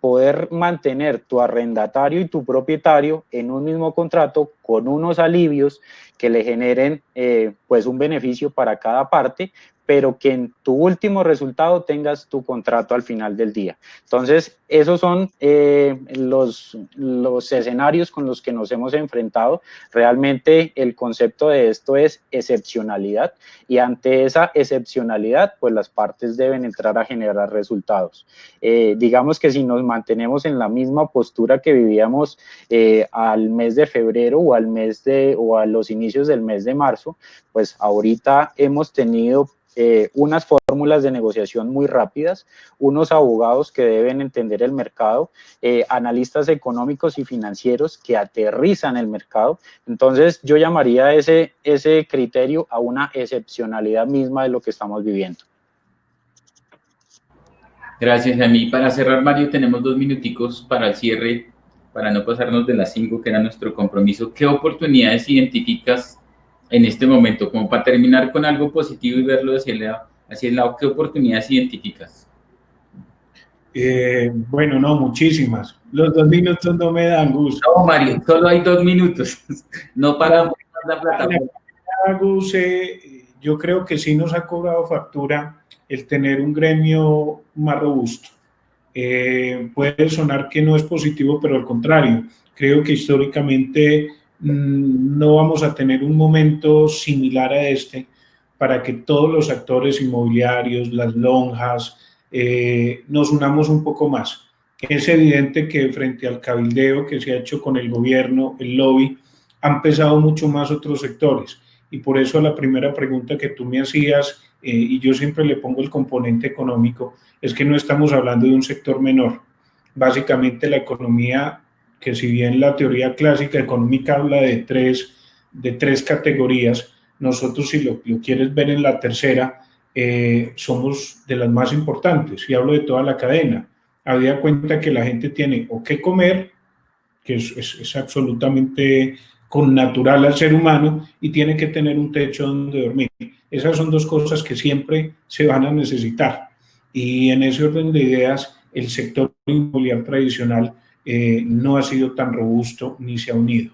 poder mantener tu arrendatario y tu propietario en un mismo contrato con unos alivios que le generen pues un beneficio para cada parte, pero que en tu último resultado tengas tu contrato al final del día. Entonces, esos son los escenarios con los que nos hemos enfrentado. Realmente el concepto de esto es excepcionalidad, y ante esa excepcionalidad, pues las partes deben entrar a generar resultados. Digamos que si nos mantenemos en la misma postura que vivíamos al mes de febrero o a los inicios del mes de marzo, pues ahorita hemos tenido unas fórmulas de negociación muy rápidas, unos abogados que deben entender el mercado, analistas económicos y financieros que aterrizan el mercado. Entonces yo llamaría ese criterio a una excepcionalidad misma de lo que estamos viviendo. Gracias, Jaime. Para cerrar, Mario, tenemos 2 minuticos para el cierre, para no pasarnos de las 5, que era nuestro compromiso. ¿Qué oportunidades identificas en este momento, como para terminar con algo positivo y verlo hacia el lado? ¿Qué oportunidades identificas? Bueno, no, muchísimas. Los 2 minutos no me dan, Gus. No, Mario, solo hay 2 minutos. No paramos la plataforma. Gus, yo creo que sí nos ha cobrado factura el tener un gremio más robusto. Puede sonar que no es positivo, pero al contrario, creo que históricamente no vamos a tener un momento similar a este para que todos los actores inmobiliarios, las lonjas, nos unamos un poco más. Es evidente que frente al cabildeo que se ha hecho con el gobierno, el lobby, han pesado mucho más otros sectores, y por eso la primera pregunta que tú me hacías, y yo siempre le pongo el componente económico, es que no estamos hablando de un sector menor. Básicamente la economía, que si bien la teoría clásica económica habla de tres categorías, nosotros, si lo quieres ver en la tercera, somos de las más importantes, y hablo de toda la cadena. Habida cuenta que la gente tiene o qué comer, que es absolutamente connatural al ser humano, y tiene que tener un techo donde dormir. Esas son 2 cosas que siempre se van a necesitar, y en ese orden de ideas el sector inmobiliario tradicional no ha sido tan robusto ni se ha unido,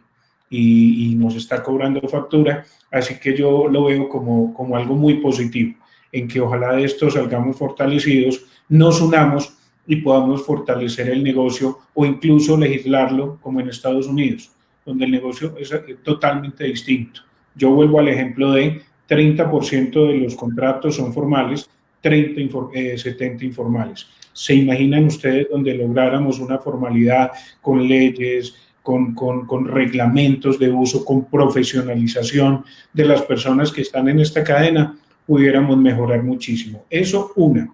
y nos está cobrando factura. Así que yo lo veo como algo muy positivo, en que ojalá de esto salgamos fortalecidos, nos unamos y podamos fortalecer el negocio, o incluso legislarlo como en Estados Unidos, donde el negocio es totalmente distinto. Yo vuelvo al ejemplo de 30% de los contratos son formales, 70 informales. ¿Se imaginan ustedes donde lográramos una formalidad con leyes, con reglamentos de uso, con profesionalización de las personas que están en esta cadena? Pudiéramos mejorar muchísimo. Eso, una.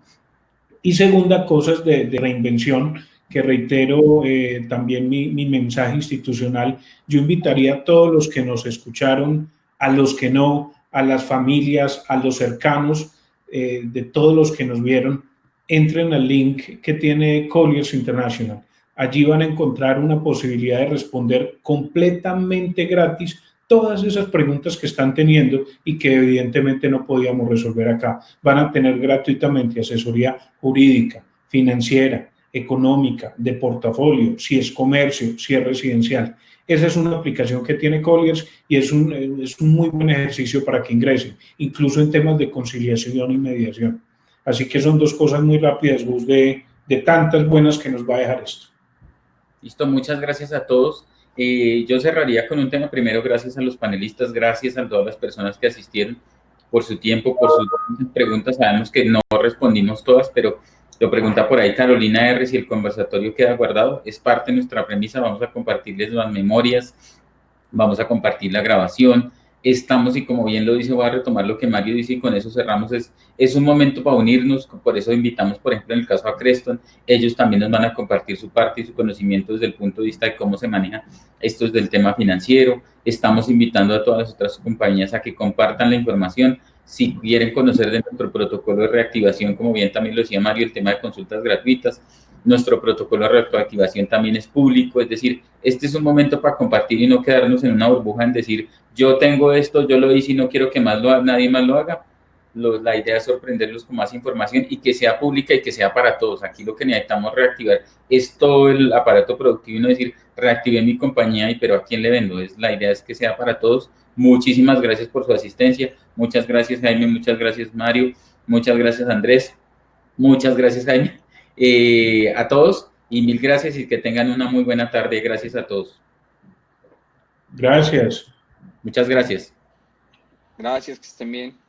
Y segunda, cosas de reinvención, que reitero también mi mensaje institucional. Yo invitaría a todos los que nos escucharon, a los que no, a las familias, a los cercanos, de todos los que nos vieron, entren al link que tiene Colliers International. Allí van a encontrar una posibilidad de responder completamente gratis todas esas preguntas que están teniendo y que evidentemente no podíamos resolver acá. Van a tener gratuitamente asesoría jurídica, financiera, económica, de portafolio, si es comercio, si es residencial. Esa es una aplicación que tiene Colliers, y es un muy buen ejercicio para que ingresen, incluso en temas de conciliación y mediación. Así que son 2 cosas muy rápidas, Gus, de tantas buenas que nos va a dejar esto. Listo, muchas gracias a todos. Yo cerraría con un tema. Primero, gracias a los panelistas, gracias a todas las personas que asistieron por su tiempo, por sus preguntas. Sabemos que no respondimos todas, pero lo pregunta por ahí Carolina R. si el conversatorio queda guardado. Es parte de nuestra premisa. Vamos a compartirles las memorias, vamos a compartir la grabación. Estamos, y como bien lo dice, voy a retomar lo que Mario dice y con eso cerramos, es un momento para unirnos. Por eso invitamos, por ejemplo, en el caso a Creston, ellos también nos van a compartir su parte y su conocimiento desde el punto de vista de cómo se maneja esto del tema financiero. Estamos invitando a todas las otras compañías a que compartan la información. Si quieren conocer de nuestro protocolo de reactivación, como bien también lo decía Mario, el tema de consultas gratuitas, nuestro protocolo de reactivación también es público. Es decir, este es un momento para compartir y no quedarnos en una burbuja en decir, yo tengo esto, yo lo hice y no quiero que nadie más lo haga. La idea es sorprenderlos con más información y que sea pública y que sea para todos. Aquí lo que necesitamos reactivar es todo el aparato productivo y no decir, reactivé mi compañía, pero ¿a quién le vendo? La idea es que sea para todos. Muchísimas gracias por su asistencia. Muchas gracias, Jaime. Muchas gracias, Mario. Muchas gracias, Andrés. Muchas gracias, Jaime. A todos y mil gracias y que tengan una muy buena tarde. Gracias a todos. Gracias. Muchas gracias. Gracias, que estén bien.